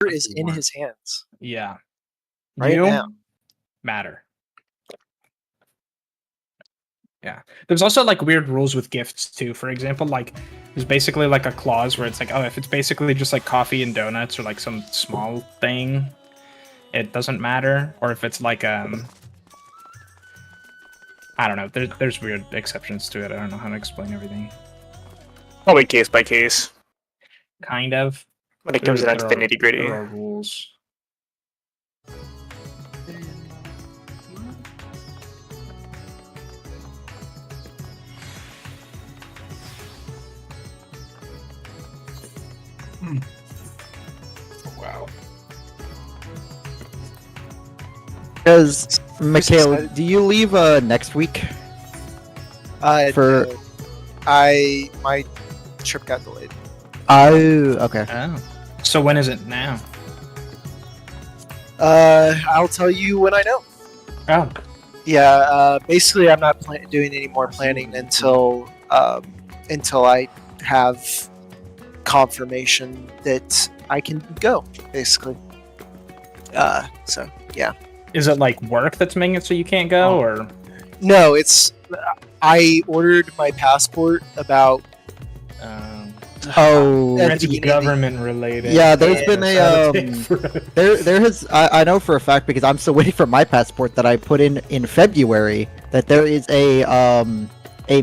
is in his hands. Yeah. Right now. Matter. Yeah. There's also like weird rules with gifts too. For example, like there's basically like a clause where it's like, oh, if it's basically just like coffee and donuts or like some small thing, it doesn't matter. Or if it's like I don't know. There's weird exceptions to it. I don't know how to explain everything. Probably case by case. Kind of. When it comes down to the nitty gritty. There are rules. Wow. Because, Mikhail, do you leave next week? My trip got delayed. Oh, okay. Oh. So when is it now? I'll tell you when I know. Oh. Yeah, basically I'm not doing any more planning until I have confirmation that I can go, basically. So, yeah. Is it like work that's making it so you can't go, or? No, it's... I ordered my passport about... It's government related. Yeah, there's been a there has I know for a fact because I'm still waiting for my passport that I put in February that there is a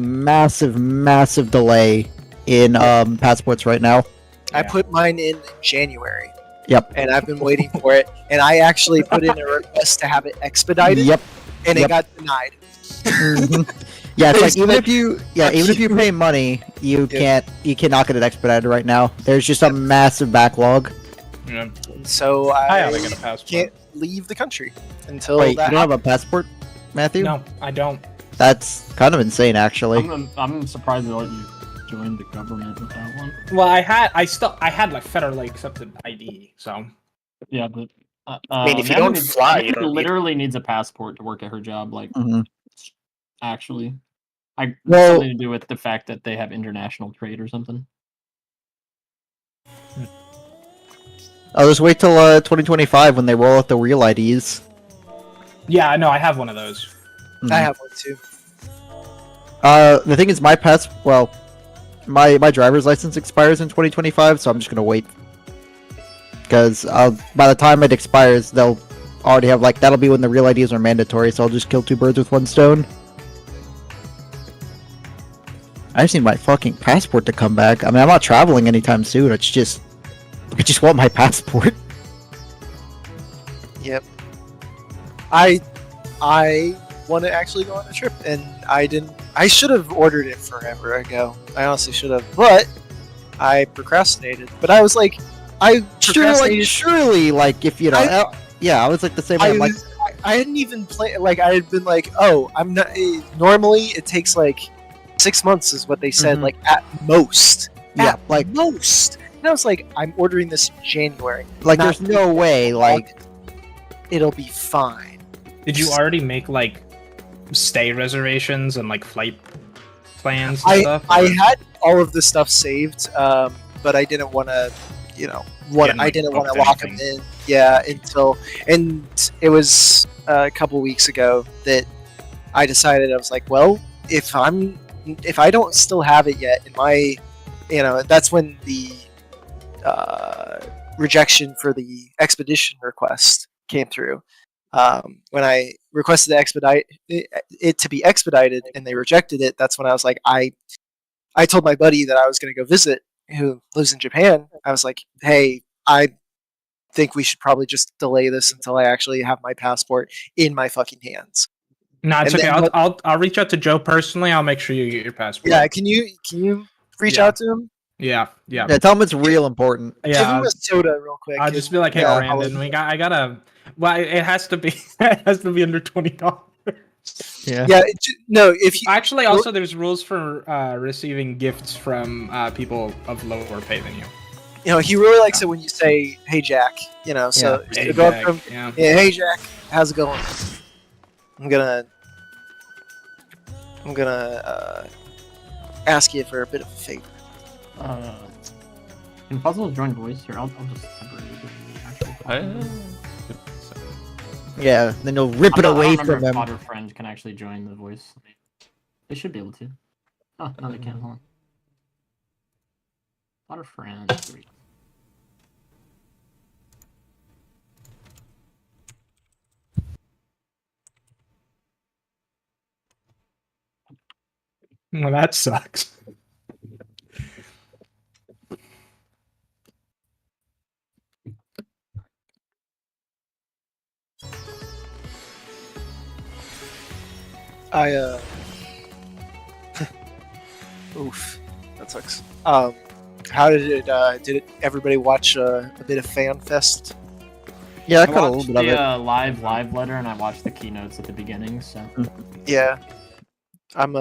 massive delay in passports right now. I put mine in January. Yep. And I've been waiting for it, and I actually put in a request to have it expedited. Yep. And it got denied. Yeah, it's like even if you pay money, you cannot get it expedited right now. There's just a massive backlog. Yeah. So I get a passport. can't leave the country until Wait, that you don't have a passport, Matthew? No, I don't. That's kind of insane, actually. I'm surprised they let you join the government with that one. Well, I had like federally accepted ID, so. Yeah, but I mean, if you don't fly, you don't literally needs a passport to work at her job. Like, actually, something to do with the fact that they have international trade or something. I'll just wait till 2025 when they roll out the real IDs. Yeah, I know. I have one of those. I have one too. The thing is, my driver's license expires in 2025, so I'm just gonna wait. Because by the time it expires, they'll already have that'll be when the real IDs are mandatory. So I'll just kill two birds with one stone. I just need my fucking passport to come back. I mean, I'm not traveling anytime soon. I just want my passport. Yep. I want to actually go on a trip, and I didn't. I should have ordered it forever ago. I honestly should have, but I procrastinated. But I was like, surely, if you know, I was like the same way. I hadn't even played. I had been like, oh, I'm not. Normally, it takes 6 months is what they said, at most. Yeah, at most. And I was like, I'm ordering this in January. There's no way, it'll be fine. Did you already make stay reservations and flight plans and stuff? I had all of the stuff saved, but I didn't want to, I didn't want to lock them in. Yeah, and it was a couple weeks ago that I decided I was like, well, if I don't still have it yet in my, that's when the rejection for the expedition request came through. When I requested it to be expedited and they rejected it, that's when I was like, I told my buddy that I was going to go visit, who lives in Japan. I was like, hey, I think we should probably just delay this until I actually have my passport in my fucking hands. No, it's okay. I'll reach out to Joe personally. I'll make sure you get your passport. Yeah, can you reach out to him? Yeah. Tell him it's real important. Yeah, give him a soda real quick. I'll just be like, hey, Brandon, I gotta. Well, it has to be. It has to be under $20. Yeah. Yeah. No, if you actually also there's rules for receiving gifts from people of lower pay than you. He really likes it when you say, "Hey Jack," So Hey, go Jack, from, yeah. Hey Jack, how's it going? I'm gonna ask you for a bit of a favor. Can Puzzle join voice here? I'll just temporarily do the actual. Yeah, then you'll rip it away from them. Potter friend can actually join the voice. They should be able to. Oh, no, they can't. Hold on. Potter friend. Here we go. Well, that sucks. Oof, that sucks. How did it everybody watch a bit of FanFest? Yeah, I I caught a little watched bit of it. the live letter, and I watched the keynotes at the beginning. So Yeah, I'm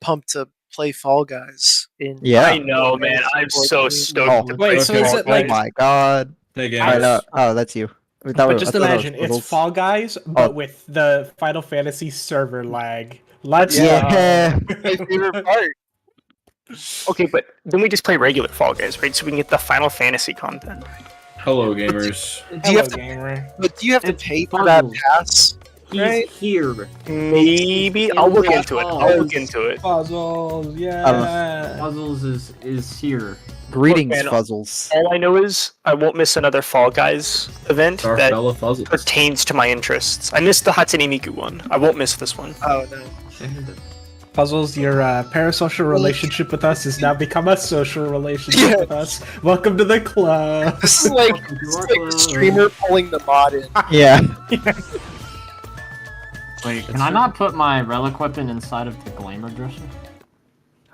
pumped to play Fall Guys. Yeah. I know, man. I'm so stoked to play Wait, so is Fall it like? Oh my god. Hey, I know. gamers. Oh, that's you. But just imagine, it's Fall Guys, but with the Final Fantasy server lag. Let's Yeah. My favorite part. Okay, but then we just play regular Fall Guys, right? So we can get the Final Fantasy content. Hello, gamers. Do you Hello, have to? gamer. But do you have to It's pay for that puzzles. pass? he's Right. here. Maybe I'll look into it. I'll look into it. Puzzles, yeah. Puzzles is here. Greetings, Look, man, Fuzzles. All I know is I won't miss another Fall Guys event Dark that Bella Fuzzles. pertains to my interests. I missed the Hatsune Miku one. I won't miss this one. Oh no. Puzzles, your parasocial relationship with us has now become a social relationship with us. Welcome to the club. This is like the streamer pulling the mod in. Yeah. Wait, can I not put my relic weapon inside of the glamour dresser?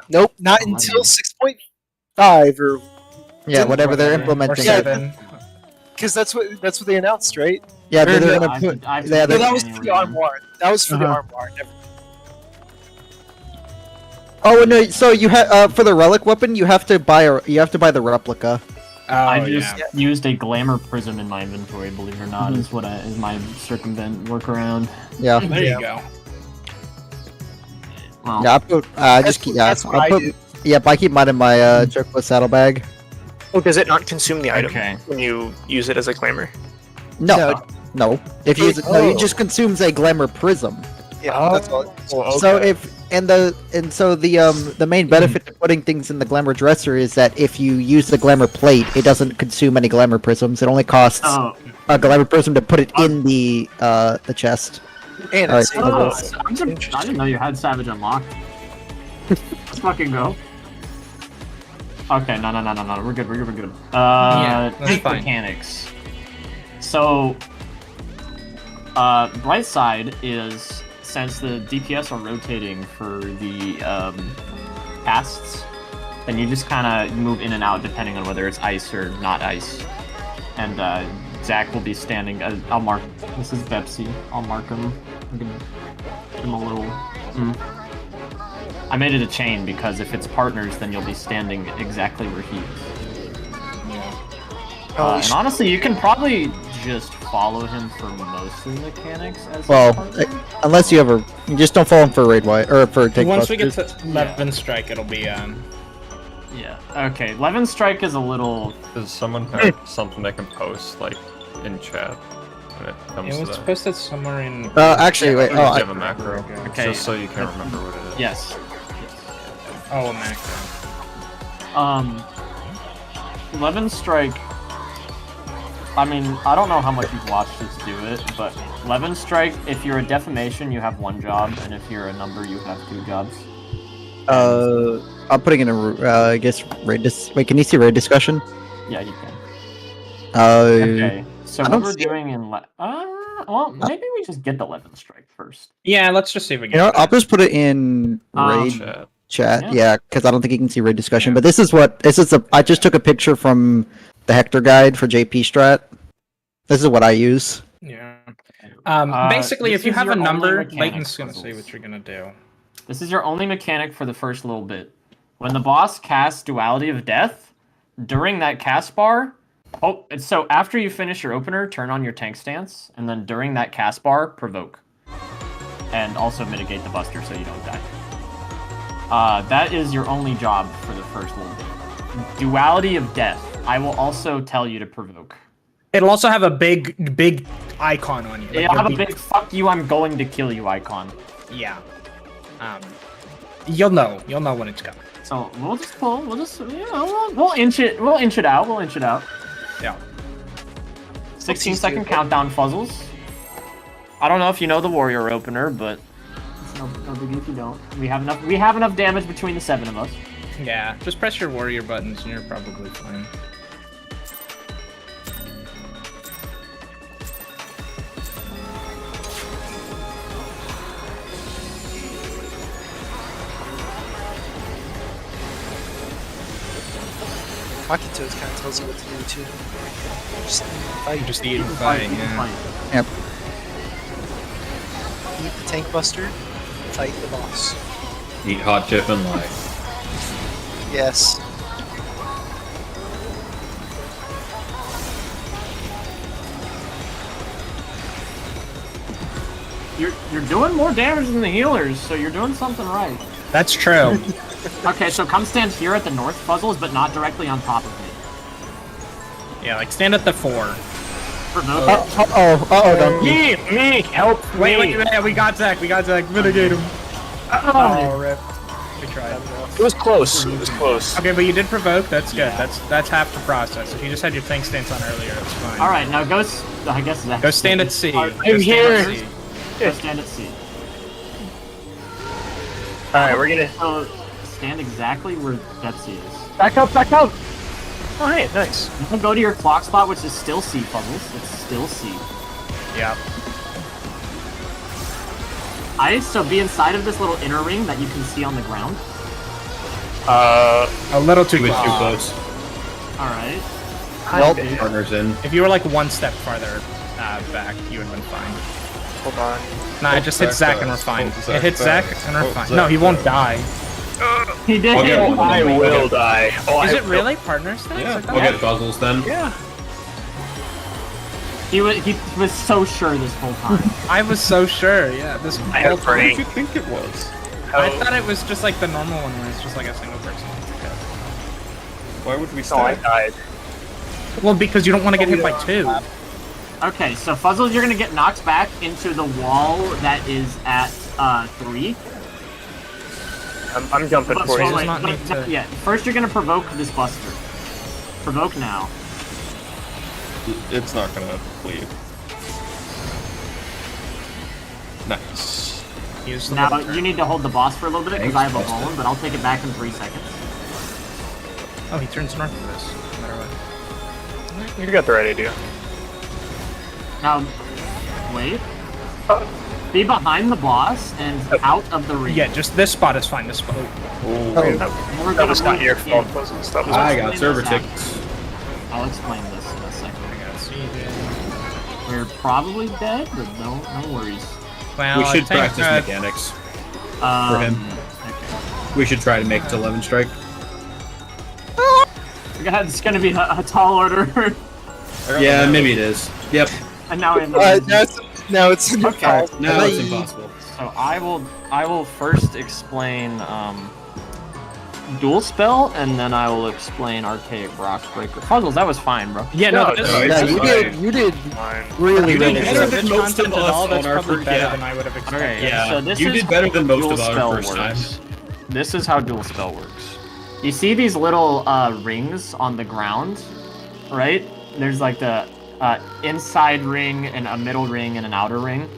Nope, not until 6.5 or Yeah, whatever they're Or implementing. Yeah, 7. because that's what they announced, right? Yeah, Or they're no, gonna put. I've Yeah, No, they're, that was for the armoire. That was for the Uh-huh. armoire. Never. oh no! So you have for the relic weapon, you have to buy the replica. Oh, I just yeah. used a glamour prism in my inventory. Believe it or not, is what is my circumvent workaround. Yeah. There you go. Well, Yeah, I put. Just keep. Yeah, That's what I I put. do. Yep, I keep mine in my chocolate saddlebag. Oh, does it not consume the item Okay. when you use it as a glamour? No, no. If you use it, no, Oh. it just consumes a glamour prism. Yeah, that's all. So if the main benefit to putting things in the glamour dresser is that if you use the glamour plate, it doesn't consume any glamour prisms. It only costs oh, a glamour prism to put it in the chest. And Alright, it's so oh, I didn't know you had Savage unlocked. Let's fucking go. Okay, no, we're good. Yeah, that's take fine. mechanics. So, right side is, since the DPS are rotating for the casts, then you just kind of move in and out depending on whether it's ice or not ice. And Zach will be standing. I'll mark. This is Bepsy. I'll mark him. I'm gonna give him a little. I made it a chain because if it's partners, then you'll be standing exactly where he is. And honestly, you can probably just follow him for most of the mechanics as Well, a partner. unless you ever, you just don't fall him for raid white or for take. Once we get busters. to 11 strike, it'll be Yeah. Okay. Levin Strike is a little. Does someone have something they can post, like, in chat when it comes it to was that? posted somewhere in. Actually, wait. Or Oh, do you I, have a macro? Okay. Just so you can remember what it is. Yes. Oh, a macro. Levin Strike. I mean, I don't know how much you've watched us do it, but Levin Strike, if you're a defamation, you have one job, and if you're a number, you have 2 jobs. I'm putting in a. I guess raid. Wait, can you see raid discussion? Yeah, you can. Okay. Okay, so I what don't we're see- doing in well, maybe we just get the Levin Strike first. Yeah, let's just see if we You get know, it. I'll just put it in raid Chat. chat. Yeah. Yeah, because I don't think you can see raid discussion. Yeah. But this is I just took a picture from the Hector guide for JP Strat. This is what I use. Yeah. Uh, Basically, this if you is have a your only number, mechanic, Layton's gonna say puzzles. what you're gonna do. This is your only mechanic for the first little bit. When the boss casts Duality of Death, during that cast bar, so after you finish your opener, turn on your tank stance, and then during that cast bar, provoke. And also mitigate the buster so you don't die. That is your only job for the first little bit. Duality of Death. I will also tell you to provoke. It'll also have a big icon on you. Like, It'll have a you'll be- big "fuck you, I'm going to kill you" icon. Yeah. You'll know when it's coming. So we'll just pull. We'll just we'll inch it. We'll inch it out. We'll inch it out. Yeah. 16-second countdown fuzzles. I don't know if you know the warrior opener, but it's no biggie if you don't. We have enough damage between the 7 of us. Yeah. Just press your warrior buttons and you're probably fine. Talking to it kind of tells you what to do too. Just fight. Just eat and Fight, fight, you can yeah. fight. Yep. Eat the tank buster, fight the boss. Eat hot chip and lie. Yes. You're doing more damage than the healers, so you're doing something right. That's true. Okay, so come stand here at the north fuzzles, but not directly on top of me. Yeah, like stand at the 4. Provoke. Done. Me, help me. Wait, we got Zach, mitigate him. Oh, rip. We tried. It was close. It was close. Okay, but you did provoke, that's good. That's half the process. If you just had your tank stance on earlier, it's fine. Alright, now go, I guess Zach. Go stand at C. I'm Go stand here. at C. Go stand at C. Alright, we're gonna So, stand exactly where Betsy is. back up. Oh, hey, nice. You can go to your clock spot, which is still C, Puzzles. It's still C. Yeah. Ice, so be inside of this little inner ring that you can see on the ground. A little too Too close. close. Alright. Nope. Partners in. If you were like one step farther back, you would have been fine. Hold on. Nah, it just hits Zach and we're fine. Zach It hits Zach fast. and we're Oh, fine. Zach No, he won't fast. die. He did. I'll get one. I will die. Oh, Is I it will. really partner stance? Yeah, I thought- we'll get puzzles then. Yeah. He was so sure this whole time. I was so sure, yeah. This I whole have time. brain. What did you think it was? I thought it was just like the normal one where it's just like a single person. Why would we No, I stay? died. Well, because you don't want to get hit by 2. Okay, so Fuzzles, you're gonna get knocked back into the wall that is at 3. I'm jumping But, for does you. not need to- yeah, first you're gonna provoke this buster. Provoke now. It's not gonna leave. Nice. Use the Now little turn. you need to hold the boss for a little bit because I have a Thanks, golem, but I'll take it back in 3 seconds. Oh, he turns north for this. No matter what. You got the right idea. Now, wait. Be behind the boss and out of the ring. Yeah, just this spot is fine. This spot. We're That gonna was not move your in. fault, Puzzles. That was I Explain got server this now. tickets. I'll explain this in a second. I got CJ. We're probably dead, but no worries. Well, We should I think, practice mechanics. For him. Okay. We should try to make it to 11 strike. It's gonna be a tall order. Yeah, maybe it is. Yep. And now we have Now it's in your Okay. fault. Now it's impossible. So I will first explain dual spell, and then I will explain archaic rock breaker. Puzzles, that was fine, bro. Yeah, No, no, this no, is Yeah, it's you did fine. really, You did really better good. than Rich most content of and all, us that's on our probably first- better yeah. than I would have expected. Okay, Yeah, so this you is did better than most dual of our spell first time. works. This is how dual spell works. You see these little rings on the ground, right? There's like the inside ring and a middle ring and an outer ring.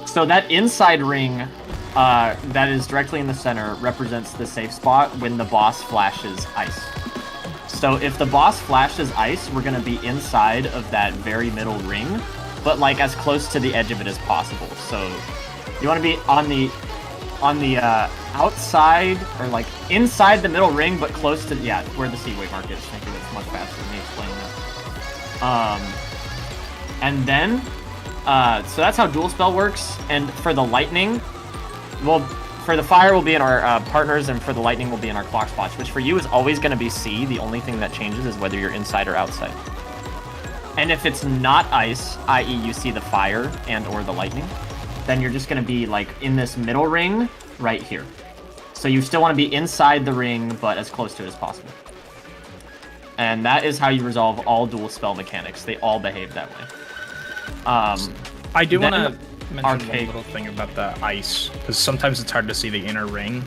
So that inside ring that is directly in the center represents the safe spot when the boss flashes ice. So if the boss flashes ice, we're gonna be inside of that very middle ring, but like as close to the edge of it as possible. So you want to be on the outside or like inside the middle ring, but close to where the seaway mark is. Thank you. That's much faster than me explaining that. And then so that's how dual spell works. And for the lightning, well, for the fire will be in our partners, and for the lightning will be in our clock spots, which for you is always going to be C. The only thing that changes is whether you're inside or outside. And if it's not ice, i.e. you see the fire and or the lightning, then you're just going to be like in this middle ring right here. So you still want to be inside the ring, but as close to it as possible. And that is how you resolve all dual spell mechanics. They all behave that way. I do want Then to mention one little thing about the ice, because sometimes it's hard to see the inner ring.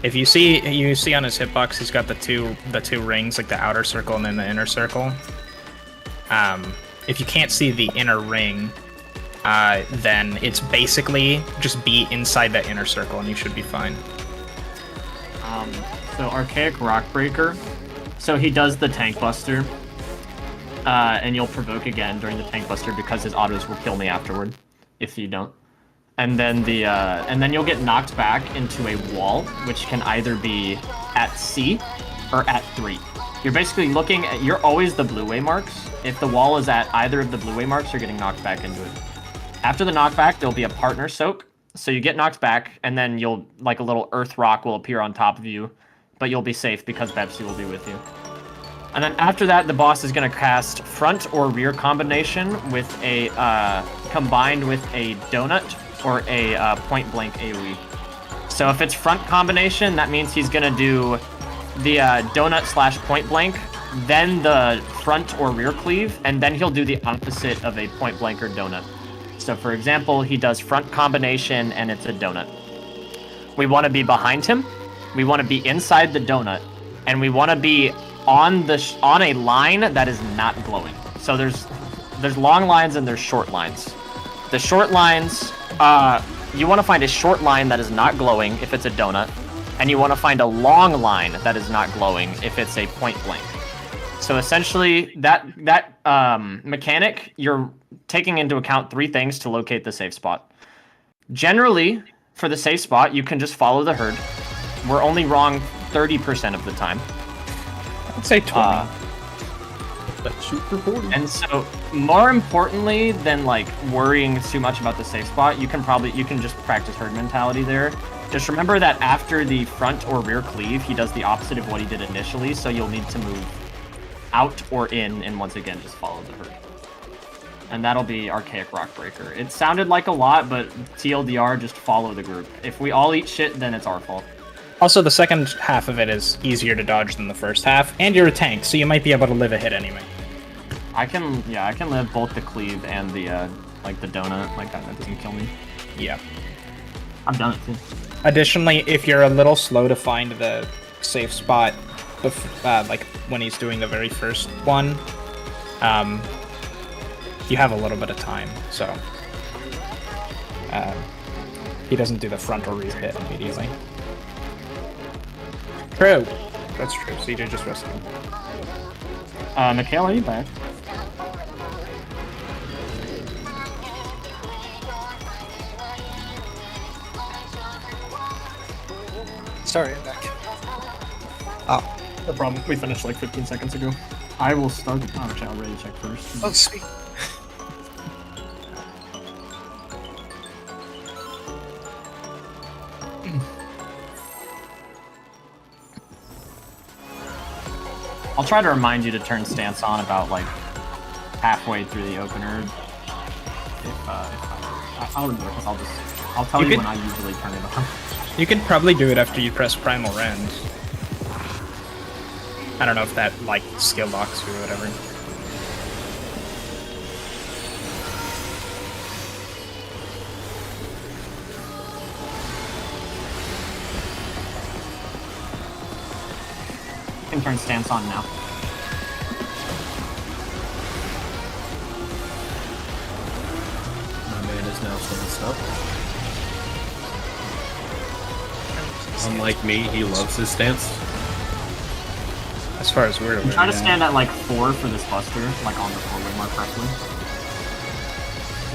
If you see on his hitbox, he's got the two rings, like the outer circle and then the inner circle. If you can't see the inner ring, then it's basically just be inside that inner circle and you should be fine. So Archaic Rockbreaker. So he does the Tank Buster, and you'll provoke again during the Tank Buster because his autos will kill me afterward if you don't. And then then you'll get knocked back into a wall, which can either be at C or at 3. You're basically looking at, you're always the blue way marks. If the wall is at either of the blue way marks, you're getting knocked back into it. After the knockback, there'll be a partner soak. So you get knocked back, and then you'll, like a little earth rock will appear on top of you, but you'll be safe because Bepsi will be with you. And then after that, the boss is going to cast front or rear combination with a, combined with a donut or a point blank AoE. So if it's front combination, that means he's going to do the donut / point blank, then the front or rear cleave, and then he'll do the opposite of a point blank or donut. So for example, he does front combination and it's a donut. We want to be behind him, we want to be inside the donut, and we want to be on a line that is not glowing. So there's long lines and there's short lines. The short lines, you want to find a short line that is not glowing if it's a donut, and you want to find a long line that is not glowing if it's a point blank. So essentially, that mechanic, you're taking into account 3 things to locate the safe spot. Generally, for the safe spot, you can just follow the herd. We're only wrong 30% of the time. I'd say 20. Let's shoot for 40. And so, more importantly than like worrying too much about the safe spot, you can just practice herd mentality there. Just remember that after the front or rear cleave, he does the opposite of what he did initially, so you'll need to move out or in, and once again, just follow the herd. And that'll be Archaic Rockbreaker. It sounded like a lot, but TLDR, just follow the group. If we all eat shit, then it's our fault. Also, the second half of it is easier to dodge than the first half, and you're a tank, so you might be able to live a hit anyway. I can live both the cleave and the, like the donut, like that doesn't kill me. Yeah. I've done it too. Additionally, if you're a little slow to find the safe spot, like when he's doing the very first one, you have a little bit of time, so he doesn't do the front or rear hit immediately. True. That's true. CJ just rested. Mikhail, are you back? Sorry, I'm back. Oh, No problem. We finished like 15 seconds ago. I will start the counter chat. I'll ready to check first. Oh, sweet. I'll try to remind you to turn stance on about like halfway through the opener. I'll remember because I'll tell you when I usually turn it on. You could probably do it after you press Primal Rend. I don't know if that like skill locks you or whatever. You can turn stance on now. My man is now stanced up. Unlike me, he loves his stance. As far as we're aware. Try to stand at like 4 for this buster, like on the 4-way mark correctly.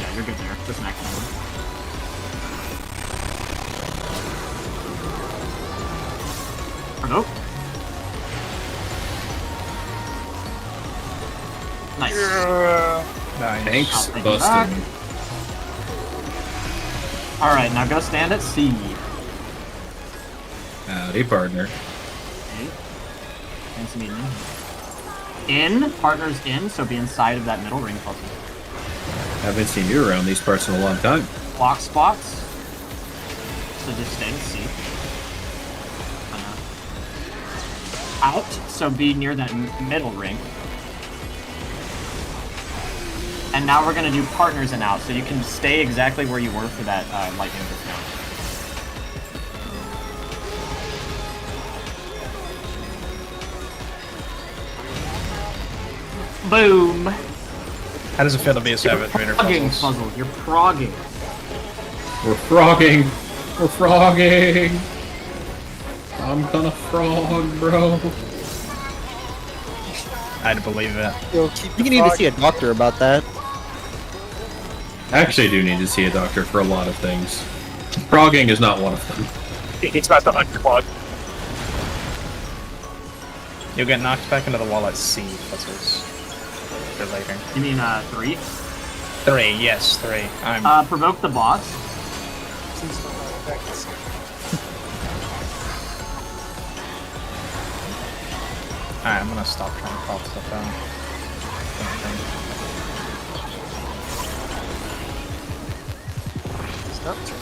Yeah, you're good there. Just next one. Nope. Nice. Nice. Thanks, Thank you back. busted. Alright, now go stand at C. Howdy, partner. Okay. Fancy meeting you. In, partner's in, so be inside of that middle ring puzzle. Haven't seen you around these parts in a long time. Block spots. So so just stay in C. Out, so be near that middle ring. And now we're gonna do partners and out, so you can stay exactly where you were for that lightning discount. Boom! How does it feel to be a Savage Raider Progging, puzzles? puzzle. You're progging. We're frogging. We're frogging. I'm gonna frog, bro. I'd believe it. You'll keep You need to see a doctor about that. I actually do need to see a doctor for a lot of things. Frogging is not one of them. It's about the unclog. You'll get knocked back into the wall at C puzzles. For later. You mean 3? 3, yes, 3. I'm Provoke the boss. Please don't let it back to C. Alright, I'm gonna stop trying to call stuff out. It's not true.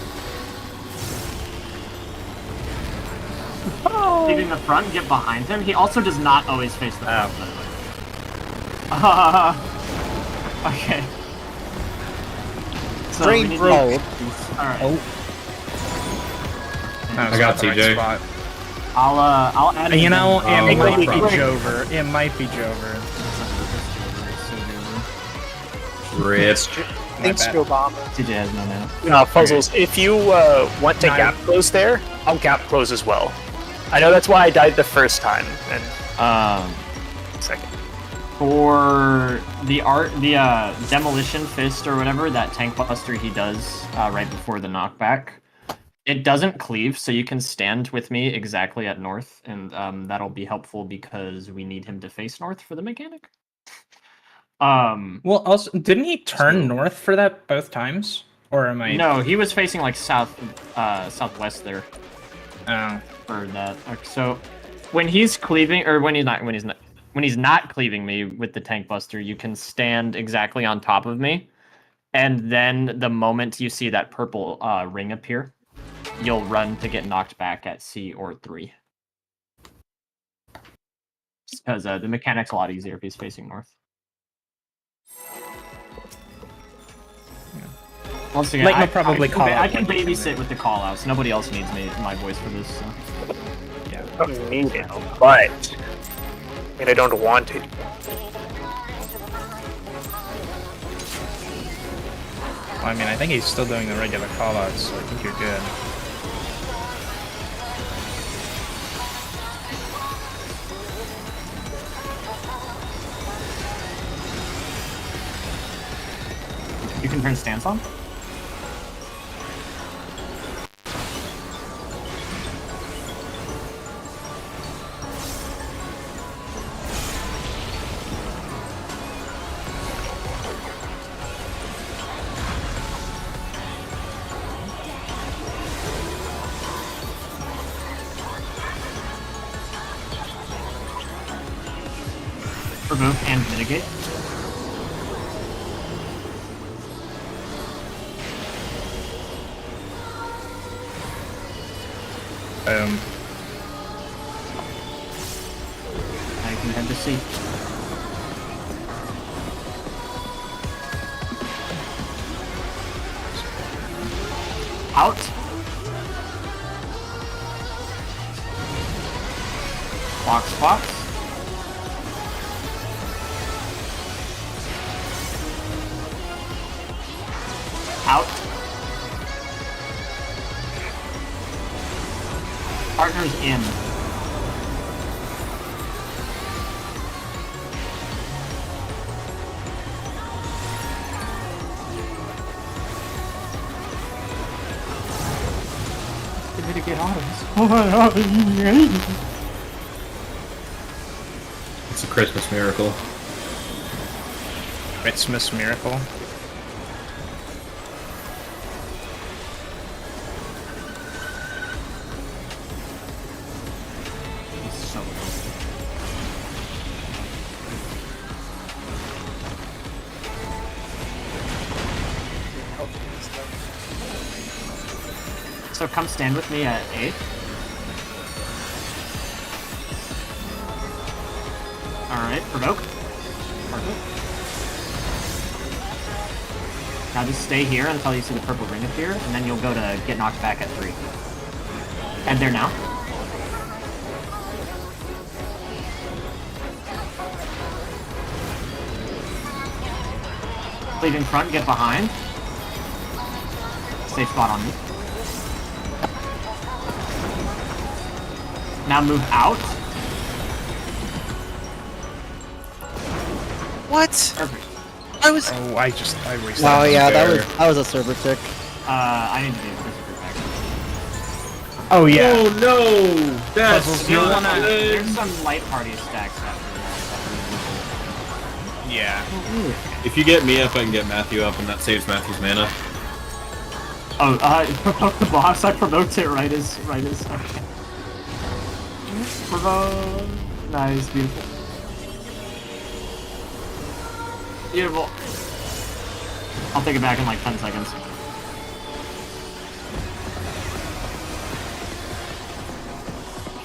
Leaving the front, get behind him. He also does not always face the front, by the way. Okay. So we Drain need broke. Alright. I got TJ. I'll add You know, it Oh, might be problem. Jover. It might be Jover. Rip. Thanks, bad. Joe Obama. TJ has no mana. Puzzles. If you want to No. gap close there, I'll gap close as well. I know that's why I died the first time, and second. For the demolition fist or whatever, that tank buster he does right before the knockback, it doesn't cleave, so you can stand with me exactly at north, and that'll be helpful because we need him to face north for the mechanic. Well, also, didn't he turn north for that both times? Or am I? No, he was facing like southwest there Oh. for that. Okay, so when he's cleaving, or when he's not cleaving me with the tank buster, you can stand exactly on top of me, and then the moment you see that purple ring appear, you'll run to get knocked back at C or 3. Because the mechanic's a lot easier if he's facing north. Once again, Like, they'll probably call I out can like babysit with the call-outs. Nobody else needs my voice for this. So. I don't need it, but I don't want it. Well, I mean, I think he's still doing the regular callouts, so I think you're good. You can turn stance on? Provoke and mitigate. Now you can head to C. Out. Fox. Out. Partners in. Mitigate autos. It's a Christmas miracle. Christmas miracle. So So come stand with me at 8. Alright, provoke. Perfect. Now just stay here until you see the purple ring appear, and then you'll go to get knocked back at 3. And there now. Leave in front, get behind. Safe spot on me. Now move out. What? Perfect. I was. Oh, I wasted. Oh yeah, fair. that was a server tick. I need to do this group back. Oh yeah. Oh no! That's Puzzles, You you not wanna- good. There's some light party stacks after that. Yeah. If you get me up, I can get Matthew up, and that saves Matthew's mana. Oh, provoke the boss. I provoked it right as okay. Provoke. Nice, beautiful. Beautiful. I'll take it back in like 10 seconds.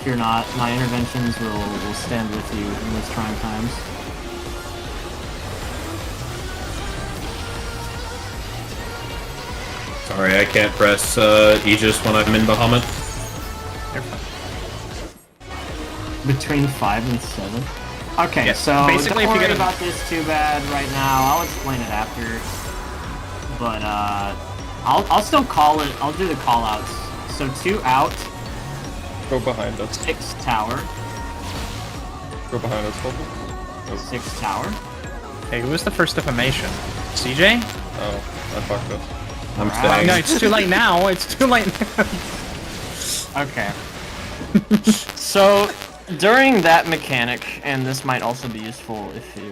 Fear not, my interventions will stand with you in these trying times. Sorry, I can't press Aegis when I'm in Bahamut. Between 5 and 7. Okay, Yeah, so basically, don't if you worry get a- about this too bad right now. I'll explain it after. But I'll still call it. I'll do the call outs. So 2 out, Go behind us. 6 tower, Go behind us, Colby. 6 tower. Hey, who was the first defamation? CJ? Oh, I fucked up. I'm Alright. staying. No, it's too late now. It's too late. Okay. So during that mechanic, and this might also be useful if you.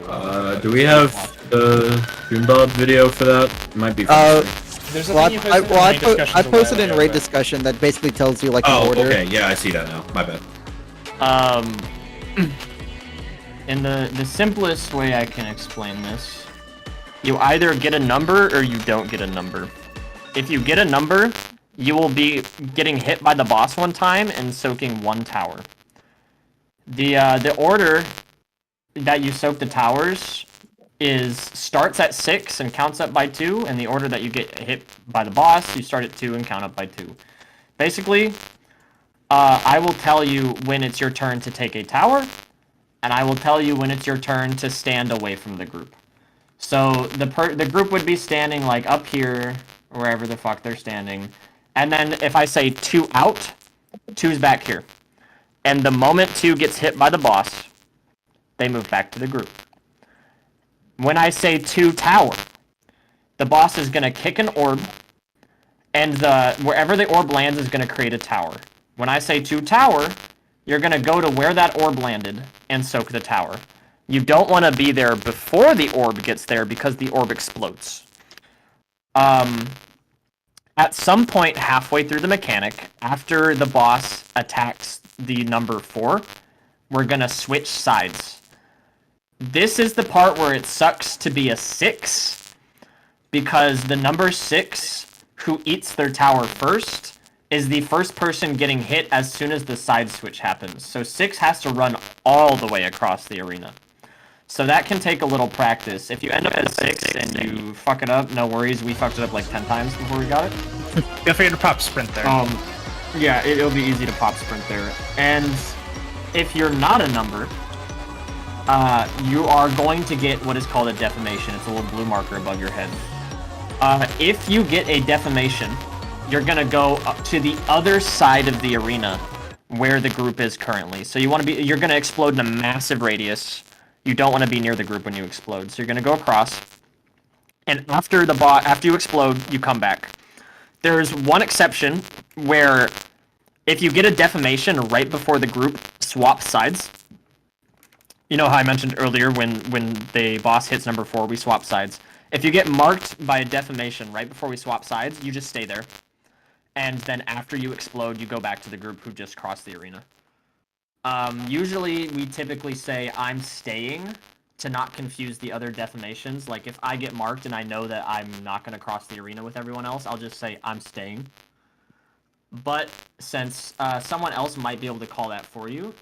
Do we have the Doombod video for that? It might be. There's a Well, thing you I posted in raid discussions I a while posted in ago, raid but- discussion that basically tells you like an Oh, order. okay. Yeah, I see that now. My bad. In the simplest way I can explain this, you either get a number or you don't get a number. If you get a number, you will be getting hit by the boss one time and soaking 1 tower. The order that you soak the towers starts at 6 and counts up by 2, and the order that you get hit by the boss, you start at 2 and count up by 2. Basically, I will tell you when it's your turn to take a tower, and I will tell you when it's your turn to stand away from the group. So the group would be standing like up here, wherever the fuck they're standing, and then if I say 2 out, 2's back here. And the moment 2 gets hit by the boss, they move back to the group. When I say 2 tower, the boss is going to kick an orb, and wherever the orb lands is going to create a tower. When I say 2 tower, you're going to go to where that orb landed and soak the tower. You don't want to be there before the orb gets there because the orb explodes. At some point halfway through the mechanic, after the boss attacks the number 4, we're going to switch sides. This is the part where it sucks to be a 6, because the number 6 who eats their tower first is the first person getting hit as soon as the side switch happens. So 6 has to run all the way across the arena. So that can take a little practice. If you end up at 6 and you fuck it up, no worries. We fucked it up like 10 times before we got it. Feel free to pop sprint there. Yeah, it'll be easy to pop sprint there. And if you're not a number, you are going to get what is called a defamation. It's a little blue marker above your head. If you get a defamation, you're gonna go up to the other side of the arena where the group is currently. So you're gonna explode in a massive radius. You don't want to be near the group when you explode. So you're gonna go across, and after you explode, you come back. There's one exception where if you get a defamation right before the group swaps sides. You know how I mentioned earlier when the boss hits number 4, we swap sides. If you get marked by a defamation right before we swap sides, you just stay there. And then after you explode, you go back to the group who just crossed the arena. Usually, we typically say, I'm staying, to not confuse the other defamations. Like, if I get marked and I know that I'm not going to cross the arena with everyone else, I'll just say, I'm staying. but since someone else might be able to call that for you,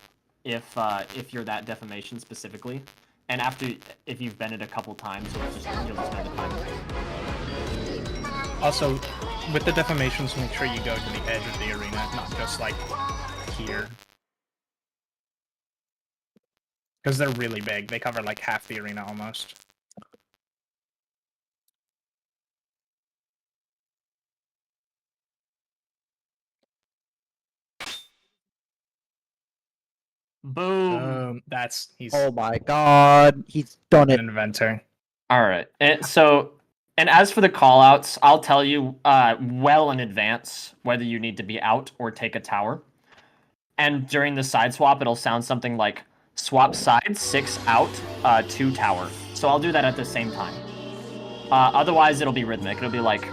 if you're that defamation specifically, and if you've been it a couple times, you'll just know the time. Also, with the defamations, make sure you go to the edge of the arena, not just like here. Because they're really big. They cover like half the arena almost. Boom. He's Oh my god, he's done an it. inventor. All right. And as for the callouts, I'll tell you well in advance whether you need to be out or take a tower. And during the side swap, it'll sound something like swap sides, 6 out, 2 tower. So I'll do that at the same time. Otherwise, it'll be rhythmic. It'll be like,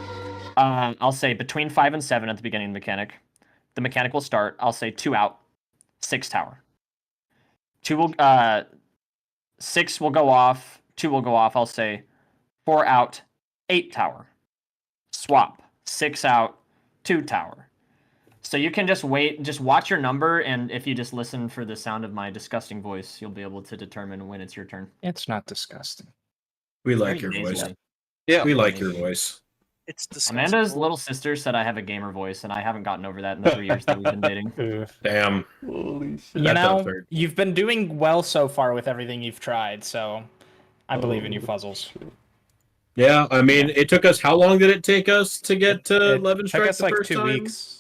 I'll say between 5 and 7 at the beginning of the mechanic. The mechanic will start. I'll say 2 out, 6 tower. 6 will go off. 2 will go off. I'll say 4 out, 8 tower. Swap. 6 out, 2 tower. So you can just wait, just watch your number, and if you just listen for the sound of my disgusting voice, you'll be able to determine when it's your turn. It's not disgusting. We like your Very voice. nasally. Yeah, we like your voice. It's disgusting. Amanda's little sister said I have a gamer voice, and I haven't gotten over that in the 3 years that we've been dating. Damn. Holy shit. You That's know, absurd. you've been doing well so far with everything you've tried, so I believe in you, Fuzzles. Yeah, I mean, it took us. How long did it take us to get to It 11 took strike us the like first 2 time? weeks.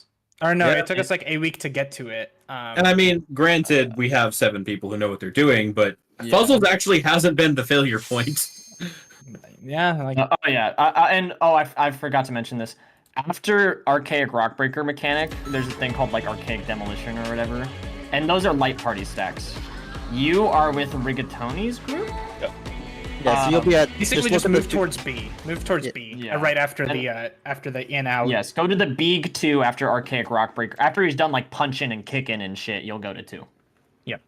Or no, Yeah. it took us like a week to get to it. And I mean, granted, we have 7 people who know what they're doing, but Yeah. Fuzzles actually hasn't been the failure point. Yeah, like I forgot to mention this. After Archaic Rockbreaker mechanic, there's a thing called like Archaic Demolition or whatever, and those are light party stacks. You are with Rigatoni's group. Yeah, so you'll be at basically just move towards B. Move towards B. Yeah. Right after And- the in out. Yes, go to the Beeg 2 after Archaic Rockbreaker. After he's done like punching and kicking and shit, you'll go to 2. Yep.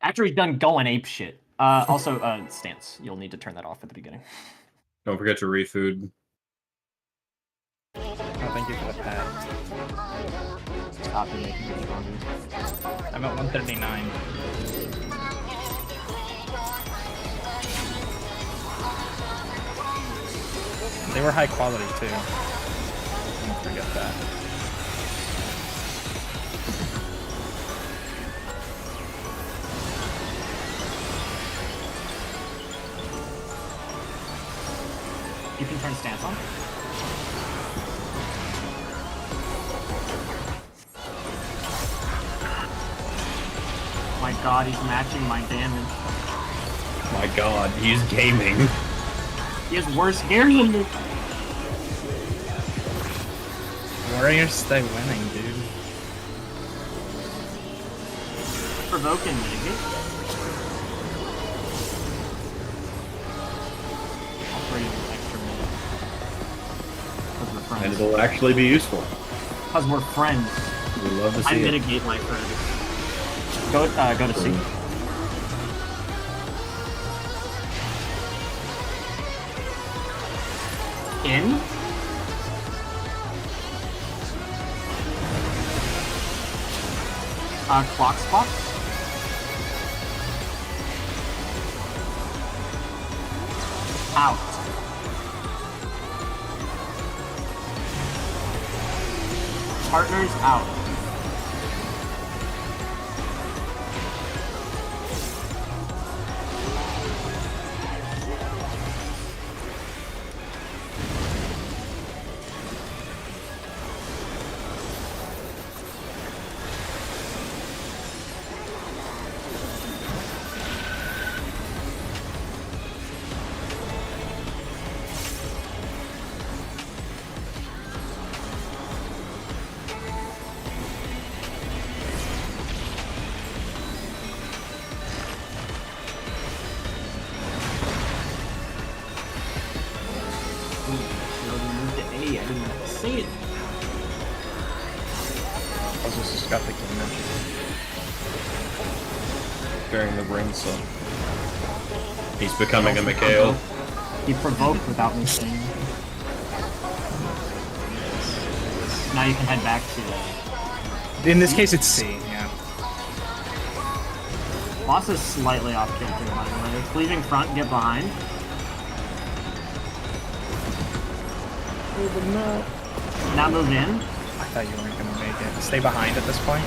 After he's done going ape shit. Also, stance. You'll need to turn that off at the beginning. Don't forget to refood. Oh, thank you for the pad. Stop and making it stronger. I'm at 139. They were high quality too. Don't forget that. You can turn stance on. My god, he's matching my damage. My god, he's gaming. He has worse gear than me. Warriors stay winning, dude. Provoke and mitigate. I'll throw you an extra minute. Because we're And friends. it'll actually be useful. Because we're friends. We love to I see it. mitigate my friends. Go to C. In. Clock spot. Out. Partners out. I didn't see it. Puzzles just got the gamer. During the ring, so. He's becoming a Mikhail. He provoked without me seeing. Now you can head back to. In this case, it's C. Yeah. Boss is slightly off kilter, by the way. It's leaving front, get behind. Now move in. I thought you weren't gonna make it. Stay behind at this point.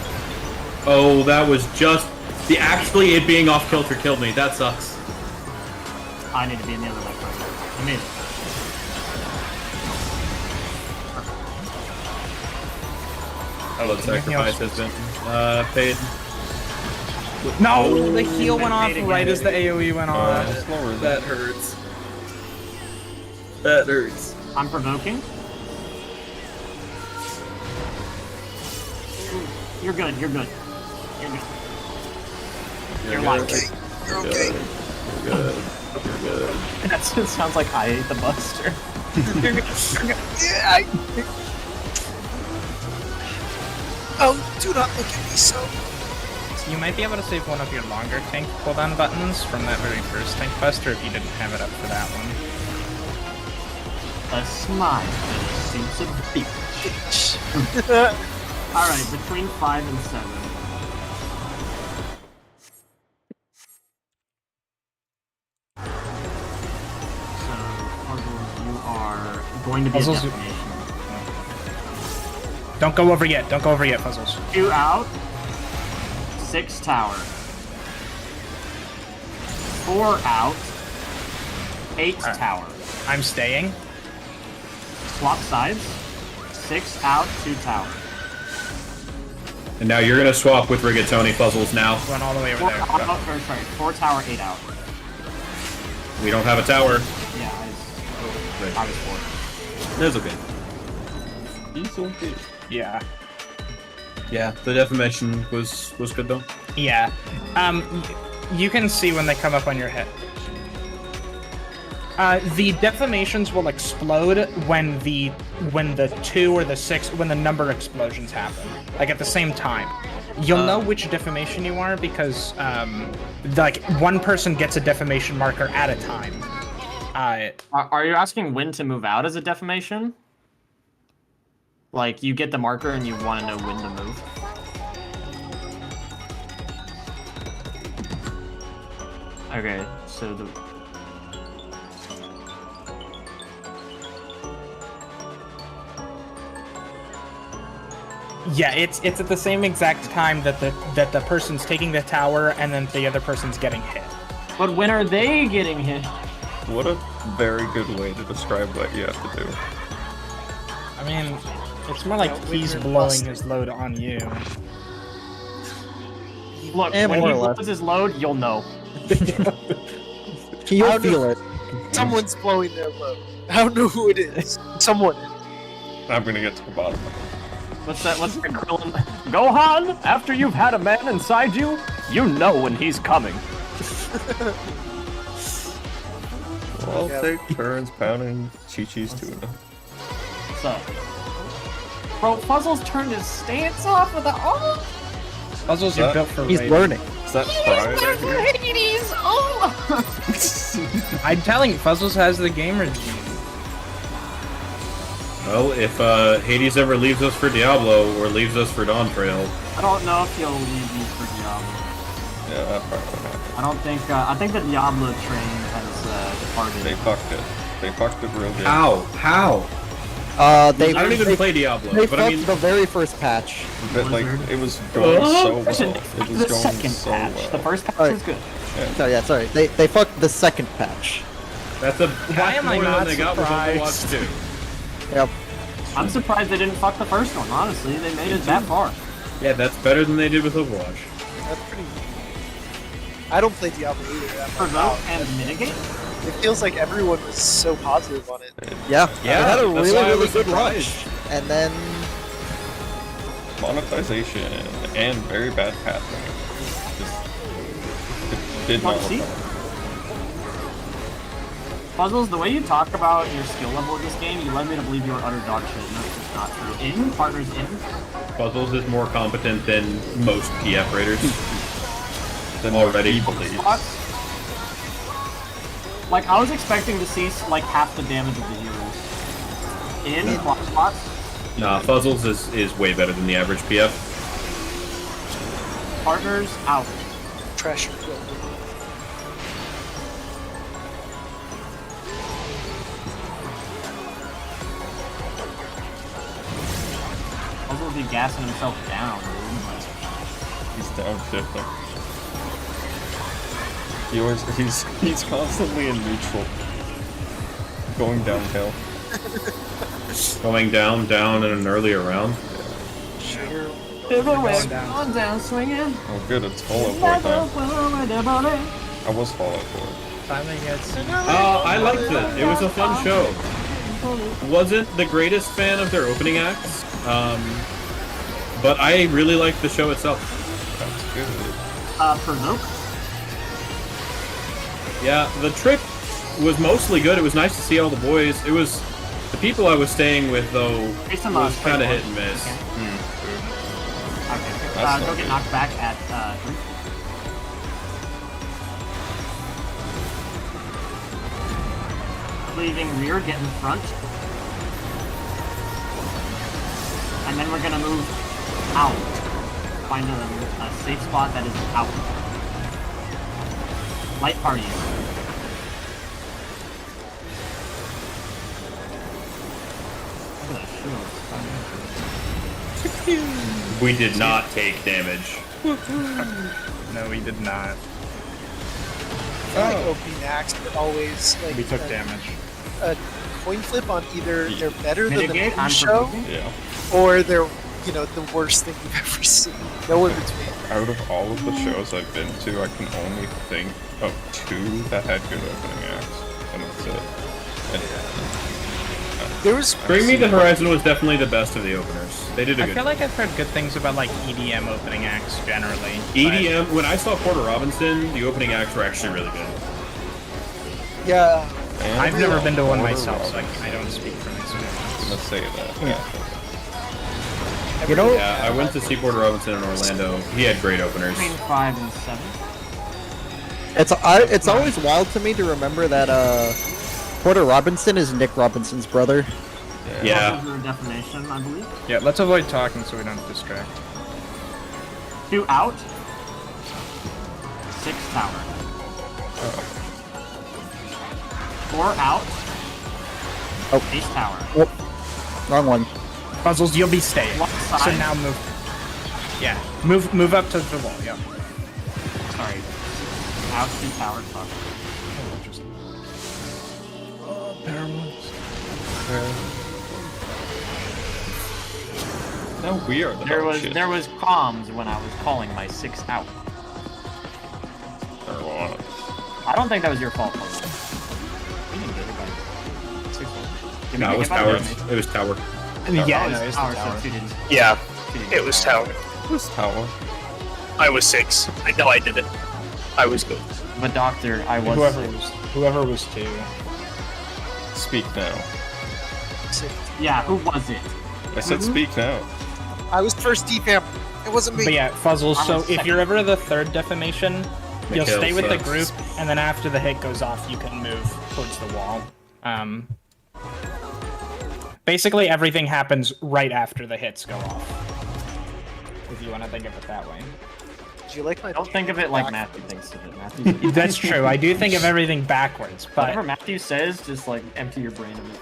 Oh, that was just the actually it being off kilter killed me. That sucks. I need to be in the other way. I made it. Blood sacrifice has been paid. No, the heal went off right as the AOE went off. That hurts. That hurts. I'm provoking. You're good, you're good. You're good. You're live. You're okay. You're good. You're good. That sounds like I ate the Buster. You're good. Yeah, Oh, do not look at me so. You might be able to save one of your longer tank cooldown buttons from that very first tank buster if you didn't have it up for that one. A smile that suits a bitch. Alright, between 5 and 7. So, Puzzles, you are going to be Puzzles, a defamation. Don't go over yet. Don't go over yet, Puzzles. 2 out. 6 tower. 4 out. 8 Alright. tower. I'm staying. Swap sides. 6 out, 2 tower. And now you're gonna swap with Rigatoni Puzzles now. Run all the way over 4 there. out, or sorry, 4 tower, 8 out. We don't have a tower. Yeah, I was 4. That's okay. He's okay. Yeah. Yeah, the defamation was good though. Yeah. You can see when they come up on your head. The defamations will explode when the 2 or the 6 when the number explosions happen, like at the same time. You'll know which defamation you are because like one person gets a defamation marker at a time. Are you asking when to move out as a defamation? Like, you get the marker and you want to know when to move? Okay, so the... Yeah, it's at the same exact time that the person's taking the tower and then the other person's getting hit. But when are they getting hit? What a very good way to describe what you have to do. I mean, it's more like he's blowing his load on you. Look, And when more he or less. blows his load, you'll know. You'll feel it. Someone's blowing their load. I don't know who it is. Someone. I'm gonna get to the bottom. What's that Krillin? Gohan, after you've had a man inside you, you know when he's coming. Well, Yeah. take turns pounding Chi-Chi's tuna. What's up? Bro, Puzzle's turned his stance off with the Puzzles are built for He's raiding. learning. Is that Friday? Hades! Oh! I'm telling you, Puzzles has the gamer gene. Well, if Hades ever leaves us for Diablo or leaves us for Dawn Trail, I don't know if he'll leave you for Diablo. Yeah, that probably would happen. I think the Diablo train has departed. They fucked it. They fucked it real good. how? They I don't even they, play Diablo, They but fucked I mean, the very first patch. But, like, it was going so well. It was The going second so patch. well. The first patch Alright. was good. Sorry. They fucked the second patch. that's a Why am I more not than they got with surprised? Overwatch 2. Yep. I'm surprised they didn't fuck the first one, honestly. They made it that far. Yeah, that's better than they did with Overwatch. That's pretty. I don't play Diablo either. I'm Provoke not- and mitigate? It feels like everyone was so positive on it. Yeah. Yeah, It had a that's really, why I really was good surprised. launch. And then Monetization and very bad pathing. Just it did not See? look right. Puzzles, the way you talk about your skill level in this game, you led me to believe you were utter dog shit. No, it's just not true. In, partners in. Puzzles is more competent than most PF raiders. Then Already. Spots. Like, I was expecting to see, like, half the damage of the heroes. In, clock spots. Nah, Fuzzles is way better than the average PF. Partners out. Pressure. Puzzle will be gassing himself down. He's downshifting. He's constantly in neutral. Going downhill. Going down in an earlier round. On down swinging. Oh good, it's Fallout 4 time. I was Fallout 4. I liked it. It was a fun show. Wasn't the greatest fan of their opening acts, but I really liked the show itself. That's good. Provoke. Yeah, the trip was mostly good. It was nice to see all the boys. It was the people I was staying with though was kind of hit and miss. Okay. Go get knocked back at 3. Leaving rear, get in front. And then we're gonna move out. Find a safe spot that is out. Light party. Look at that shield. We did not take damage. No, we did not. I feel like opening acts are always like We took damage. a coin flip on either they're better than the Mitigate, main I'm show, provoking. Yeah. or they're the worst thing you've ever seen. No in between. Out of all of the shows I've been to, I can only think of 2 that had good opening acts, and that's it. And, There was Bring Me the Horizon was definitely the best of the openers. They did a I good feel job. like I've heard good things about like EDM opening acts generally. EDM, when I saw Porter Robinson, the opening acts were actually really good. yeah. and I've never been to one Porter myself, so Robinson. I don't speak from experience. Let's say that. Yeah. You know, Yeah, I went to see Porter Robinson in Orlando. He had great openers. Between 5 and 7. it's always wild to me to remember that Porter Robinson is Nick Robinson's brother. Yeah. Over definition, I believe. Yeah, let's avoid talking so we don't distract. 2 out. 6 tower. 4 out. Oh. Ace tower. Wrong one. Puzzles, you'll be staying. One So side. now move. Yeah, move up to the wall. Yeah. Sorry. Out 2 tower. Fuck. Now we are the There dog was shit. there was comms when I was calling my 6 out. Or what? I don't think that was your fault. You didn't get it by 6 Give me No, the it was hit by Tower. damage. It was Tower. Yeah, Oh, no, it's it's tower, the tower. so 2 didn't. Yeah, 2 didn't it get was that. Tower. Who's Tower? I was 6. I know I did it. I was good. But doctor, I was Whoever was 2. Speak now. Yeah, who was it? I said speak now. I was first defam. It wasn't me. But yeah, Fuzzles, I'm so a if second. you're ever the 3rd defamation, you'll Mikhail stay with the sucks. group, and then after the hit goes off, you can move towards the wall. Basically, everything happens right after the hits go off. If you want to think of it that way. Did you like my? Don't think of it like Matthew thinks of it. Matthew. That's true. I do think of everything backwards, Whatever but Matthew says, just like empty your brain of it.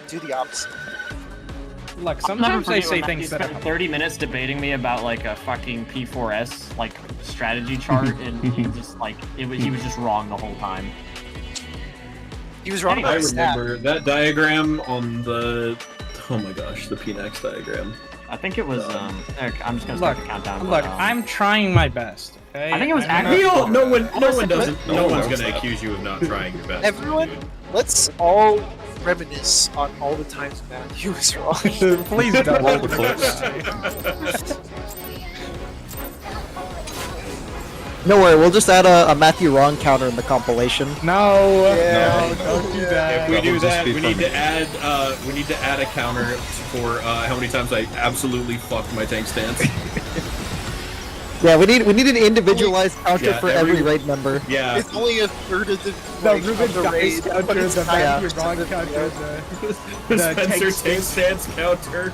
Do the opposite. look, I'll never sometimes I forget say when things Matthew that spent are 30 minutes debating me about like a fucking P4S like strategy chart, and he just like he was just wrong the whole time. He was wrong Anyway, about I his stat. remember that diagram on the. Oh my gosh, the PNX diagram. I think it was Eric. I'm just gonna start Look, the countdown. look. but, I'm trying my best. Okay? I think it was I'm accurate. not- No one Honestly, doesn't. no No one one's knows gonna that. accuse you of not trying your best. Everyone, let's all reminisce on all the times Matthew was wrong. Please don't. Roll the clips. No worry, we'll just add a Matthew Wrong counter in the compilation. No, Yeah. no, don't do that. If we That do would just that, be we for need me. to add. We need to add a counter for how many times I absolutely fucked my tank stance. Yeah, we need an individualized counter Yeah, for every raid member. Yeah. It's only a third of the Ruben of the dice raid, counter, but it's the high Matthew Ron counter, The the Spencer tank tank stance counter.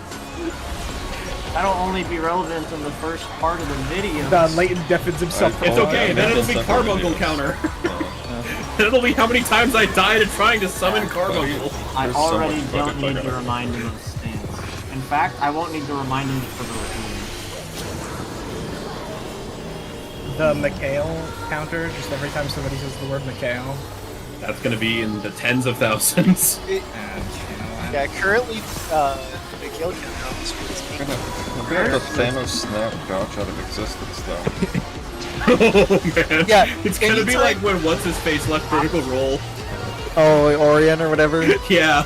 That'll only be relevant in the first part of the video. the latent defends himself. It's okay, yeah, then it'll be that's Carbuncle definitely counter. It'll be how many times I died trying to summon Carbuncle. I There's so already much don't fucking need bug to out. remind him of stance. In fact, I won't need to remind him for the The McHale counter, just every time somebody says the word McHale. That's gonna be in the tens of thousands. And, you know, Yeah, currently, the kill count on this is We're gonna have the Thanos snap gouge out of existence, though. Oh man. Yeah, It's gonna be anytime- like when what's his face left Critical Role. Oh, Orion or whatever. Yeah.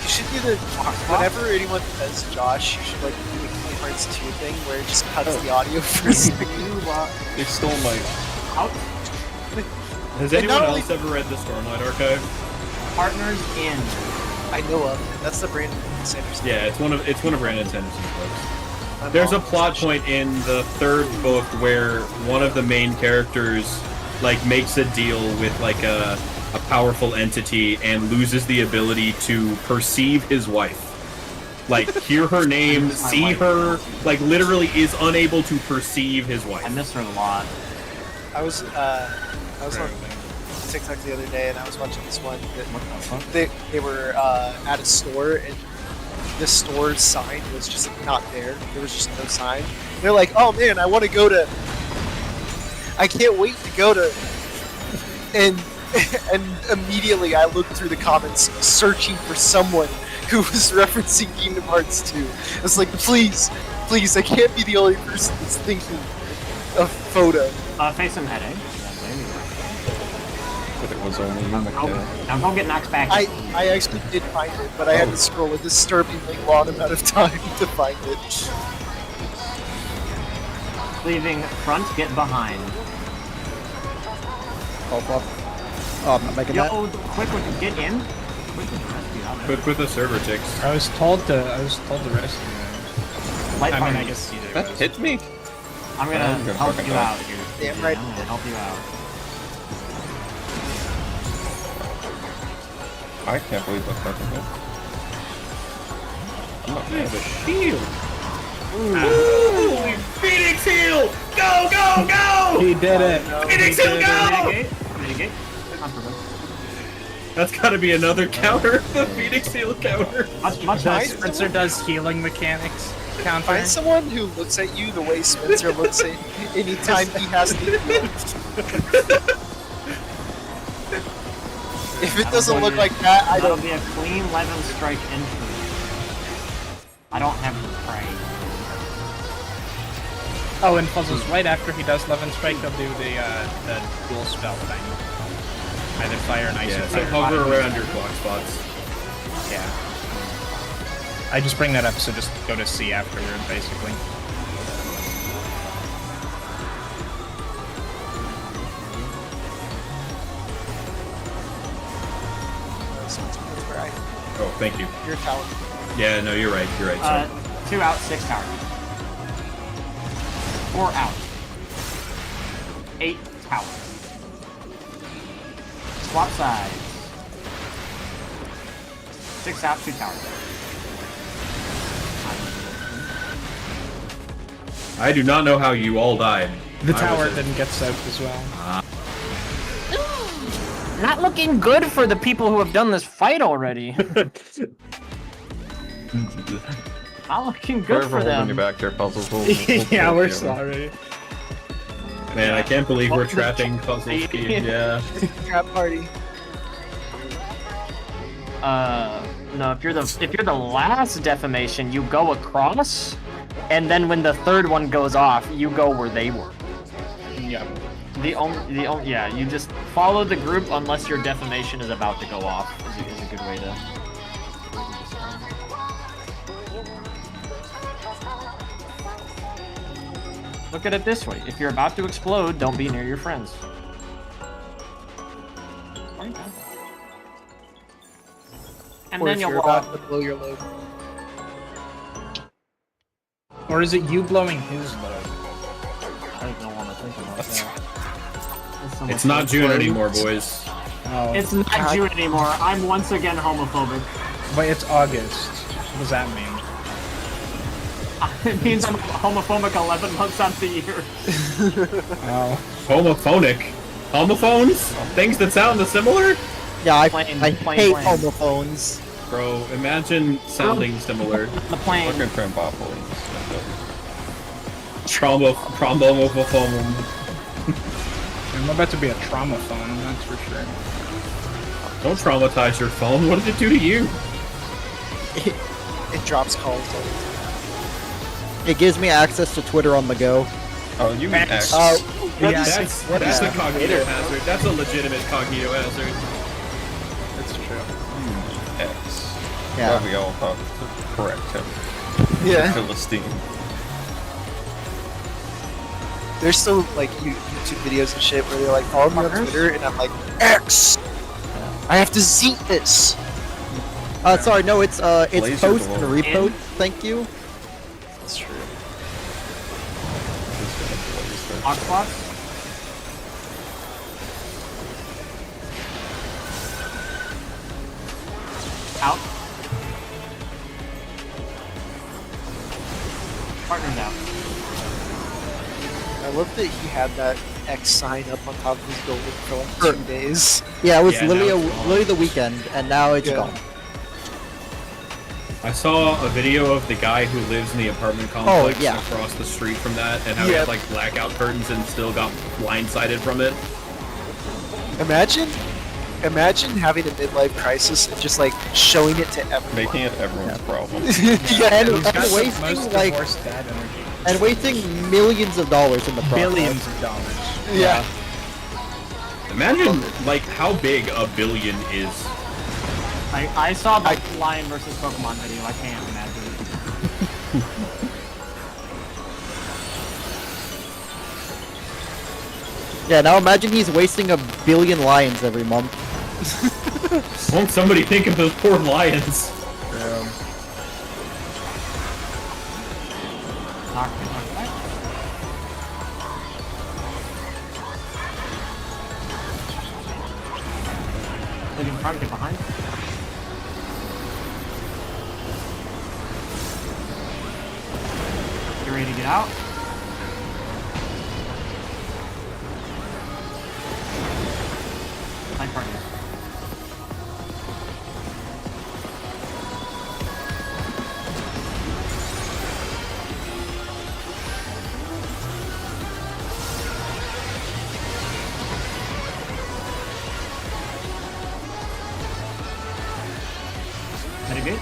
You should do the whenever anyone says Josh, you should like do the Kingdom Hearts 2 thing where it just cuts the audio for a second. They stole my. Has And anyone not only- else ever read the Stormlight Archive? partners in. I know of. That's the Brandon Sanderson. Yeah, it's one of Brandon Sanderson's books. My There's a mom- plot point in the third book where one of the main characters like makes a deal with like a powerful entity and loses the ability to perceive his wife. Like hear her name, see her, like literally is unable to perceive his I wife. miss her a lot. I was on TikTok the other day and I was watching this one that they were at a store and the store's sign was just not there. There was just no sign. They're like, "Oh man, I want to go to. I can't wait to go to." And immediately I looked through the comments searching for someone who was referencing Kingdom Hearts 2. I was like, please, I can't be the only person that's thinking of photo. Face him headache. But it was only in the Now go get knocked back. I actually did find it, but I had to scroll a disturbingly long amount of time to find it. Leaving front, get behind. Oh, fuck. Oh, I'm not making that. Yo, quick with the get in. Quick with the rescue out there. Quick with the server ticks. I was told to rescue. Light I mean, I party. guess either That goes. hit me? I'm gonna I'm gonna help fucking you die. out here. Damn right. I'm gonna help you out. I can't believe that fucking hit. I'm not mad at Shield. Ooh, Phoenix Heal! Go, go, go! He did it. Phoenix Heal, go! Mitigate. I'm perfect. That's gotta be another counter. The Phoenix Heal counter. Much The nicer. Spencer does healing mechanics counter. Find someone who looks at you the way Spencer looks at anytime he has to heal. If it doesn't look like that, I That'll don't. be a clean 11 strike entry. I don't have the prey. Oh, and puzzles right after he does 11 strike, he'll do the dual spell thing. Either fire and ice. Yeah, or so fire. hover around your clock spots. Yeah. I just bring that up, so just go to C afterward, basically. Where I, Oh, thank you. your talent. Yeah, no, you're right. You're right. Sorry. 2 out, 6 tower. 4 out. 8 tower. Swap sides. 6 out, 2 tower. I do not know how you all died. The I tower was didn't get soaked as well. Not looking good for the people who have done this fight already. Not looking good Whoever for holding you them. back there, puzzles will. Yeah, we're sorry. sorry. Man, I can't believe we're Welcome to trapping puzzle scheme. Yeah. Trap party. No, if you're the last defamation, you go across, and then when the third one goes off, you go where they were. Yeah. Yeah, you just follow the group unless your defamation is about to go off. Is a good way to. Look at it this way: if you're about to explode, don't be near your friends. And Or then if you'll you're walk. about to blow your load. Or is it you blowing his load? don't want to think about that. It's not June anymore, boys. Oh, It's not June anymore. I'm once again homophobic. but it's August. What does that mean? It means I'm homophobic 11 months out of the year. Oh. Homophonic. Homophones? Things that sound similar? Yeah, I Plain hate plain. homophones. Bro, imagine sounding similar. The plane. Fucking trampoline. Trombophone. I'm about to be a trauma phone, that's for sure. Don't traumatize your phone. What did it do to you? It drops calls all the time. It gives me access to Twitter on the go. Oh, you mean X? Yeah, That's a cognito hazard. That's a legitimate cognito hazard. that's true. X. Yeah. Glad we all thought to correct him. Yeah. Philistine. There's still like YouTube videos and shit where they're like, follow me on Twitter, and I'm like, X! I have to zeet this! Sorry, no, it's Laser post and door. repost. Thank you. That's true. Oxbox? Out. Partners out. I love that he had that X sign up on top of his building for like 2 days. Yeah, it was Yeah, literally now it's gone. literally the weekend, and now it's Yeah. gone. I saw a video of the guy who lives in the apartment complex yeah. across the street from that, and how he Yeah. had like blackout curtains and still got blindsided from it. Imagine having a midlife crisis and just like showing it to everyone. Making it everyone's problem. Yeah, And, He's got and the wasting most like divorced dad energy. and wasting millions of dollars in the process. Billions of dollars. yeah. Imagine like how big a billion is. I saw the Lion versus Pokemon video. I can't imagine it. Yeah, now imagine he's wasting 1 billion lions every month. Won't somebody think of those poor lions? Knock back. Get in front, get behind. Get ready to get out. Side partner. Mitigate.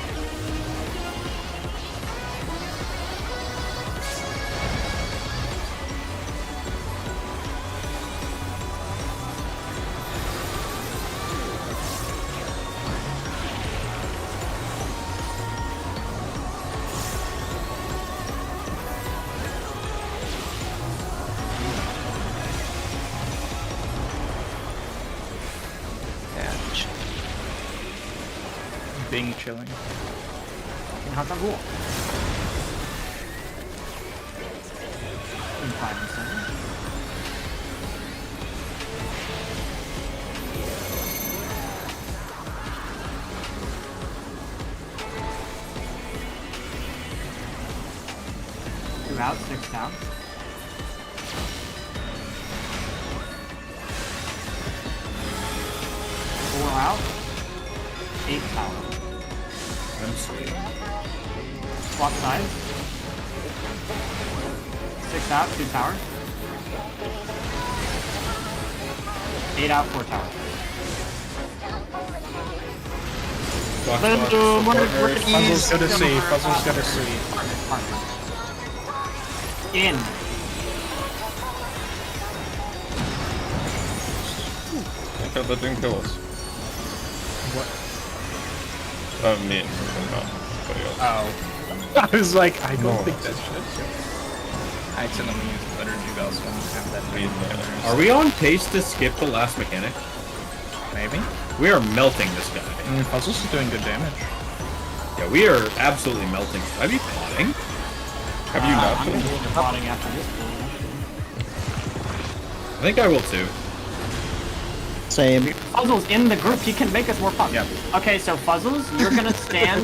Being chilling. How's that rule? In 5 and 7. Two out, 6 down. 4 out, 8 tower. I'm sweet. Swap sides. 6 out, 2 tower. 8 out, 4 tower. Boom! Puzzle's go to C. Puzzle's go to C. Partner. In. Okay, that didn't kill us. What? Me and not anybody else. Oh. I was like, I don't No. think that should. I accidentally used energy bell, so I don't have that many together. Are we on pace to skip the last mechanic? Maybe? We are melting this guy. Puzzle's is doing good damage. Yeah, we are absolutely melting. Are you plotting? Have you not I'm been? gonna do the plotting after this build, actually. I think I will too. Same. Fuzzles in the group, he can make us more puzzles. Yep. Okay, so Fuzzles, you're gonna stand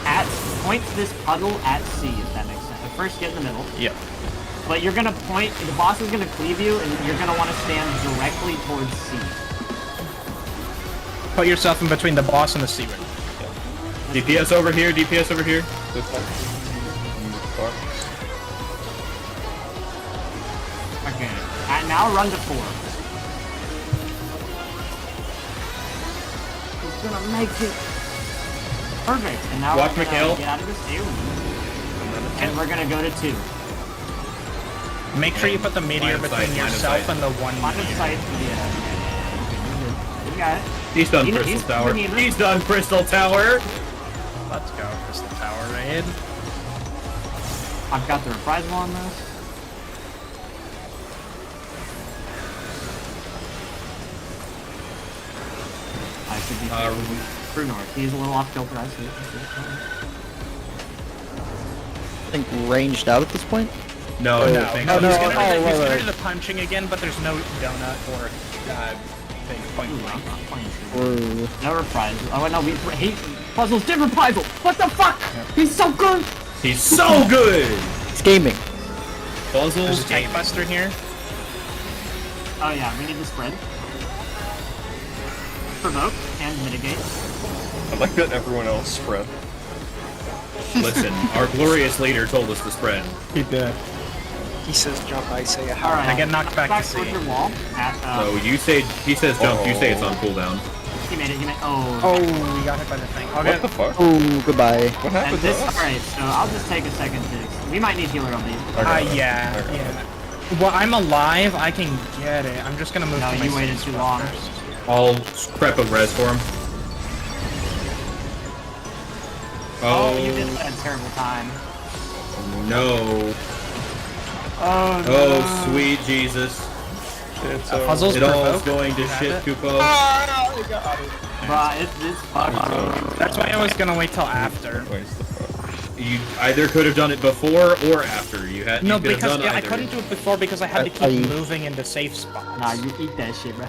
at point this puddle at C, if that makes sense. First, get in the middle. Yep. But you're gonna point. The boss is gonna cleave you, and you're gonna want to stand directly towards C. Put yourself in between the boss and the C ring. DPS over here. DPS over here. This one. Okay. And now run to 4. He's gonna make it. Perfect. And now Watch we're gonna Mikhail. get out of this 2. And we're gonna go to 2. Make sure you put the meteor Line of between sight, line of yourself sight. and the one Line of meteor. sight. Yeah. You got it. He's done He's- Crystal he's Tower. pretty even. He's done Crystal Tower. Let's go, Crystal Tower raid. I've got the reprisal on this. I should be through north. He's a little off kilter. I see it. I think ranged out at this point. No, No, no, no, thank he's you. gonna, oh, he's right, gonna right. do the punching again, but there's no donut or thing point Ooh, blank. I'm not playing through. Ooh. No reprisal. Oh no, he puzzles did reprisal. What the fuck? He's so good. He's so good. It's gaming. There's Puzzles. a tank buster here. Oh yeah, we need to spread. Provoke and mitigate. I like that everyone else spread. Listen, our glorious leader told us to spread. He did. He says jump, I say a All how. right. I get knocked back to towards C. your wall. At, So you say he says jump. You say it's on cooldown. he made it. He made. Oh. Oh, we got hit by the thing. What Okay. the fuck? Ooh, goodbye. What And happened to this. All us? right. So I'll just take a second to. We might need healer on these. Yeah, Okay. yeah. Well, I'm alive. I can get it. I'm just gonna move. No, to my you waited safe too spot long. first. I'll prep a res for him. Oh, you did it at a terrible time. No. Oh. Oh, sweet Jesus. It's Puzzles It all provoke. is going to You have shit, it? Kupo. But it's fucked. That's why I was gonna wait till after. Waste the fuck. You either could have done it before or after. You had. No, you could have because done yeah, I either. couldn't do it before because I had to keep I- moving into safe spots. Nah, you eat that shit, bro.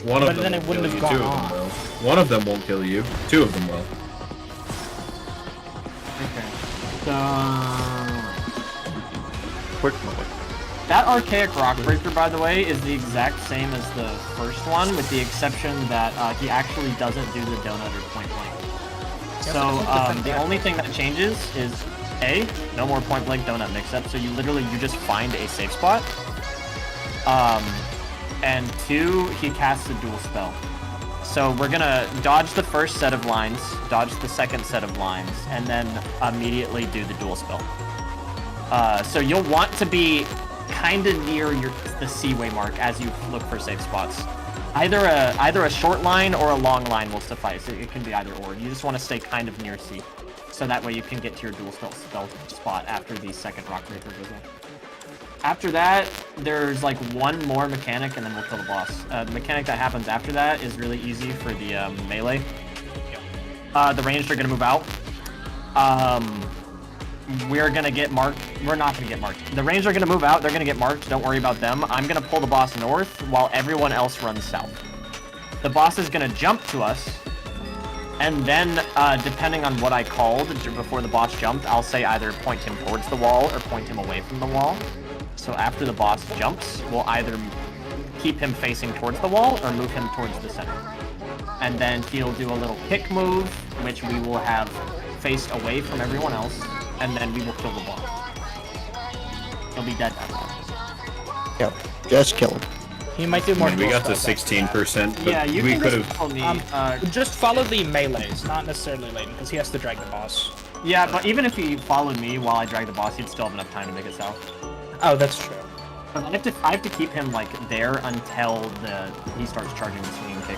One of But them then it won't wouldn't kill have you. gone Two of off. them will. One of them won't kill you. Two of them will. Okay. So Quick mode. that archaic rock breaker, by the way, is the exact same as the first one, with the exception that he actually doesn't do the donut or point blank. So the only thing that changes is A, no more point blank donut mix up. So you just find a safe spot. And 2, he casts a dual spell. So we're gonna dodge the first set of lines, dodge the second set of lines, and then immediately do the dual spell. So you'll want to be kind of near the C-way mark as you look for safe spots. Either a short line or a long line will suffice. It can be either or. You just want to stay kind of near C, so that way you can get to your dual spell spot after the second rock breaker goes off. After that, there's like one more mechanic, and then we'll kill the boss. The mechanic that happens after that is really easy for the melee. The ranged are gonna move out. We're gonna get marked. We're not gonna get marked. The ranged are gonna move out. They're gonna get marked. Don't worry about them. I'm gonna pull the boss north while everyone else runs south. The boss is gonna jump to us, and then depending on what I called before the boss jumped, I'll say either point him towards the wall or point him away from the wall. So after the boss jumps, we'll either keep him facing towards the wall or move him towards the center. And then he'll do a little kick move, which we will have faced away from everyone else, and then we will kill the boss. He'll be dead after that. Yep. Just kill him. He might do more. We dual got to spells after that. 16%, but Yeah, you we can could just have. tell me. Just follow the melees, not necessarily Raidin, because he has to drag the boss. Yeah, but even if he followed me while I dragged the boss, he'd still have enough time to make it south. Oh, that's true. But I have to keep him like there until he starts charging the swinging kick.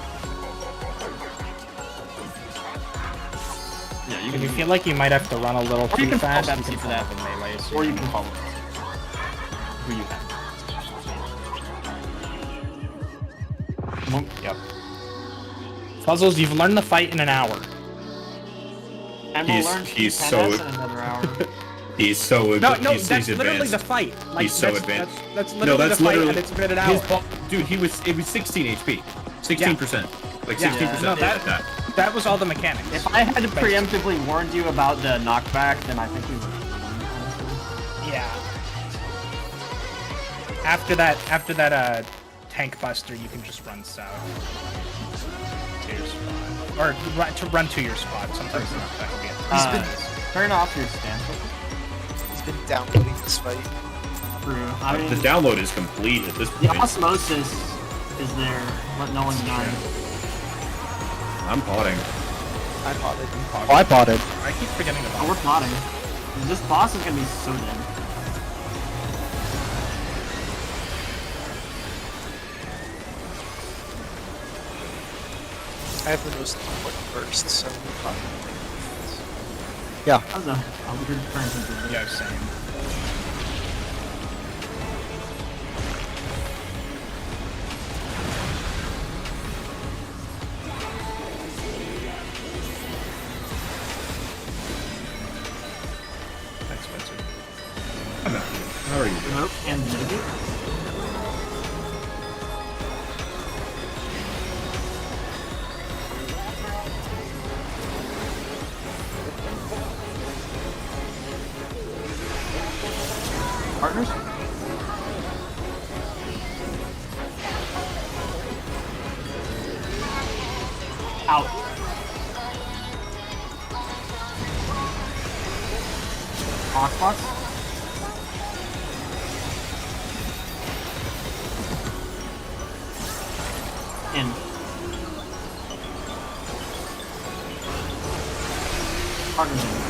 Yeah, If you feel like you might have to run a little you too can fast, follow you them can for that. follow the melees. Or you can follow who you have. Yep. Puzzles, you've learned the fight in an hour. And we'll He's- learn he's 10S so- in another hour. He's so No, he's that's literally advanced. the fight. Like, He's so that's, advanced. That's literally the fight, and it's been an hour. Dude, it was 16 HP, 16%, like 16%. No, that was all the mechanics. If I had preemptively warned you about the knockback, then I think we would have won, honestly. Yeah. After that tank buster, you can just run south to your spot, or run to your spot. Sometimes the knockback will be at 3 Turn off your stance. He's been downloading this fight. True. I mean, The download is complete at this the point. osmosis is there, but no one's done. I'm potting. I potted. Oh, I potted. I keep forgetting about Oh, we're plotting. This boss is gonna be so dead. I have the most important burst, so we'll probably Yeah. That was a weird turn. Yeah, same. Thanks, Spencer. How are you doing? Smoke and mitigate. Partners? Out. Box. In. Partners in.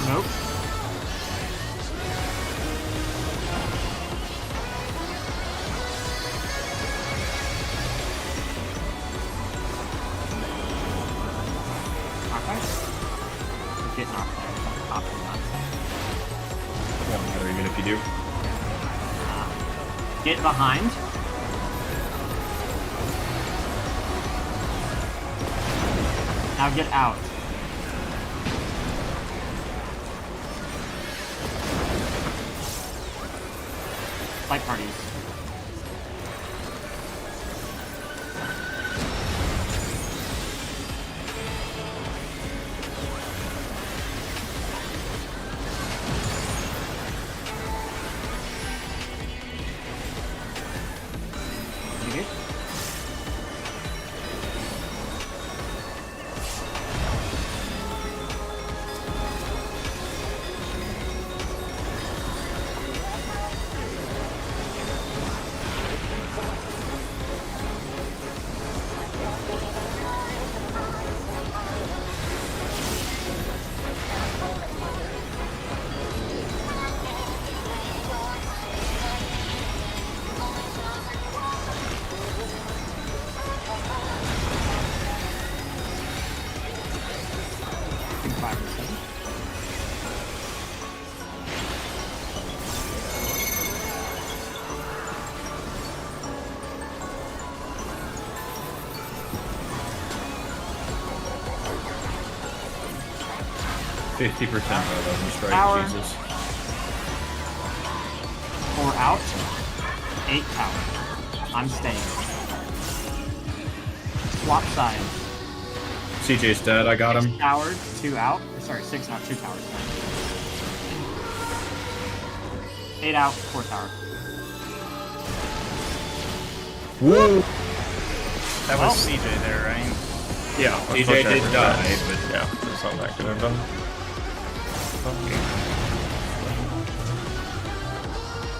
Nope. Okay. Get knocked out. Option knocked Won't matter even if you do. out. Get behind. Now get out. Fight parties. You good? Five or seven. $50% of strike, Power. Jesus. 4 out. 8 power. I'm staying. Swap sides. CJ's dead, I got him. 6 powered, 2 out. Sorry, 6 out, 2 powers. 8 out, 4 tower. Woo! That was CJ there, right? Yeah, CJ did die, but Yeah, that's not that good of them.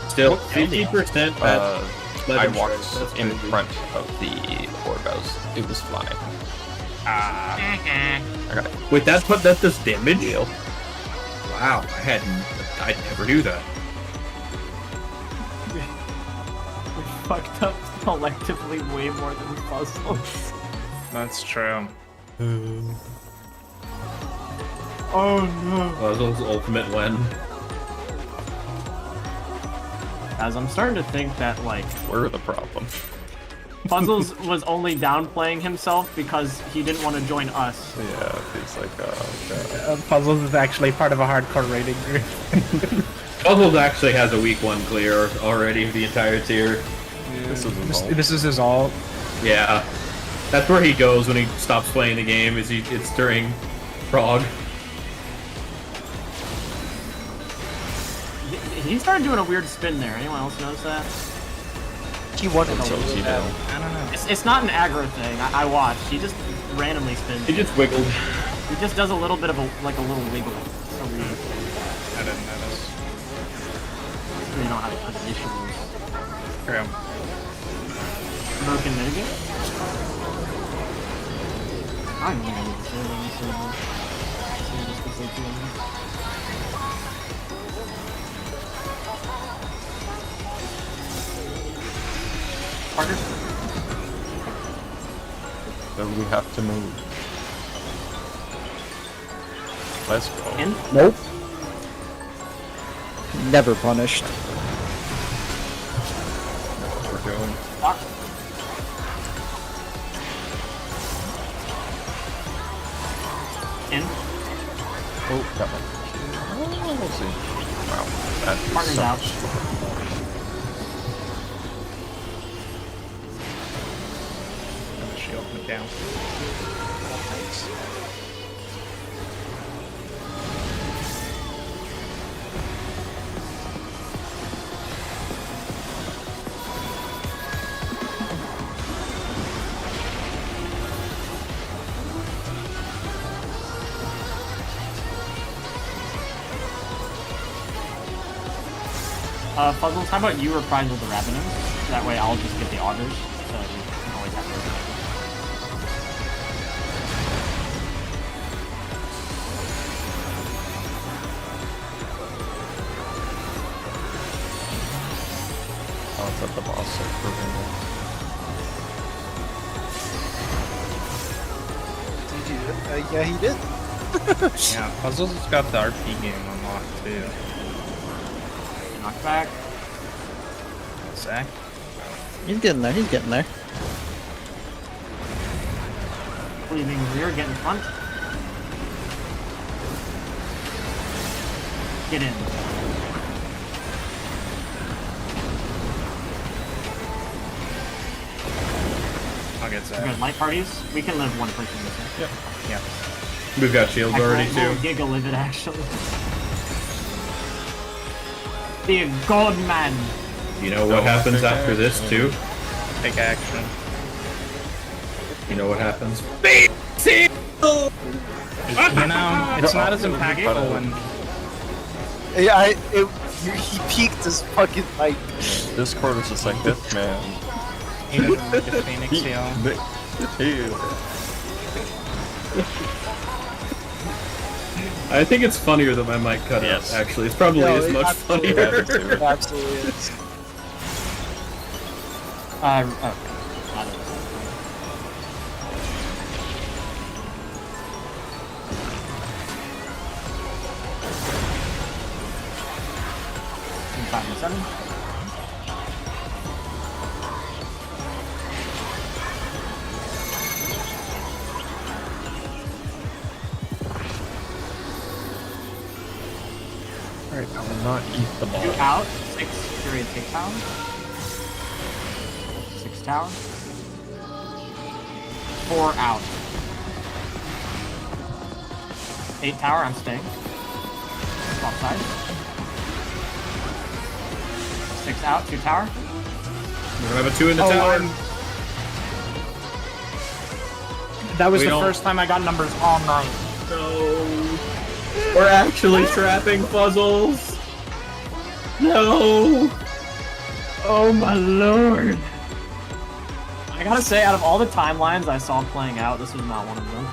Still 50% at I Legend walked Shreds. That's in crazy. front of the orb as it was flying. Okay. Wait, that does damage? Wow, I never knew that. We fucked up collectively way more than puzzles. That's true. Oh no. Puzzles ultimate win. As I'm starting to think that, like, We're the problem. Puzzles was only downplaying himself because he didn't want to join us. Yeah, he's like, oh Puzzles is actually part of a hardcore rating group. Puzzles actually has a week 1 clear already of the entire tier. god. This is his all. Yeah. That's where he goes when he stops playing the game, it's during Prog. He started doing a weird spin there. Anyone else notice that? He wanted to. You know. I don't know. It's not an aggro thing. I watched. He just randomly spins. He just wiggled. He just does a little bit of a little wiggle. So we I didn't notice. really don't have positions. True. Broken mitigate? I don't even need to say Partner? Then we have to move. Let's go. In? Nope. Never punished. What we're doing. Lock. In? Oh, got one. Oh, we'll see. Wow. That is Partner's so out. much. And the shield went down. Puzzles, how about you reprise with the Ravenous? That way I'll just get the augers, so you can always have those. Oh, it's at the boss. So Yeah, he did. Yeah, Puzzles has got the RP game unlocked too. Knockback. Zach? He's getting there. He's getting there. Leaving rear, get in front. Get in. I'll get We're Zach. good. Light parties. We can live one person this way. Yep. Yeah. We've got shields already too. Giga live it actually. Be a god man. You know what happens after this too? Take action. You know what happens? You know, it's not as impactful when Yeah, he peaked his fucking mic. Discord is just like this, man. he doesn't make a Phoenix heal. I think it's funnier than my mic cut Yes. out, actually. It's probably No, is it much absolutely funnier. is. It absolutely is. Five and seven. Alright, I will not eat the ball. Two out. 6 period take tower. 6 tower. 4 out. 8 tower, I'm staying. Swap sides. 6 out, 2 tower. We have a 2 in the tower. That was We the don't- first time I got numbers all night. No. We're actually trapping puzzles. No. Oh my lord. I gotta say, out of all the timelines I saw playing out, this was not one of them.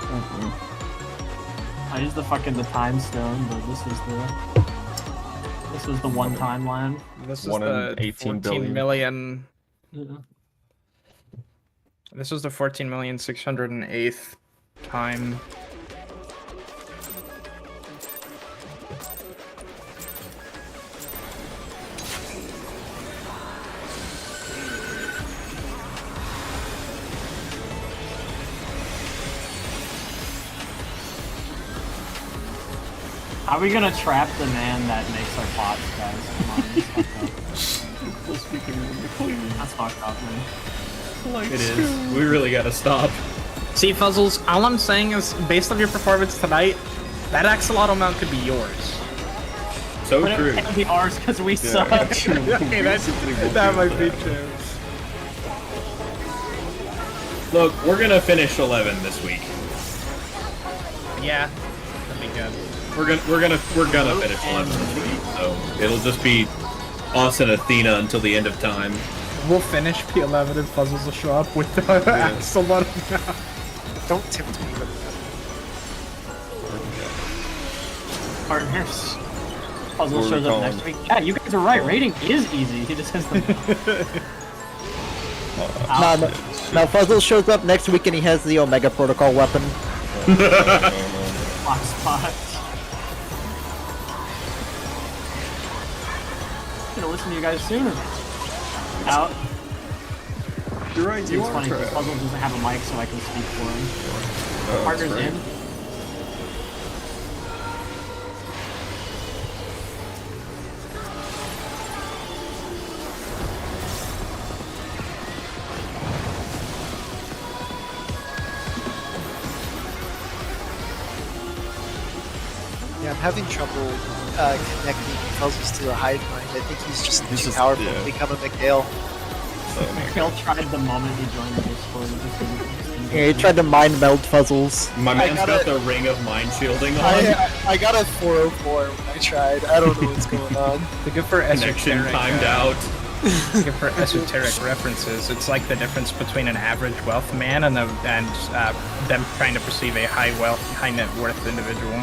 I used the time stone, but this was the one timeline. This is One in the 18 14 million. Yeah. This was the 14,608th time. How are we gonna trap the man that makes our pots, guys? Come on, that's fucked up, man. It is. We really gotta stop. See, Fuzzles, all I'm saying is, based on your performance tonight, that axolotl mount could be yours. So But true. it can't be ours because we suck. Okay, that might be true. Look, we're gonna finish 11 this week. Yeah, that'd be good. We're gonna finish 11 this week. So it'll just be us and Athena until the end of time. We'll finish P11 and Fuzzles will show up with the axolotl mount. Don't tempt me with Partners. Puzzle What are we shows up calling? next week. Yeah, you guys are right. Raiding is easy. He just has the. Now Fuzzle shows up next week and he has the Omega Protocol weapon. Hot spot. I'm gonna listen to you guys sooner. Out. You're right, you It's are funny because trash. Puzzle doesn't have a mic, so I can speak for him. Partners right. in. Yeah, I'm having trouble connecting puzzles to a hive mind. I think he's just He's too just- powerful yeah. to become a McHale. Phil tried the moment he joined the Discord. Yeah, he tried to mind meld Fuzzles. My man's gotta- got the ring of mind shielding on. I got a 404 when I tried. I don't know what's going on. The good for Connection esoteric, timed out. good for esoteric references. It's like the difference between an average wealth man and them trying to perceive a high net worth individual.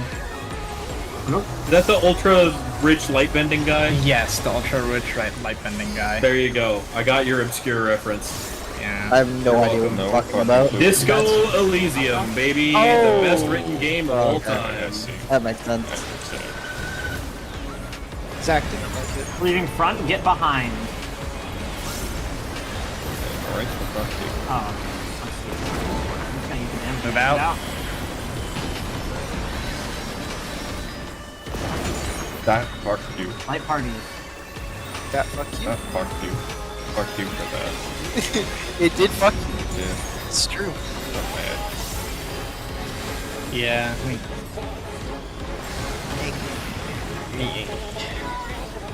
Is that the ultra rich light bending guy? Yes, the ultra rich light bending guy. There you go. I got your obscure reference. Yeah. I have no You're idea what welcome, you're no talking fucking about. clue. Disco Elysium, baby. Oh. The best written game of all Okay. I time. see. That makes sense. I understand. Zach didn't like it. Leaving front, get behind. Alright, so fuck you. Oh, okay. Let's see. I'm just gonna eat the damage. Move out. That fuck you. Light parties. That fuck you. That fuck you. Fuck you for that. It did fuck you. Yeah, It's true. not bad. Yeah.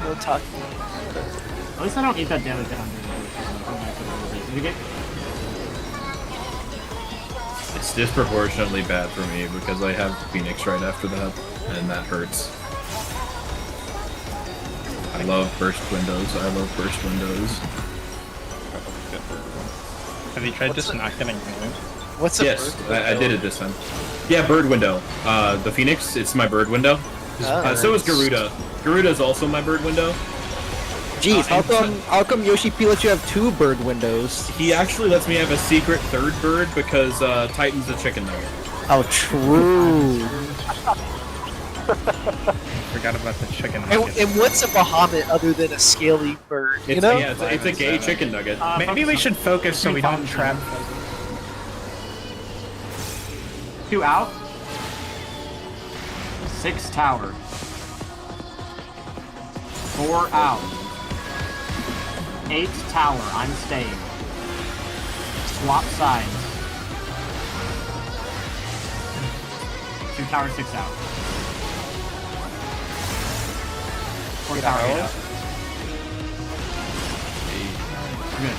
No talk. At least I don't eat that damage down. Did you get? It's disproportionately bad for me because I have Phoenix right after that, and that hurts. I love burst windows. I love burst windows. Have you tried What's just it? not getting moved? What's a Yes, bird I did window? it this time. Yeah, bird window. The Phoenix, it's my bird window. Oh. So is Garuda. Garuda's also my bird window. Jeez, how come Yoshi P lets you have 2 bird windows? He actually lets me have a secret third bird because Titan's a chicken nugget. Oh, true. Forgot about the chicken And, nuggets. and what's a Bahamut other than a scaly bird? You It's, know? yeah, it's a gay chicken nugget. Maybe we should focus so we don't trap. 2 out. 6 tower. 4 out. 8 tower. I'm staying. Swap sides. 2 tower, 6 out. 4 tower, 8 out. Good.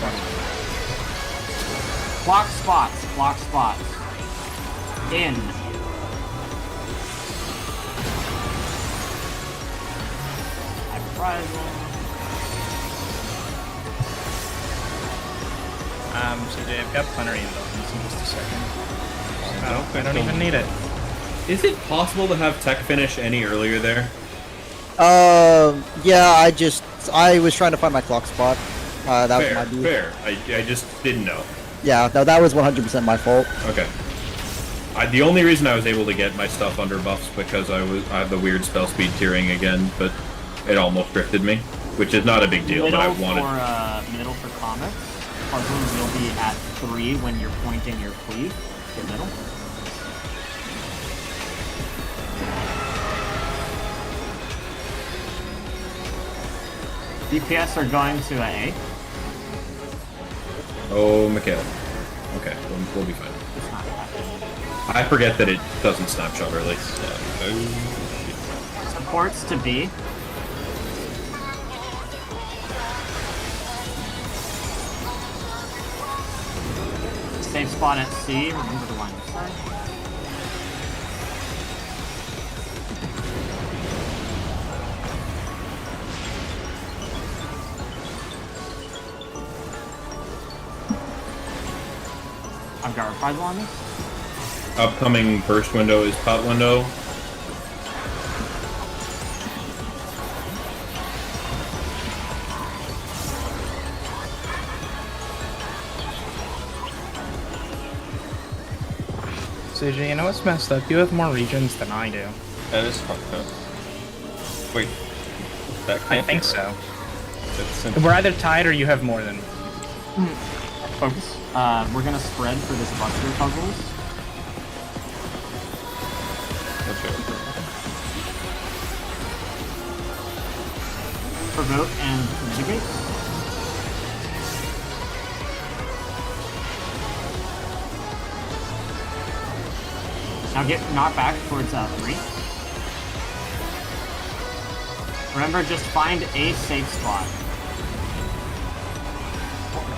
Block spots. Block spots. In. reprisal. CJ, I've got plenary indulgence in just a second. I don't even need it. Is it possible to have tech finish any earlier there? Yeah, I was trying to find my clock spot. That was my dude. Fair. I just didn't know. Yeah, no, that was 100% my fault. Okay. The only reason I was able to get my stuff under buffs because I have the weird spell speed tiering again, but it almost drifted me, which is not a big deal. But I wanted Middle for comets. Puzzles will be at 3 when you're pointing your cleave. Get middle. DPS are going to A. Oh, Mikhail. Okay, we'll be fine. It's not happening. I forget that it doesn't snapshot early. Supports to B. Safe spot at C. Remember the line of sight. I've got reprisal on this. Upcoming burst window is pot window. CJ, you know what's messed up? You have more regions than I do. That is fucked up. Wait. That I can't think be so. right. We're either tied or you have more than. Focus. We're gonna spread for this Buster puzzles. Provoke and mitigate. Now get knocked back towards 3. Remember, just find a safe spot.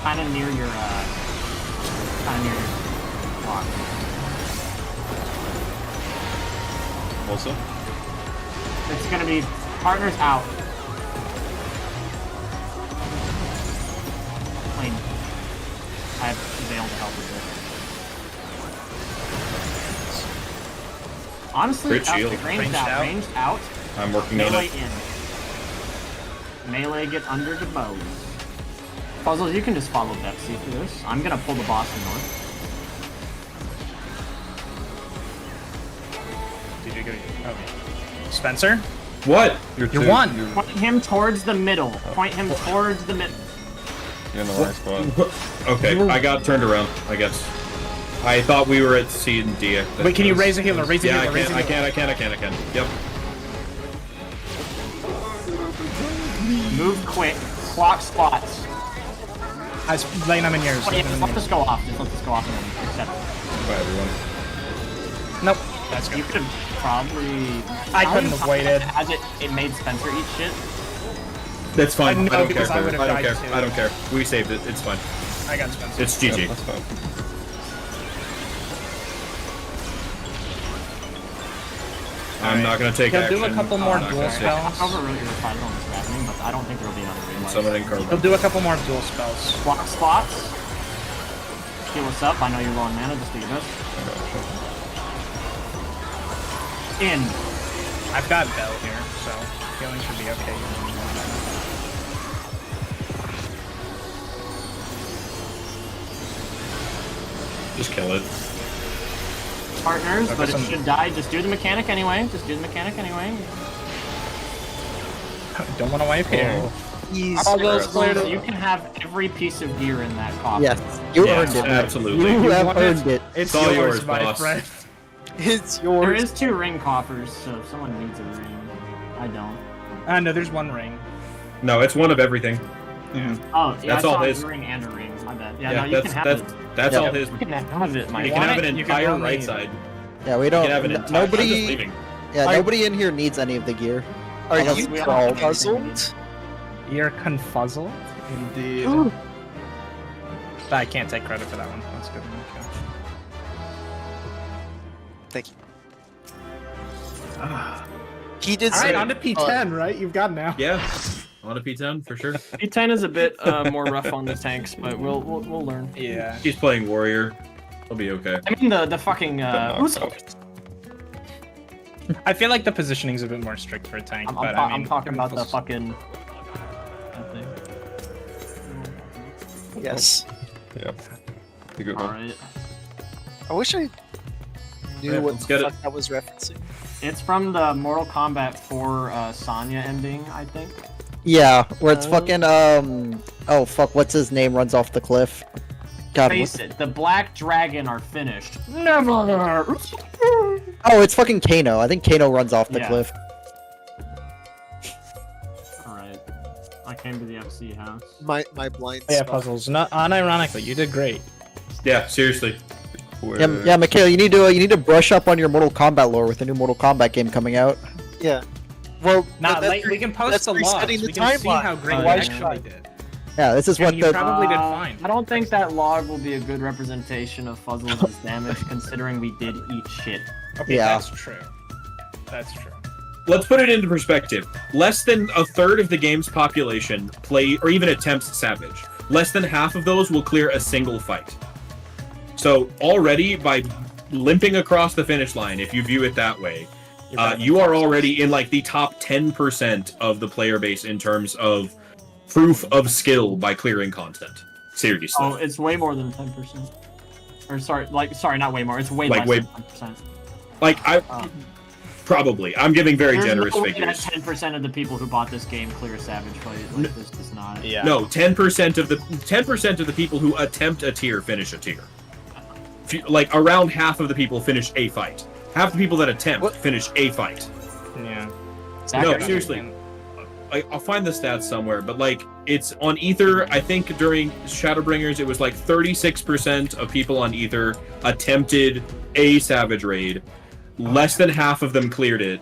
Kind of near your block. Also? It's gonna be partners out. Plane. I have Veil to help with this. Honestly, Crit shield. ranged out. I'm working on Melee it. in. Melee get under the bows. Puzzles, you can just follow Betsy for this. I'm gonna pull the boss north. Did you go? Okay. Spencer? What? You're one. Point him towards the middle. Point him towards the middle. You're in the right spot. Okay, I got turned around, I guess. I thought we were at C and D. Wait, can you raise a healer? Raise a Yeah, healer. Raise a I healer. can. Yep. Move quick. Clock spots. I was laying them in yours. Yeah, just let this go off. Just let this go off and then accept it. Bye, everyone. Nope. That's You good. could have probably... I couldn't have waited. Has it made Spencer eat shit? That's fine. I know, I don't because care. I would have died too. I don't care. We saved it. It's fine. I got Spencer. It's GG. Yeah, that's fine. I'm not gonna take He'll action. do a couple more I'm not dual gonna take- spells. However, really reprisal on this happening, but I don't think there'll be another green light. Summoning card. He'll do a couple more dual spells. Block spots. Heal us up. I know you're low on mana. Just do your best. In. I've got Bell here, so healing should be okay. Just kill it. Partners, Okay, but it some- should die. Just do the mechanic anyway. Don't want to wipe here. Oh. He's All those So players. you can have every piece of gear in that coffer. Yes, you Yes, earned it. absolutely. You have want it? earned it. It's all yours, yours, my boss. friend. it's There yours. is 2 ring coffers, so if someone needs a ring, I don't. No, there's one ring. No, it's one of everything. Oh, yeah, That's I all saw his. a ring and a ring. My bad. Yeah, Yeah, no, you can have it. that's Yep. all his. You can have it, my You want can have it? an You can entire only- right side. Yeah, we You don't. can have an entire. I'm just Nobody. leaving. Yeah, Are- nobody in here needs any of the gear. Are Unless you we all have everything we puzzled? You're confuzzled? Indeed. Ooh. I can't take credit for that one. That's good. Okay. Thank you. He did All right, say on to P10, right? You've got now. Yeah, on a P10 for sure. P10 is a bit more rough on the tanks, but we'll learn. Yeah. He's playing warrior. He'll be okay. I mean the fucking who's I feel like the positioning's a bit more strict for a tank, but I mean, I'm talking about the fucking. yes. Yeah. You good All one. right. I wish I knew Yeah, what let's the get fuck it. that was referencing. It's from the Mortal Kombat 4 Sonya ending, I think. Yeah, where it's fucking oh fuck, what's his name runs off the cliff? God, Face it, the Black Dragon are finished. Never. oh, it's fucking Kano. I think Kano runs off the Yeah. cliff. Alright. I came to the FC house. My blind yeah, spot. puzzles. Not unironically, you did great. Yeah, seriously. Yeah, Mikhail, you need to brush up on your Mortal Kombat lore with the new Mortal Kombat game coming out. Yeah. Well, Nah, that's like, we can post that's the logs. resetting the We can see timeline. how great Oh, you yeah. actually did. Yeah, this is And what you the probably did fine. I don't think that log will be a good representation of Fuzzles' damage, considering we did eat shit. Okay, Yeah. that's true. That's true. Let's put it into perspective. Less than a third of the game's population play or even attempts Savage. Less than half of those will clear a single fight. So already by limping across the finish line, if you view it that way, you are already in like the top 10% of the player base in terms of proof of skill by clearing content. Seriously. Oh, it's way more than 10%. Or sorry, not way more. It's way Like, less than 10%. Like probably. I'm giving very There's generous no way that figures. 10% of the people who bought this game clear Savage fight. Like, this does not. Yeah. No, 10% of the people who attempt a tier finish a tier. Like around half of the people finish a fight. Half the people that attempt finish a fight. Yeah. No, seriously. I'll find the stats somewhere, but like it's on Ether. I think during Shadowbringers, it was like 36% of people on Ether attempted a Savage raid. Less than half of them cleared it,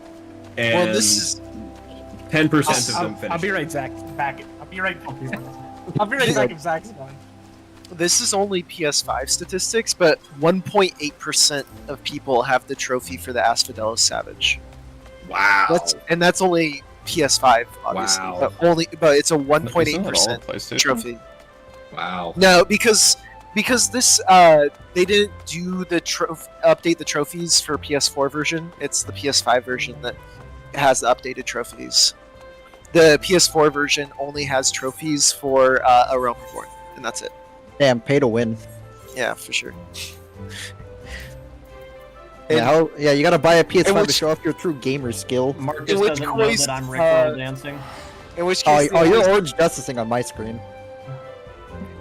and Well, this is 10% of them finished. I'll be right, Zach. Back it. I'll be right back if Zach's done. This is only PS5 statistics, but 1.8% of people have the trophy for the Asphodelos Savage. Wow. That's only PS5, obviously. Wow. But it's a Isn't that all 1.8% PlayStation? trophy. Wow. No, because this they didn't do the update the trophies for PS4 version. It's the PS5 version that has the updated trophies. The PS4 version only has trophies for A Realm Reborn, and that's it. damn pay to win. Yeah, for sure. Yeah, you gotta buy a PS5 to which- show off your true gamer skill. Marcus In which doesn't know case, that I'm Rickroll dancing. In which Oh, case, you're orange justicing on my screen.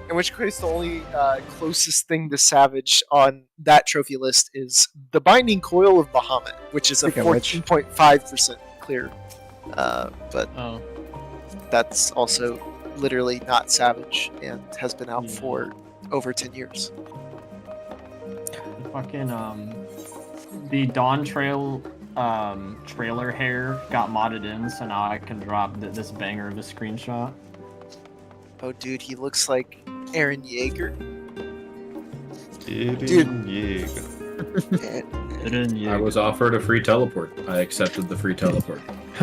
in which case, the only closest thing to Savage on that trophy list is the Binding Coil of Bahamut, which is a Speaking of which. 14.5% clear. But Oh. that's also literally not Savage and has been out for over 10 years. Fucking the Dawn Trail trailer hair got modded in, so now I can drop this banger of a screenshot. Oh, dude, he looks like Aaron Yeager. I was offered a free teleport. I accepted the free teleport.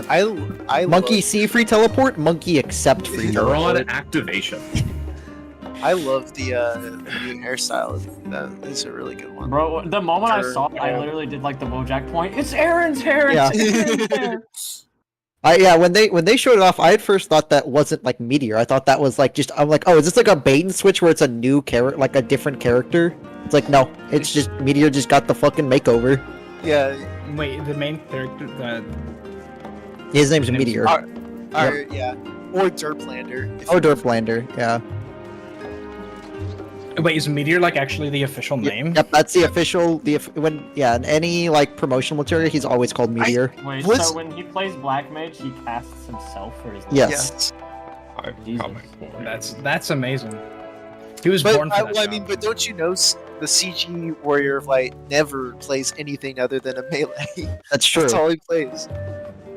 I Monkey love, see free teleport, monkey accept free teleport. Neuron activation. I love the new hairstyle. That is a really good one. Bro, the moment I saw it, I literally did like the Wojak point. It's Aaron's hair. Yeah. It's Aaron's hair. When they showed it off, I at first thought that wasn't like Meteor. I thought that was like I'm like, oh, is this like a bait and switch where it's a new character, like a different character? It's like, no, it's just Meteor just got the fucking makeover. Yeah. Wait, the main character, His name's Meteor. Yeah. Or Derplander. Oh, Durflander, yeah. wait, is Meteor like actually the official name? Yep, that's the official. In any like promotional material, he's always called Meteor. Wait, Was- so when he plays Black Mage, he casts himself, or is that? Yes. I'm Jesus. coming for you. That's amazing. He was But born for that I job. mean, but don't you know the CG Warrior of Light never plays anything other than a melee. That's true. That's all he plays.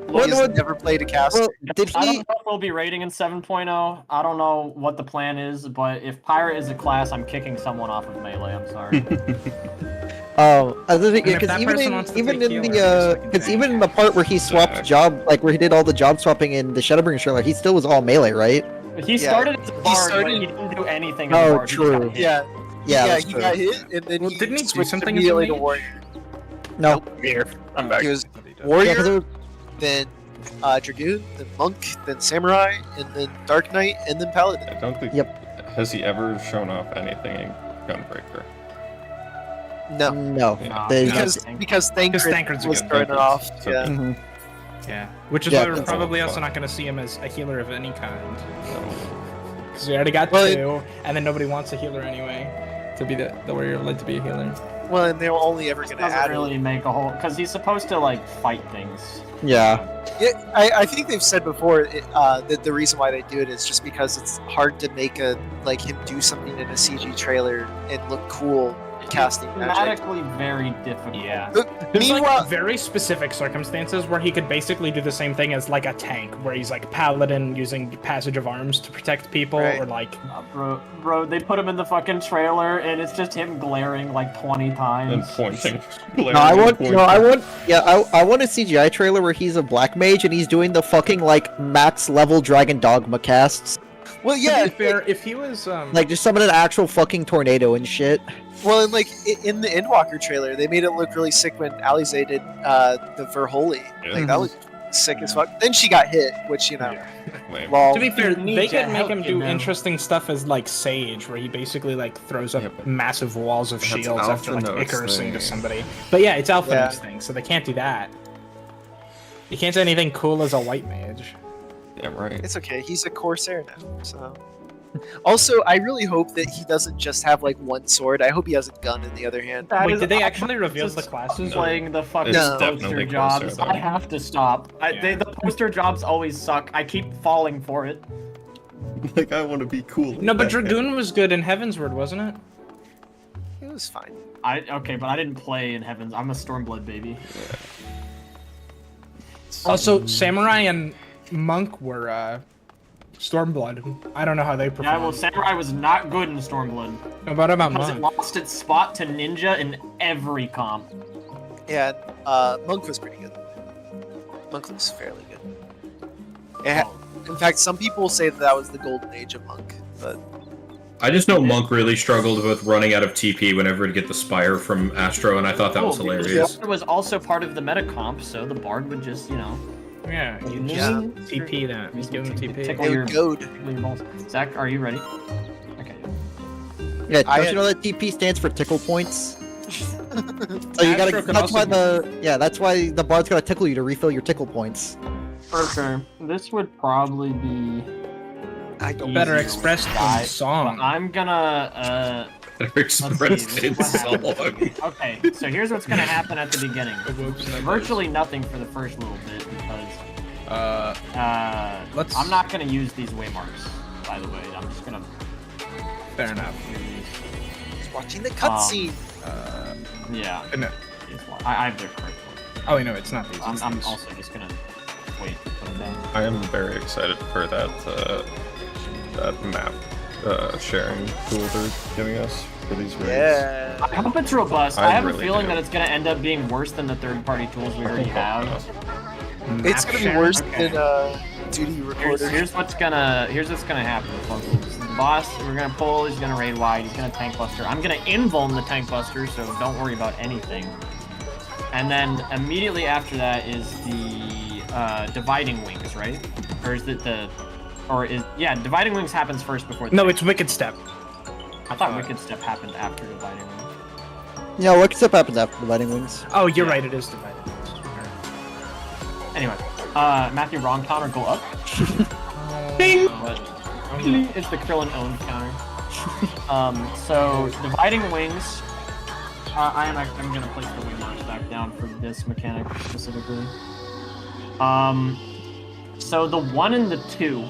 Well, He has no, never played a caster. Well, did I don't he? know if we'll be raiding in 7.0. I don't know what the plan is, but if Pirate is a class, I'm kicking someone off of Melee. I'm sorry. if Because that even person in wants to even take in healer, the I guess I can because take even in it. the part where he swapped job, like where he did all the job swapping in the Shadowbringer trailer, he still was all melee, right? He started as a bard, but he didn't do anything as a Oh, bard. He just got true. hit. Yeah, That's he true. got hit, and then Well, he didn't he do switched something as a immediately to mage? warrior. No. Here, I'm back. He was Yeah, warrior, 'cause it was- then dragoon, then monk, then samurai, and then dark knight, and then paladin. I don't think. Has he ever shown off anything in Gunbreaker? No, no. No. They- because Thancred's a was good starting it off. So- Yeah. Mhm. Yeah, which is Yeah, why we're that's probably all also fun. not going to see him as a healer of any kind. Because we already got Well, two, and then nobody wants a healer anyway to be the warrior led to be a healer. Well, and they're only ever This going to doesn't add really make a whole because he's supposed to like fight things. Yeah. Yeah, I think they've said before that the reason why they do it is just because it's hard to make him do something in a CG trailer and look cool casting magic. Thematically very difficult. Yeah. There's Meanwhile, like very specific circumstances where he could basically do the same thing as like a tank, where he's like paladin using passage of arms to protect people, Right. or like Bro, they put him in the fucking trailer and it's just him glaring like 20 And times. pointing. No, I want a CGI trailer where he's a black mage and he's doing the fucking like max level dragon dogma casts. well, yeah, to be fair, if he was Like just summon an actual fucking tornado and shit. well, and like in the Endwalker trailer, they made it look really sick when Alize did the Verholy. Like that was sick as fuck. Then she got hit, which Lame. lol. to be fair, You need they to could make help him you do know. interesting stuff as like Sage, where he basically like throws up Yeah, but massive walls of that's shields after like Alphinaud's Icarusing to thing. somebody. But yeah, it's Alphinaud's Yeah. thing, so they can't do that. You can't say anything cool as a white mage. Yeah, right. It's okay. He's a Corsair now, so. Also, I really hope that he doesn't just have like one sword. I hope he has a gun in the other hand. That Wait, is did they actually reveal the classes? playing the fucking It's poster definitely jobs? Corsair, though. I have to stop. The poster jobs always suck. I keep falling for it. Like, I want to be cool. No, but Dragoon was good in Heavensward, wasn't it? It was fine. Okay, but I didn't play in Heavens. I'm a Stormblood baby. Also, Samurai and Monk were Stormblood. I don't know how they performed. Yeah, well, Samurai was not good in Stormblood. What about Because it Monk? lost its spot to Ninja in every comp. Yeah, Monk was pretty good. Monk was fairly good. In fact, some people say that was the golden age of Monk, but I just know Monk really struggled with running out of TP whenever he'd get the Spire from Astro, and I thought that was because hilarious. Bard was also part of the meta comp, so the Bard would just, Yeah, you just Yeah. TP that. Just give him TP. Tickle they your, would goad. tickle your balls. Zach, are you ready? Okay. Yeah, I don't had- you know that TP stands for tickle points? So you Astro gotta. could That's also why that's why the bard's gotta tickle you to refill your tickle points. For sure. This would probably be I don't Better easier expressed with in guys, song. but I'm gonna Expressed in what song. okay, so here's what's gonna happen at the beginning. Virtually nothing for the first little bit because Let's- I'm not gonna use these waymarks, by the way. I'm just gonna Fair enough. was watching the cutscene. yeah. No. I have their correct one. Oh, wait, no, it's not these. I'm, it's I'm these. also just gonna wait to put them down. I am very excited for that map sharing tool they're giving us for these raids. Yeah. I hope it's robust. I I have a really feeling do. that it's gonna end up being worse than the third-party tools we already have. It's gonna be Map worse share? than Duty Recorder. Here's what's gonna happen, folks. The boss, we're gonna pull. He's gonna raid wide. He's gonna tank buster. I'm gonna invuln the tank buster, so don't worry about anything. And then immediately after that is the dividing wings, right? Or is it dividing wings happens first before. No, it's Wicked Step. I thought Wicked Step happened after dividing wings. Yeah, what step happens after the lighting wings? Oh, you're right, it is divided. Anyway, Matthew, wrong counter, go up. Bing! But it's the Krillin owned counter. So dividing wings. I'm gonna place the wing marks back down for this mechanic specifically. So the 1 and the 2.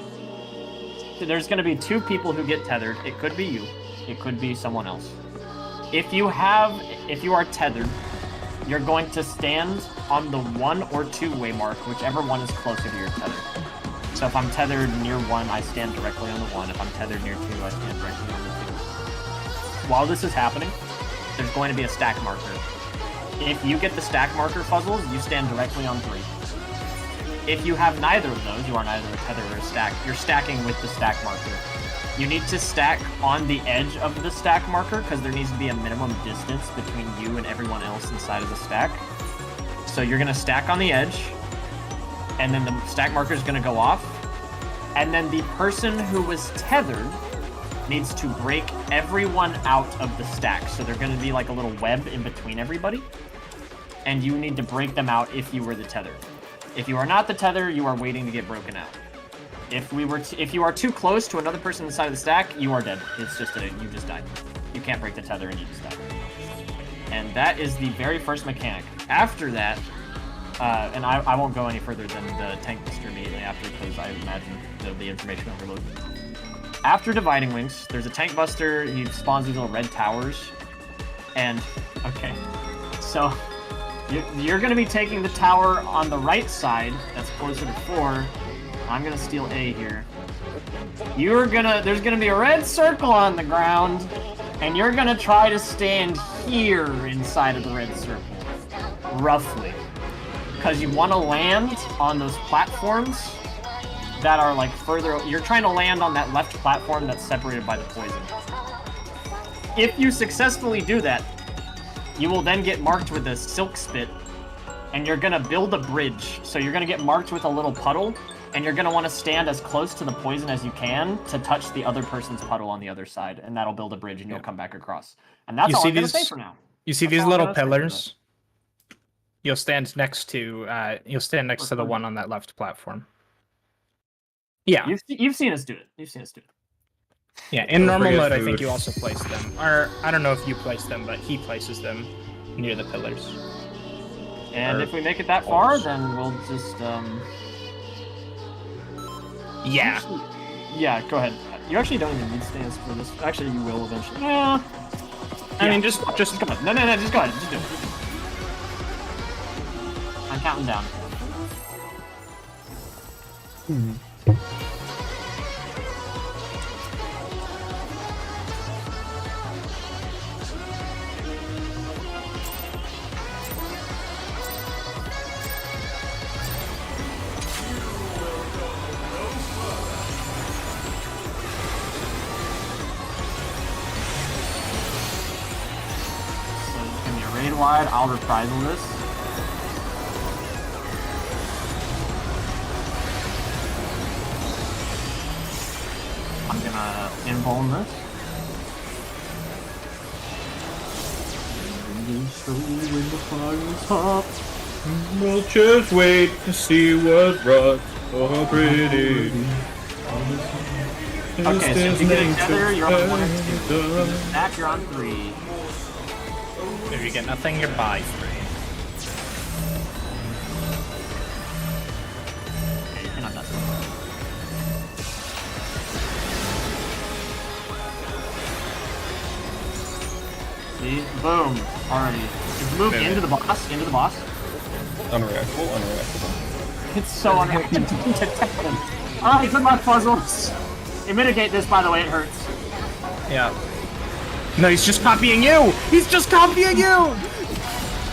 There's gonna be 2 people who get tethered. It could be you. It could be someone else. If you are tethered, you're going to stand on the 1 or 2 way mark, whichever one is closer to your tether. So if I'm tethered near 1, I stand directly on the 1. If I'm tethered near 2, I stand directly on the 2. While this is happening, there's going to be a stack marker If you get the stack marker puzzles, you stand directly on 3. If you have neither of those, you are neither a tether or a stack, you're stacking with the stack marker. You need to stack on the edge of the stack marker because there needs to be a minimum distance between you and everyone else inside of the stack. So you're going to stack on the edge, and then the stack marker is going to go off. And then the person who was tethered needs to break everyone out of the stack. So they're going to be like a little web in between everybody. And you need to break them out if you were the tether. If you are not the tether, you are waiting to get broken out. If you are too close to another person inside of the stack, you are dead. It's just you just died. You can't break the tether and you just die. And that is the very first mechanic. After that, and I won't go any further than the tank buster immediately after because I imagine the information overload. After dividing links, there's a tank buster. He spawns these little red towers. And, okay, so you're going to be taking the tower on the right side. That's closer to 4. I'm going to steal A here. There's going to be a red circle on the ground, and you're going to try to stand here inside of the red circle. Roughly. Because you want to land on those platforms that are like further. You're trying to land on that left platform that's separated by the poison. If you successfully do that, you will then get marked with a silk spit, and you're going to build a bridge. So you're going to get marked with a little puddle, and you're going to want to stand as close to the poison as you can to touch the other person's puddle on the other side, and that'll build a bridge, and you'll come back across. And that's all I'm going to say for now. You see these little pillars? You'll stand next to the one on that left platform. Yeah. You've seen us do it. Yeah, in normal mode, I think you also place them. Or, I don't know if you place them, but he places them near the pillars. And if we make it that far, then we'll just, Yeah. Yeah, go ahead. You actually don't even need stands for this. Actually, you will eventually. I mean, just come on. No, just go ahead. Just do it. I'm counting down. Raid wide, I'll reprisal this. I'm gonna invuln this. We'll just wait to see what rots are pretty. Okay, so if you get together, you're on 1 or 2. Stack, you're on 3. If you get nothing, you're by 3. Okay, you're not that See? Boom. Alriady. Just move into the boss. Unreactable. It's so unreactable. Alright, good luck, puzzles. You mitigate this, by the way, it hurts. Yeah. No, he's just copying you! He's just copying you!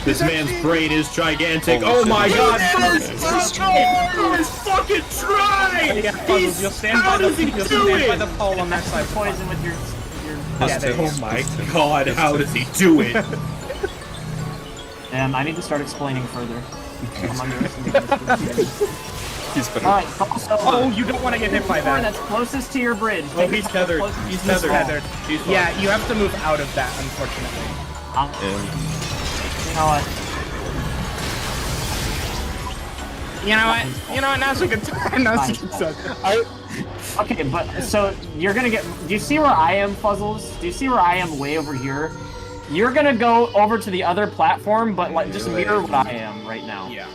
This man's brain is gigantic. Oh my god! First fucking try! You'll stand by the pole on that side. Poison with your Oh my god, how does he do it? I need to start explaining further. I'm underestimating this. Alright, oh, you don't want to get hit by that. That's closest to your bridge. Oh, he's tethered. He's tethered. Yeah, you have to move out of that, unfortunately. You know what? Now's a good time. Okay, but so you're gonna get. Do you see where I am, Fuzzles? Do you see where I am way over here? You're gonna go over to the other platform, but like just mirror what I am right now. Yeah.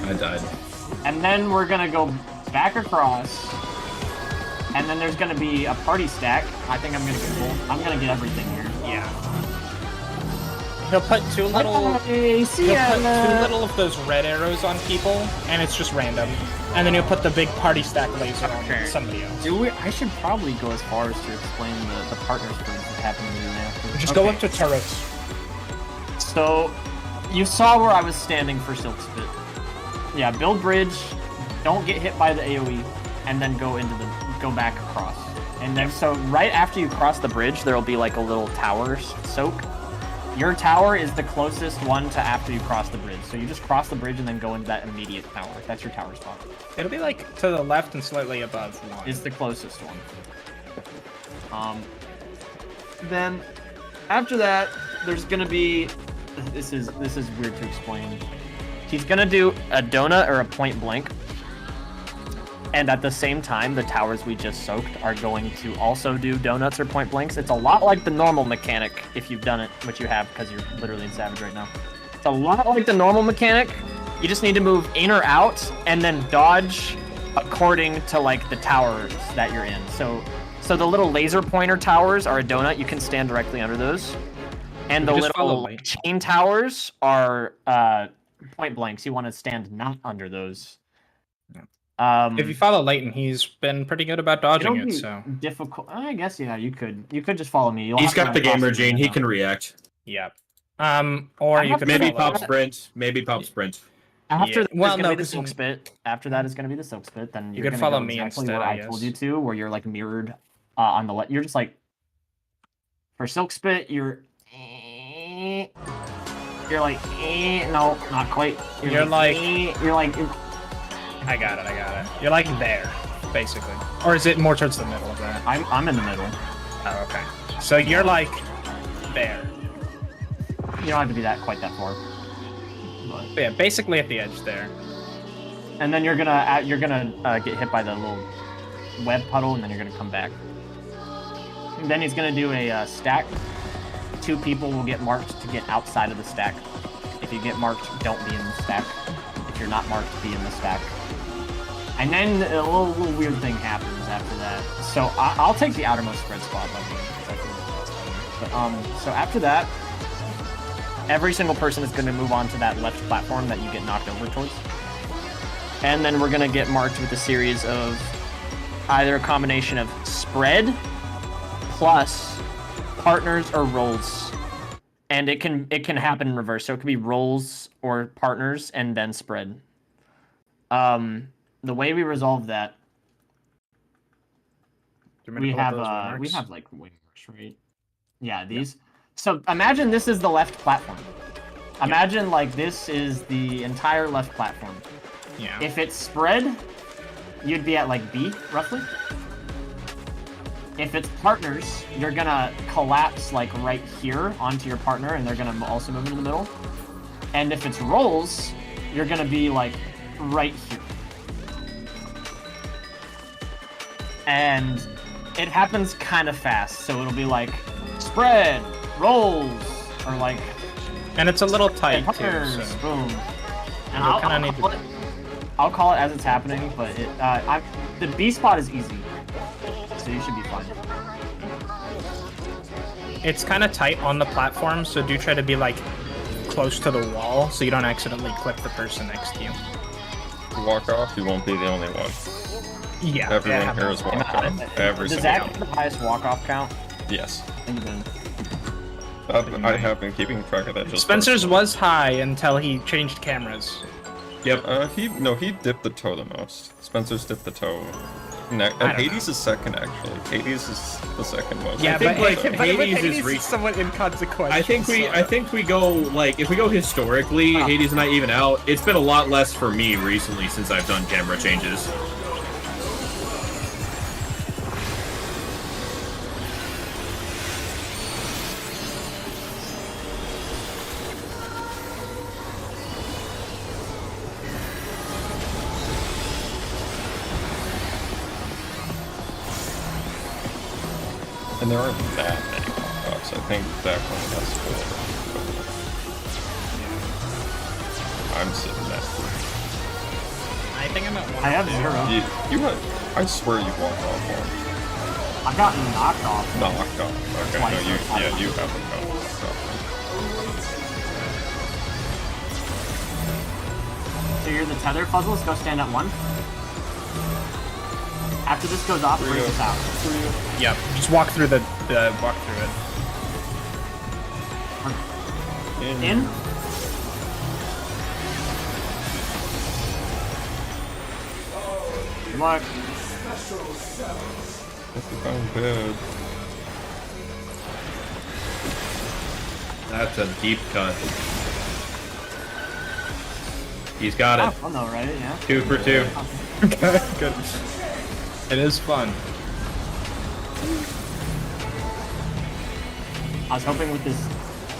I died. And then we're gonna go back across, and then there's gonna be a party stack. I think I'm gonna get everything here. Yeah. He'll put two little of those red arrows on people, and it's just random. And then he'll put the big party stack laser on somebody else. I should probably go as far as to explain the partners for happening to you now. Just go up to turrets. So, you saw where I was standing for Silk Spit. Yeah, build bridge, don't get hit by the AoE, and then go back across. And then, so right after you cross the bridge, there'll be like a little tower soak. Your tower is the closest one to after you cross the bridge. So you just cross the bridge and then go into that immediate tower. That's your tower spot. It'll be like to the left and slightly above one. Is the closest one. Then after that, there's gonna be. This is weird to explain. He's gonna do a donut or a point blank. And at the same time, the towers we just soaked are going to also do donuts or point blanks. It's a lot like the normal mechanic, if you've done it, which you have because you're literally in Savage right now. It's a lot like the normal mechanic. You just need to move in or out and then dodge according to like the towers that you're in. So the little laser pointer towers are a donut. You can stand directly under those. And the little chain towers are point blanks. You want to stand not under those. If you follow Layton, he's been pretty good about dodging it. So difficult. I guess yeah, you could just follow me. He's got the gamer gene. He can react. Yeah. Or you could maybe pop sprint. Maybe pop sprint. After yeah. well, no, the silk spit. After that is going to be the silk spit. Then you could follow me exactly instead. What I told you to, where you're like mirrored on the left. You're just like for silk spit. You're like no, not quite. You're like. I got it. You're like there, basically. Or is it more towards the middle of that? I'm in the middle. Oh, okay. So you're like there. You don't have to be quite that far. But yeah, basically at the edge there. And then you're gonna get hit by the little web puddle, and then you're gonna come back. And then he's gonna do a stack. 2 people will get marked to get outside of the stack. If you get marked, don't be in the stack. If you're not marked, be in the stack. And then a little weird thing happens after that. So I'll take the outermost spread spot, by the way. But, so after that, every single person is going to move on to that left platform that you get knocked over towards. And then we're going to get marked with a series of either a combination of spread plus partners or rolls. And it can happen in reverse. So it could be rolls or partners and then spread. The way we resolve that, we have like wing marks, right? Yeah, these. Yeah. So imagine this is the left platform. Imagine like this is the entire left platform. Yeah. If it's spread, you'd be at like B roughly. If it's partners, you're gonna collapse like right here onto your partner, and they're gonna also move into the middle. And if it's rolls, you're gonna be like right here. And it happens kind of fast, so it'll be like spread, rolls, or like. And it's a little tight partners, too. So. Boom. And I'll call it as it's happening, but the B spot is easy, so you should be fine. It's kind of tight on the platform, so do try to be like close to the wall, so you don't accidentally clip the person next to you. Walk off, you won't be the only one. Yeah. Everyone here is walk off. Every Does single that one. get the highest walk off count? Yes. I have been keeping track of that. Just Spencer's personally. was high until he changed cameras. Yep. He dipped the toe the most. Spencer's dipped the toe. And Hades is second, actually. Hades is the second most. Yeah, I think but Hades is somewhat inconsequential. I think we go like if we go historically, Hades and I even out. It's been a lot less for me recently since I've done camera changes. And there aren't that many pop-ups. I think that one has 4. I'm sitting at 3. I think I'm at 1. I have 0. I swear you walked off one. I've gotten knocked off. Knocked off. Okay, Twice. no, you haven't gotten knocked off. So you're the tether puzzles, go stand at 1. After this goes off, bring this out. Yep. Just walk through walk through it. In. Good luck. That's bad. That's a deep cut. He's got Oh, it. fun though, right? Yeah. 2 for 2. Good. It is fun. I was hoping with this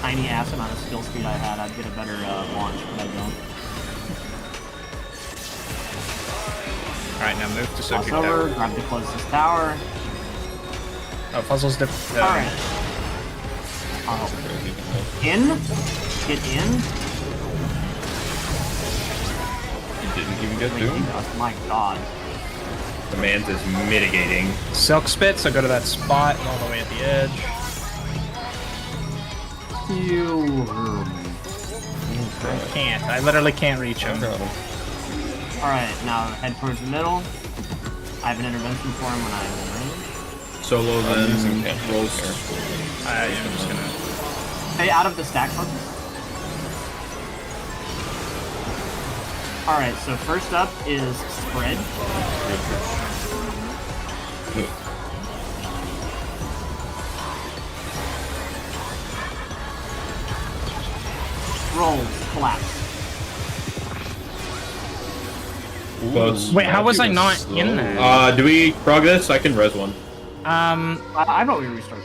tiny ass amount of skill speed I had, I'd get a better launch, but I don't. Alright, now move to Cross Circuit over, Tower. grab the closest tower. Oh, puzzle's different. Alright. In? Get in? You didn't even get Wait, doomed. oh my god. The man's is mitigating. Silk Spit, so go to that spot all the way at the edge. I can't. I literally can't reach him. Got him. Alright, now head towards the middle. I have an intervention for him when I'm in range. Solo I'm using then cantrip rolls. here. I'm just gonna. Stay out of the stack focus. Alright, so first up is spread. Rolls, collapse. Close. Wait, how was I He not slow. in there? Do we prog this? I can res one. I thought we restarted.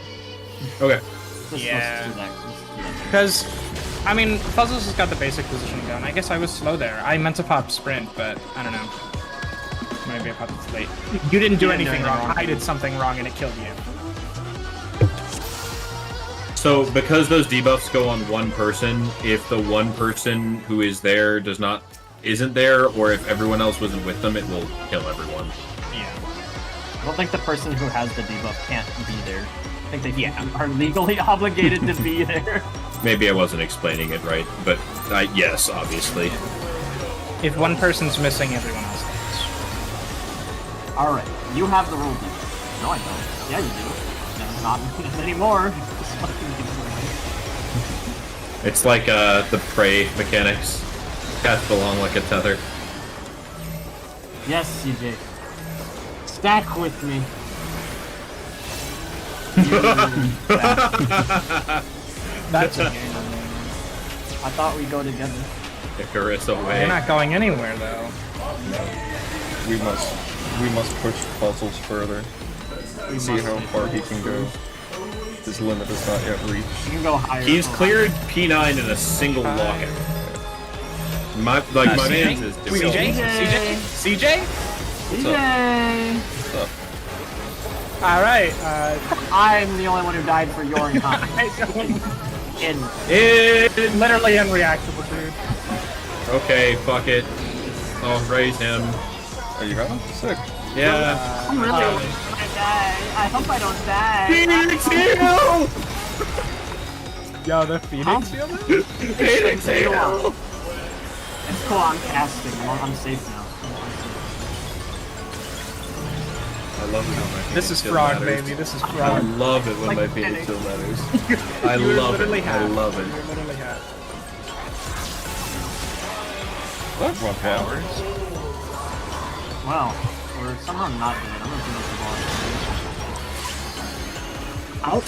Okay. Yeah. Let's do that. Let's do that. Because, I mean, Puzzles has got the basic position down. I guess I was slow there. I meant to pop sprint, but I don't know. Maybe I popped it too late. You didn't do anything wrong. I did something wrong and it killed you. So because those debuffs go on one person, if the one person who is there isn't there, or if everyone else wasn't with them, it will kill everyone. Yeah. I don't think the person who has the debuff can't be there. I think they are legally obligated to be there. Maybe I wasn't explaining it right, but yes, obviously. If one person's missing, everyone else does. Alright, you have the roll deck. No, I don't. Yeah, you do. No, not anymore. Just fucking give it away. It's like the prey mechanics. Cast along like a tether. Yes, CJ. Stack with me. That's a game. I thought we'd go together. Icarus away. You're not going anywhere, though. We must push puzzles further. See how far he can go. His limit is not yet reached. You can go higher. He's cleared P9 in a single lockout. My man's is CJ? CJ? CJ? CJ! What's up? Alright, I'm the only one who died for your incompetence. literally unreactable, dude. Okay, fuck it. I'll raise him. Oh, you got him? Sick. Yeah. I'm really when I die. I hope I don't die. Phoenix Heal! Yo, the Phoenix Heal? Phoenix Heal! It's cool, I'm casting. I'm safe now. I love it when my This is Phoenix Heal Prog, matters. baby. This is I Prog. love it when Like my Phoenix Heal matters. I You love literally it. I have. love it. You literally have. What? What powers? Well, we're somehow not dead. I'm gonna finish the ball. Out.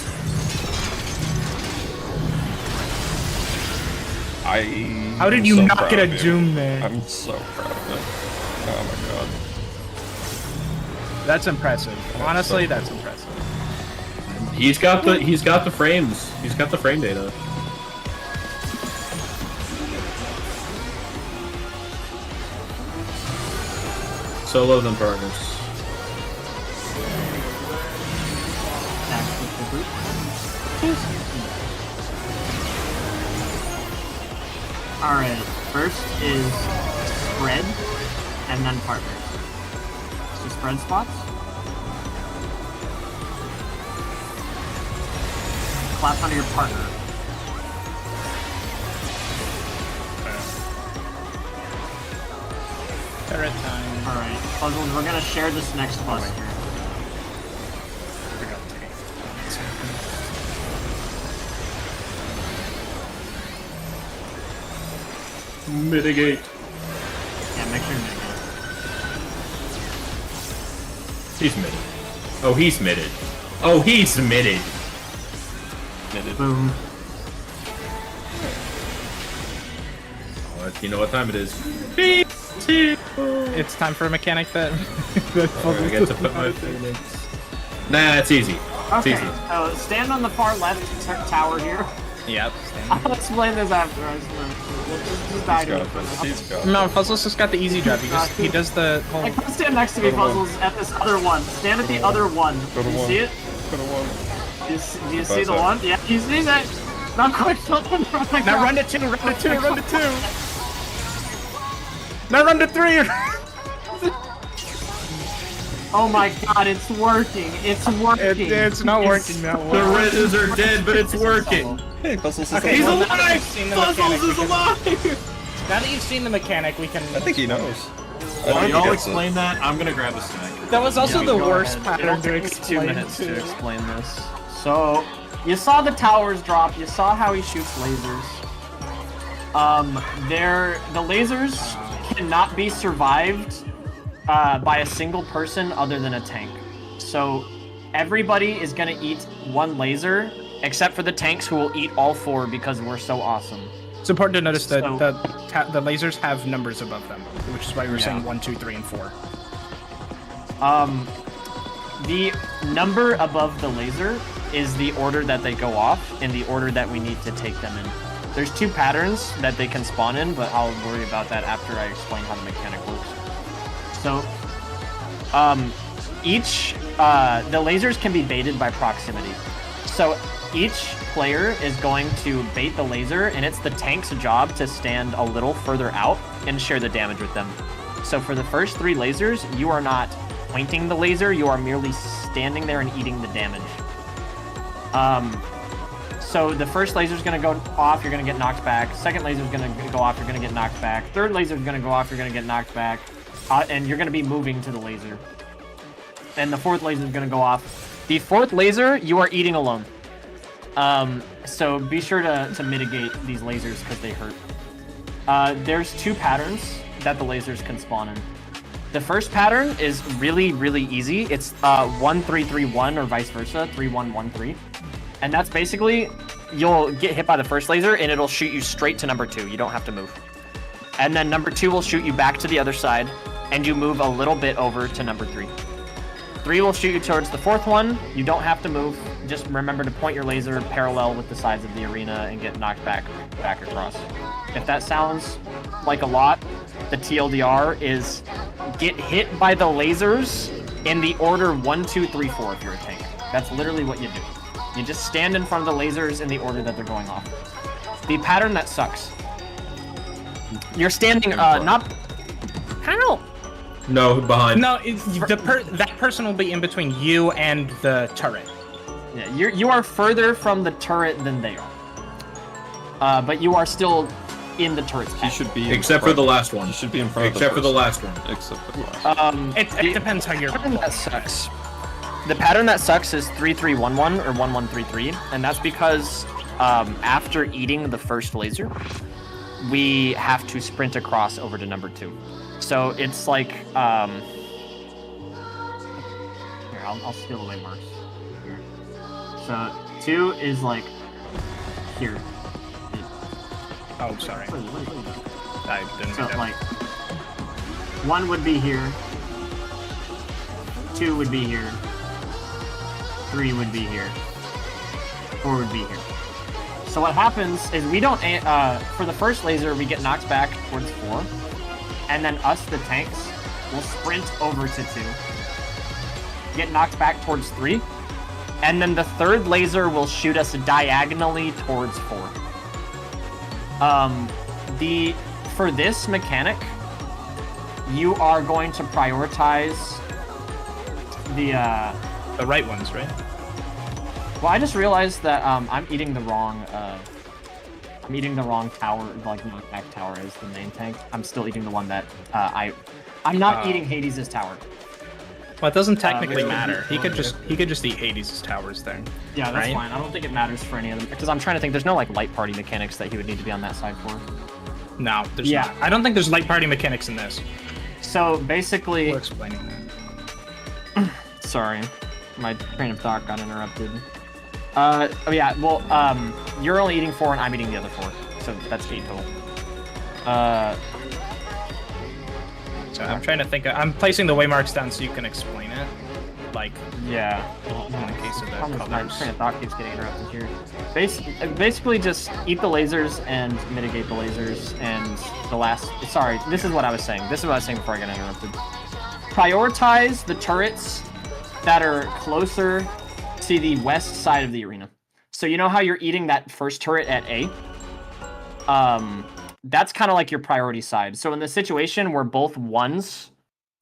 How did you so not proud get a of you. Doom there? I'm so proud of it. Oh my god. That's impressive. Honestly, that's impressive. He's got the frames. He's got the frame data. Solo them partners. Back with the group. Alright, first is spread, and then partners. So spread spots. Clap onto your partner. Turret time. Alright, puzzles, we're gonna share this next cluster. Mitigate. Yeah, make sure you mitigate. He's mitted. Oh, he's mitted. Oh, he's mitted. Boom. Oh, you know what time it is. It's time for a mechanic that. I get to put my Phoenix. Nah, it's easy. It's Okay, easy. so stand on the far left tower here. Yep. I'll explain this after. Just die to it. He's got No, Puzzles just got the easy job. He does the whole. Like, come stand next to me, Go to one. Puzzles, at this other one. Stand at the other one. Go to You one. see it? Could have won. Do you see the that. one? Yeah, you see that? Not quite. Now run to 2, run to 2, run to 2. Now run to 3. Oh my god, it's working. It's working. It's not working that The well. Ridders are dead, but it's working. Hey, Puzzles is Okay, He's well, alive. now that alive! you've seen the Puzzles mechanic, is we can- alive! Now that you've seen the mechanic, we can. I think he knows. I While think he y'all gets it. explain that, I'm gonna grab a snack. That was also the Go worst ahead. pattern It'll to take me explain. 2 minutes to too. explain this. So, you saw the towers drop. You saw how he shoots lasers. The lasers cannot be survived by a single person other than a tank. So, everybody is gonna eat one laser, except for the tanks who will eat all 4 because we're so awesome. It's important to notice that So- the lasers have numbers above them, which is why we were saying 1, 2, 3, and 4. The number above the laser is the order that they go off and the order that we need to take them in. There's 2 patterns that they can spawn in, but I'll worry about that after I explain how the mechanic works. So, the lasers can be baited by proximity. So each player is going to bait the laser, and it's the tank's job to stand a little further out and share the damage with them. So for the first 3 lasers, you are not pointing the laser, you are merely standing there and eating the damage. So the first laser is going to go off, you're going to get knocked back. Second laser is going to go off, you're going to get knocked back. Third laser is going to go off, you're going to get knocked back. And you're going to be moving to the laser. And the 4th laser is going to go off. The 4th laser, you are eating alone. So be sure to mitigate these lasers because they hurt. There's 2 patterns that the lasers can spawn in. The first pattern is really, really easy. It's 1-3-3-1 or vice versa, 3-1-1-3. And that's basically, you'll get hit by the first laser and it'll shoot you straight to number 2. You don't have to move. And then number 2 will shoot you back to the other side and you move a little bit over to number 3. 3 will shoot you towards the 4th one. You don't have to move. Just remember to point your laser parallel with the sides of the arena and get knocked back across. If that sounds like a lot, the TLDR is get hit by the lasers in the order 1, 2, 3, 4 if you're a tank. That's literally what you do. You just stand in front of the lasers in the order that they're going off. The pattern that sucks. You're standing, not... How? No, behind. No, that person will be in between you and the turret. Yeah, you are further from the turret than they are. But you are still in the turret's He path. should be. Except for the last one. He should be in front Except of for the last one. Except for the last. It depends how you're. The pattern that sucks. The pattern that sucks is 3-3-1-1 or 1-1-3-3, and that's because after eating the first laser, we have to sprint across over to number 2. So it's like here, I'll steal away marks. Here. So 2 is like here. Oh, sorry. What are you doing? I didn't. So mean to- like 1 would be here, 2 would be here, 3 would be here, 4 would be here. So what happens is we don't for the first laser we get knocked back towards 4, and then us the tanks will sprint over to 2, get knocked back towards 3, and then the 3rd laser will shoot us diagonally towards 4. For this mechanic, you are going to prioritize the right ones, right? Well, I just realized that I'm eating the wrong tower, like knockback tower as the main tank. I'm still eating the one that I'm not eating Hades' tower. Well, it doesn't technically really? matter. He could just eat Hades' towers there. Yeah, that's Right? fine. I don't think it matters for any of them because I'm trying to think. There's no like light party mechanics that he would need to be on that side for. No, there's Yeah. not. I don't think there's light party mechanics in this. So basically, We're explaining that. sorry, my train of thought got interrupted. Oh yeah, well, you're only eating 4 and I'm eating the other 4, so that's 8 total. So I'm trying to think. I'm placing the waymarks down so you can explain it. Like, Yeah. in the case of the My colors. train of thought keeps getting interrupted here. Basically, just eat the lasers and mitigate the lasers, and the last. Sorry, this is what I was saying. This is what I was saying before I got interrupted. Prioritize the turrets that are closer to the west side of the arena. So you know how you're eating that first turret at A? That's kind of like your priority side. So in the situation where both 1s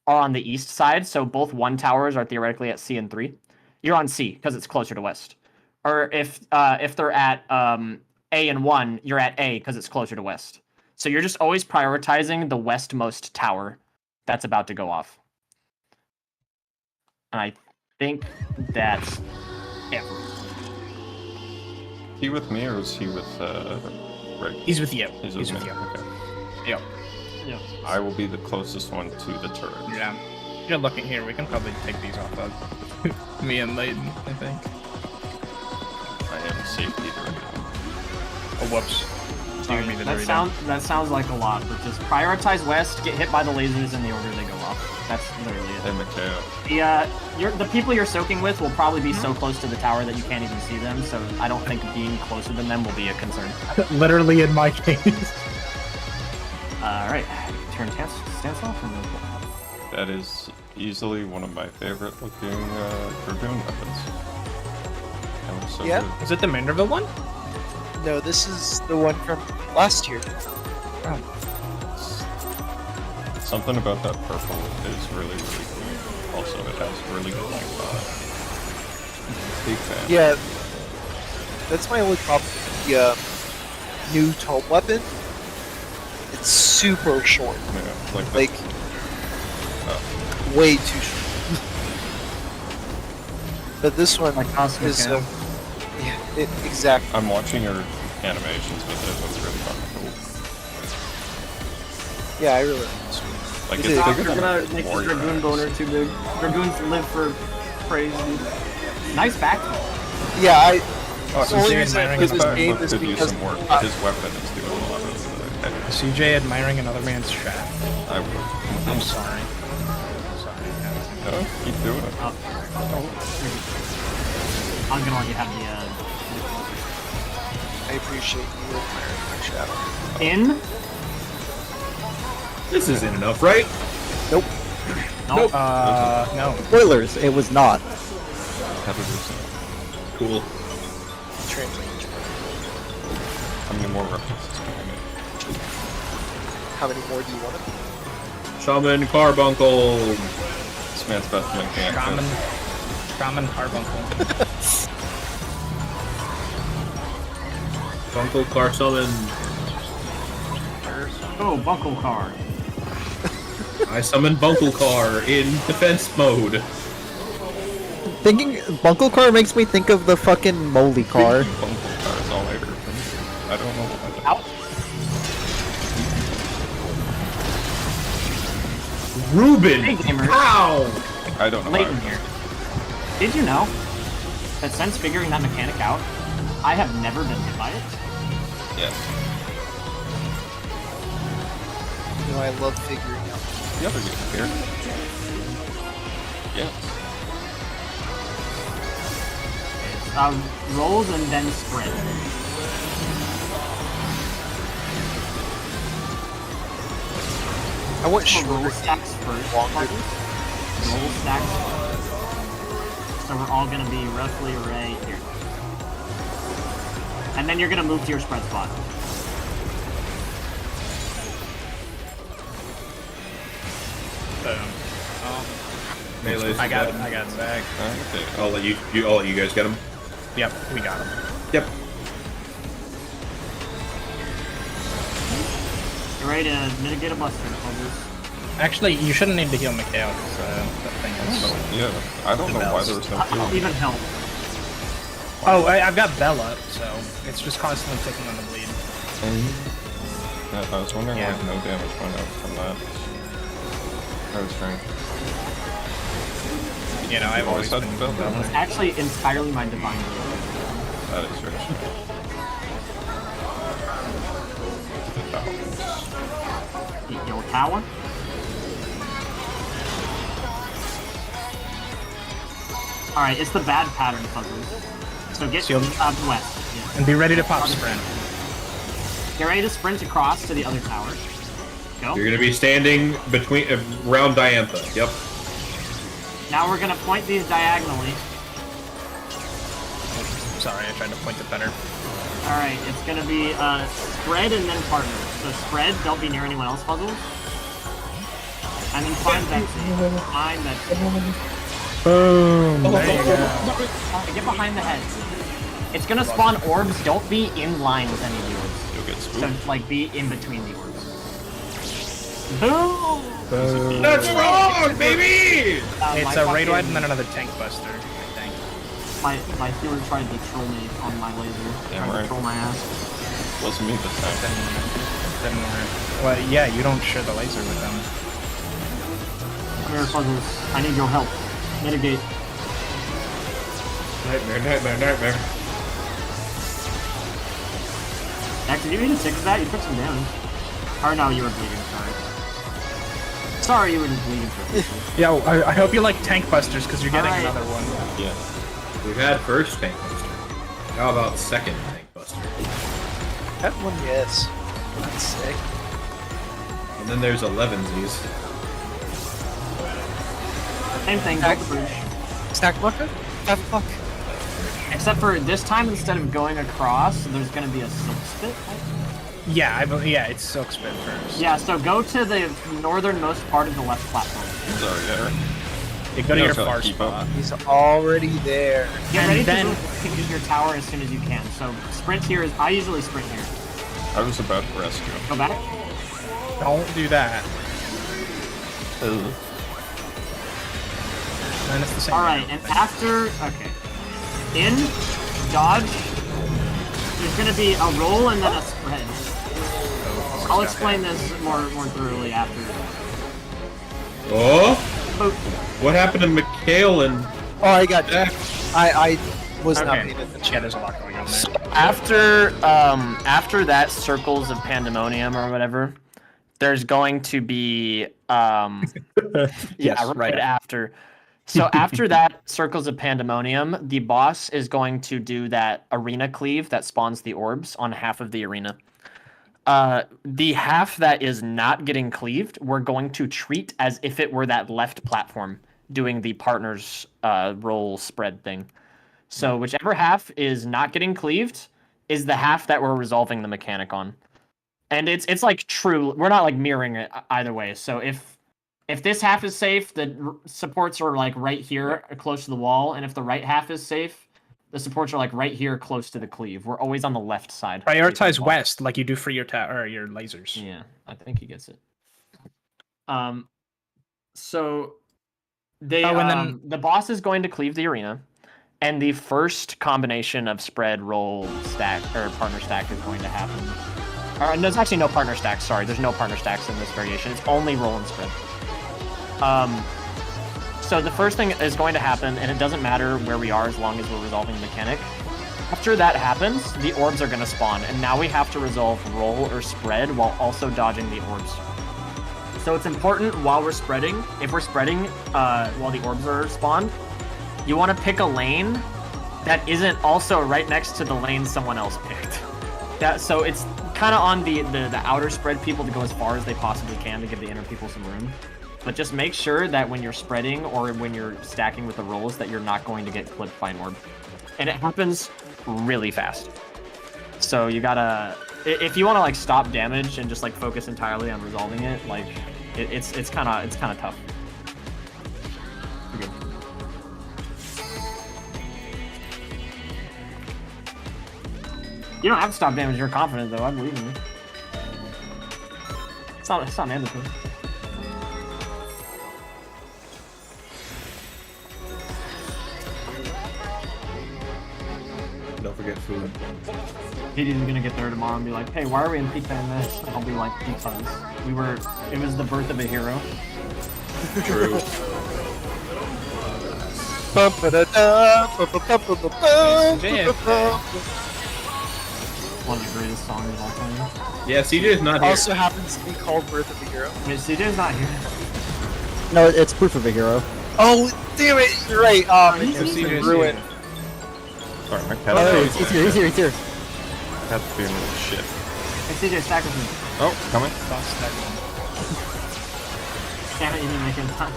are on the east side, so both 1 towers are theoretically at C and 3, you're on C because it's closer to west. Or if they're at A and 1, you're at A because it's closer to west. So you're just always prioritizing the westmost tower that's about to go off. And I think that's everything. He with me or is he with Rick? He's with you. He's He's with with me. you. Okay. Yep. Yeah. I will be the closest one to the turret. Yeah. You're looking here. We can probably take these off of me and Layton, I think. I am safety turret. Oh, whoops. Give me the Dorito. That sounds like a lot, but just prioritize west, get hit by the lasers in the order they go off. That's literally it. And Mikhail. The people you're soaking with will probably be so close to the tower that you can't even see them, so I don't think being closer than them will be a concern. Literally in my case. Alright, turn stance off and move. That is easily one of my favorite looking Dragoon weapons. That looks so Yeah. good. Is it the Manderville one? No, this is the one from last year. Something about that purple is really, really cool. Also, it has really good light on it. Big fan. Yeah, that's my only problem with the new tome weapon. It's super short, Yeah, like way too short. But this one Like Cosmic is, Cam. yeah, exactly. I'm watching your animations with it. It looks really fucking cool. Yeah, I really like this one. Like, Is it's it- bigger You're than gonna a make the warrior Dragoon axe. boner too big. Dragoons live for praise, dude. Nice back. Yeah, I. Oh, The only CJ reason I admiring play this another game Look, is could use because some work. His weapon is doing a lot of CJ admiring another man's shaft. I would. I'm sorry. No, keep doing it. I'm gonna let you have the I appreciate you admiring my shadow. in. This isn't enough, right? Nope. Nope. No. Spoilers, it was not. Have a good Cool. Translate. How many more references can I make? How many more do you want? Shaman Carbuncle. This man's about to make me Shaman Carbuncle. Bunkle Car Summon. Oh, buckle card. I summon Bunkle Car in defense mode. Thinking Bunkle car makes me think of the fucking Moldy car. Bungle cars all I heard from you. I don't know what Out. Ruben. Hey, gamers. Ow! I don't know. Layton how I- here. Did you know that since figuring that mechanic out, I have never been hit by it? Yes. You know, I love figuring out. The other dude here. Yes. Rolls and then sprint. I want So roll shorter stacks first. longer. Roll stacks first. So we're all gonna be roughly right here. And then you're gonna move to your spread spot. Melee's I got it. button. I got Zach. Okay. I'll let you guys get him. Yep, we got him. Yep. You're ready to mitigate a buster. Actually, you shouldn't need to heal Mikhail because that thing is. Yeah, I don't know why there was no I'll healing. even help. Oh, I've got Bell up, so it's just constantly ticking on the bleed. Yeah, I was wondering Yeah. why no damage went out from that. That was strange. You know, I've always had been felt that way. It's actually entirely my divine will. That is very strange. Eat your tower. Alright, it's the bad pattern puzzles. So get Shield. west. Yeah. And be ready to pop sprint. Get ready to sprint across to the other tower. Go. You're gonna be standing between around Diantha. Yep. Now we're gonna point these diagonally. Sorry, I tried to point it better. Alright, it's gonna be spread and then partner. So spread, don't be near anyone else puzzles. And then find that. Find that. Boom! There you go. Get behind the head. It's gonna spawn orbs. Don't be in line with any of the orbs. You'll get So spooked. like be in between the orbs. Boom! That's wrong, baby! It's a raid wide and then another tank buster, I think. My healer tried to troll me on my laser. Yeah, Tried right. to troll my ass. Wasn't me this time. Didn't work. Well, yeah, you don't share the laser with them. Come here, puzzles. I need your help. Mitigate. Nightmare. Max, did you even stick with that? You took some damage. Or no, you were bleeding, sorry. Sorry, you were just bleeding for a second. Yeah, I hope you like tank busters because you're getting Alright. another one. Yeah. We've had first tank buster. How about second tank buster? That one, yes. That's sick. And then there's 11sies. Same thing, build the bridge. Stack bucket? Fuck. Except for this time, instead of going across, there's gonna be a silk spit. Yeah, yeah, it's silk spit first. Yeah, so go to the northernmost part of the left platform. Sorry, yeah. You go to No, your so far keep up. spot. He's already there. Get And ready then- to use your tower as soon as you can. So sprint here is, I usually sprint here. I was about to rescue him. Go back. Don't do that. And it's the same. Alright, and after, okay. In, dodge, there's gonna be a roll and then a spread. I'll explain this more thoroughly after. Oh! Boop. What happened to Mikhail and Oh, I got Jack. I was not Okay. paying attention. Yeah, there's a lot going on there. After that circles of pandemonium or whatever, there's going to be Yes, right after. So after that circles of pandemonium, the boss is going to do that arena cleave that spawns the orbs on half of the arena. The half that is not getting cleaved, we're going to treat as if it were that left platform doing the partners roll spread thing. So whichever half is not getting cleaved is the half that we're resolving the mechanic on. And it's like true. We're not like mirroring it either way. So if this half is safe, the supports are like right here close to the wall, and if the right half is safe, the supports are like right here close to the cleave. We're always on the left side. Prioritize west like you do for your or your lasers. Yeah, I think he gets it. So they Oh, and then- the boss is going to cleave the arena, and the first combination of spread, roll, stack, or partner stack is going to happen. Or, there's actually no partner stacks. Sorry, there's no partner stacks in this variation. It's only roll and spread. So the first thing is going to happen, and it doesn't matter where we are as long as we're resolving the mechanic. After that happens, the orbs are going to spawn, and now we have to resolve roll or spread while also dodging the orbs. So it's important while we're spreading, if we're spreading while the orbs are spawned, you want to pick a lane that isn't also right next to the lane someone else picked. So it's kind of on the outer spread people to go as far as they possibly can to give the inner people some room. But just make sure that when you're spreading or when you're stacking with the rolls that you're not going to get clipped by an orb. And it happens really fast. So you gotta, if you want to like stop damage and just like focus entirely on resolving it, like it's kind of tough. You're good. You don't have to stop damage. You're confident though. I believe in you. It's not mandatory. Don't forget food. He's gonna get there tomorrow and be like, hey, why are we in pizza and this? And I'll be like, because it was the birth of a hero. True. One of the greatest songs of all time. Yeah, CJ's not here. Also happens to be called Birth of a Hero. Wait, CJ's not here. No, it's proof of a hero. Oh, damn it! You're right. he's It's here. been ruined. Sorry, my Oh, cat. no, he's here, he's here, he's here. Cat's being a little shit. Hey, CJ, stack with me. Oh, coming. Damn it, you didn't make it in time.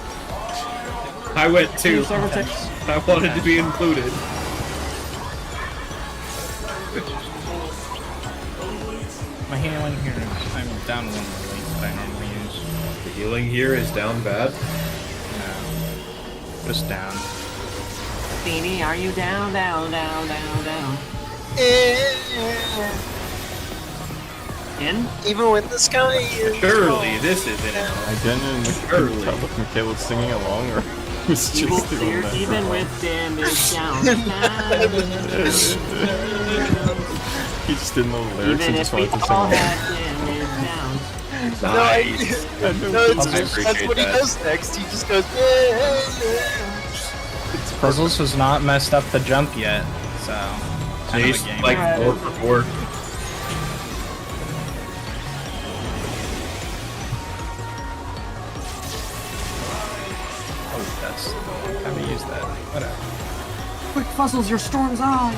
I went too. Server ticks. I wanted to be included. My healing here, I'm down one really that I normally use. The healing here is down bad. No. Just down. Beanie, are you down, down, down, down, down? In? Even when the sky is Surely this isn't it. I genuinely couldn't tell if Michaela was singing along or was You will just doing clear that. even with damage down. He just didn't know the lyrics Even and if just we wanted to sing all along. had damage down. Nice. no, I that's appreciate what he that. does next. He just goes. Puzzles has not messed up the jump yet, so end of He's the game. like 4 for 4. Oh, that's haven't used that. Whatever. Quick, Fuzzles, your storm's on!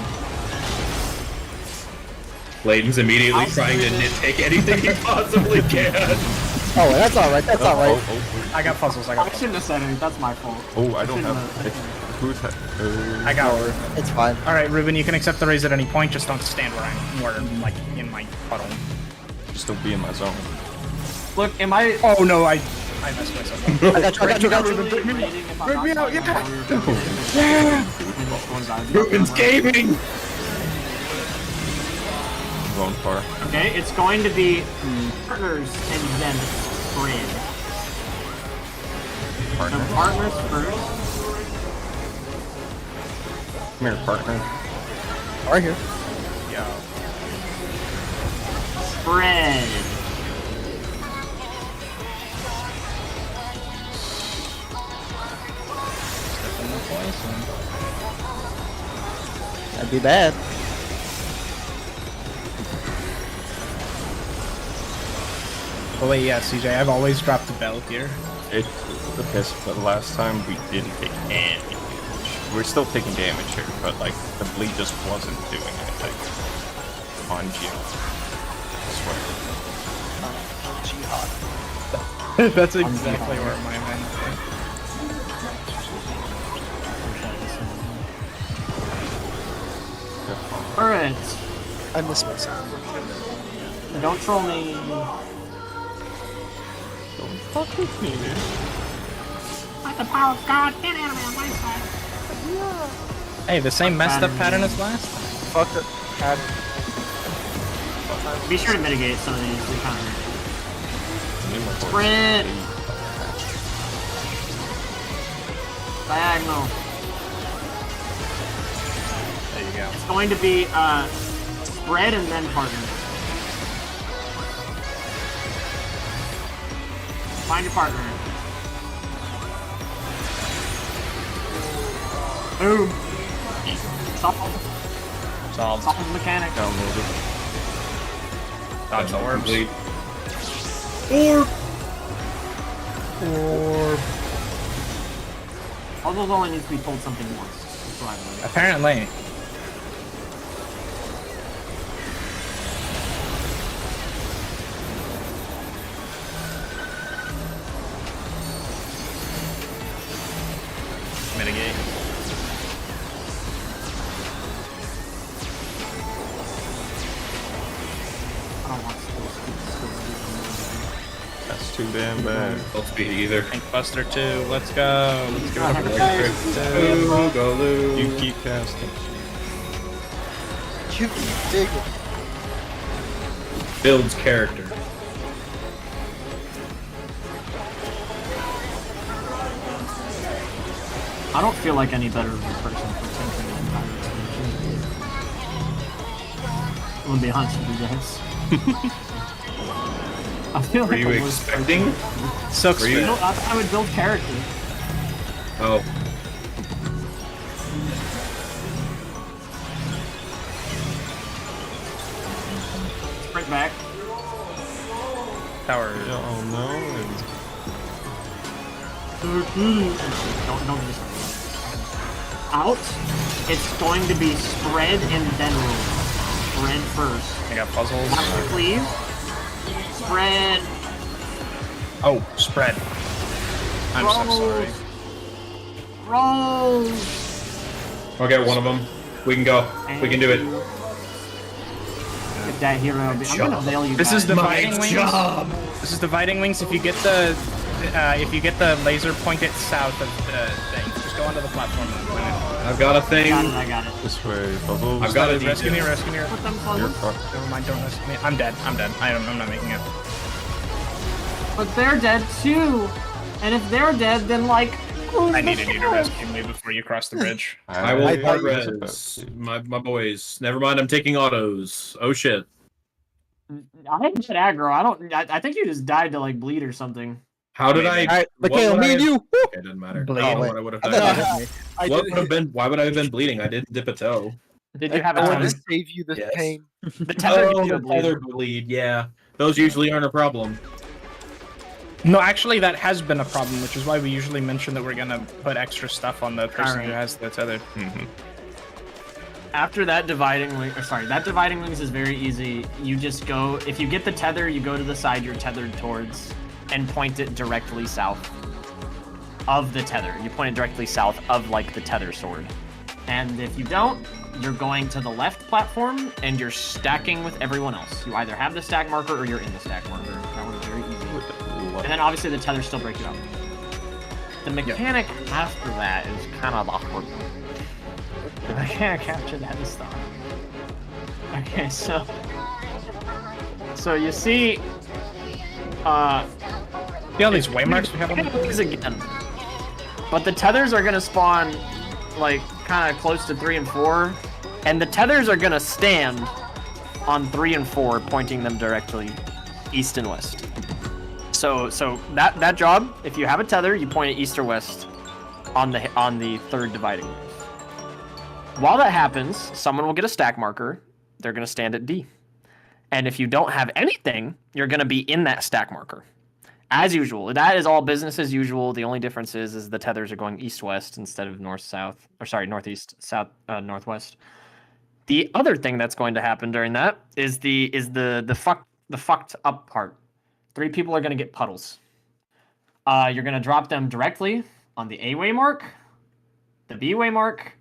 Layton's immediately trying to nitpick anything he possibly can. Oh, that's alright, that's alright. I got puzzles. I I got puzzles. shouldn't have said anything, that's my fault. Oh, I don't Shouldn't have. Who's that? I got one. It's fine. All right, Ruben, you can accept the raise at any point. Just don't stand where I'm like in my puddle. Just don't be in my zone. Look, am I... Oh no, I messed myself up. I got you, I got you, I got you. Bring me out, Ruben's gaming! Going far. Okay, it's going to be partners and then spread. So Partner. partners first. Come here, partner. Right here. Spread. That'd be bad. Oh wait, yeah, CJ, I've always dropped the bell here. It okay, so the last time we didn't take any damage. We're still taking damage here, but like the bleed just wasn't doing anything on Geo. I swear. That's exactly where my mind went. Alright. I miss myself. Don't troll me. Don't fuck with me, man. Like the power of God, get enemy on my side. Hey, the same messed up pattern as last time. Fuck it. God. Be sure to mitigate some of these encounters. Sprint. Sprint! Diagonal. There you go. It's going to be spread and then partner. Find your partner. Boom. Solved. Solved. Solved the mechanic. Downloaded. Dodge the orbs. Complete. Orb. Puzzles only needs to be told something once. That's what I believe. Apparently. Mitigate. I don't want skills. That's too damn bad. Don't speed either. Tank Buster 2, let's go. Let's give it up. Ooh, go Lou. You keep casting. You keep digging. Builds character. I don't feel like any better of a person for taking the entire expansion. I'm gonna be honest with you guys. I feel Were like you the worst expecting? Sucks. Were you- You know, I would build character. Oh. Sprint back. Tower. Oh no. Don't just out. It's going to be spread and then roll. Spread first. I got puzzles. Watch the cleave. Spread. Oh, spread. I'm so sorry. Rolls. I'll get one of them. We can go. We can do it. If that hero, I'm gonna veil you. This is guys. dividing wings. This is dividing wings. If you get the laser, point it south of the thing. Just go onto the platform and point it. I've got a thing. I got it. This way, puzzles. I've got a Rescue me, detail. rescue me. Put them You're puzzles. fucked. Never mind, don't rescue me. I'm dead. I'm dead. I'm not making it. But they're dead too. And if they're dead, then like, who's I the needed you to hero? rescue me before you cross the bridge. I will I thought hard you were res. supposed to. My boys. Never mind, I'm taking autos. Oh shit. I didn't get aggro. I think you just died to like bleed or something. How did I? Alright, what Mikhail, would me I and have- you. Woo! Okay, it doesn't matter. Bleed. I don't know what I would have I thought done. that hit me. I What did, would have been? Why would I have been bleeding? I didn't dip a toe. Did you have I a wanted tether? to save you the Yes. pain. The tether gives you a the bleed. tether bleed. Yeah, those usually aren't a problem. No, actually, that has been a problem, which is why we usually mention that we're gonna put extra stuff on the person who Alright. has the tether. After that dividing wing, that dividing wings is very easy. You just go, if you get the tether, you go to the side you're tethered towards and point it directly south of the tether. You point it directly south of like the tether sword. And if you don't, you're going to the left platform and you're stacking with everyone else. You either have the stack marker or you're in the stack marker. That one's very easy. And then obviously the tether still breaks you out. The mechanic after that is kind of awkward. I can't capture that stuff. Okay, so you see, See all these waymarks we have on the things again, but the tethers are gonna spawn like kind of close to 3 and 4, and the tethers are gonna stand on 3 and 4, pointing them directly east and west. So that job, if you have a tether, you point it east or west on the third dividing wing. While that happens, someone will get a stack marker. They're going to stand at D. And if you don't have anything, you're going to be in that stack marker. As usual. That is all business as usual. The only difference is the tethers are going east-west instead of north-south. Or sorry, northeast, south, northwest. The other thing that's going to happen during that is the fucked up part. 3 people are going to get puddles. You're going to drop them directly on the A-way mark, the B-way mark,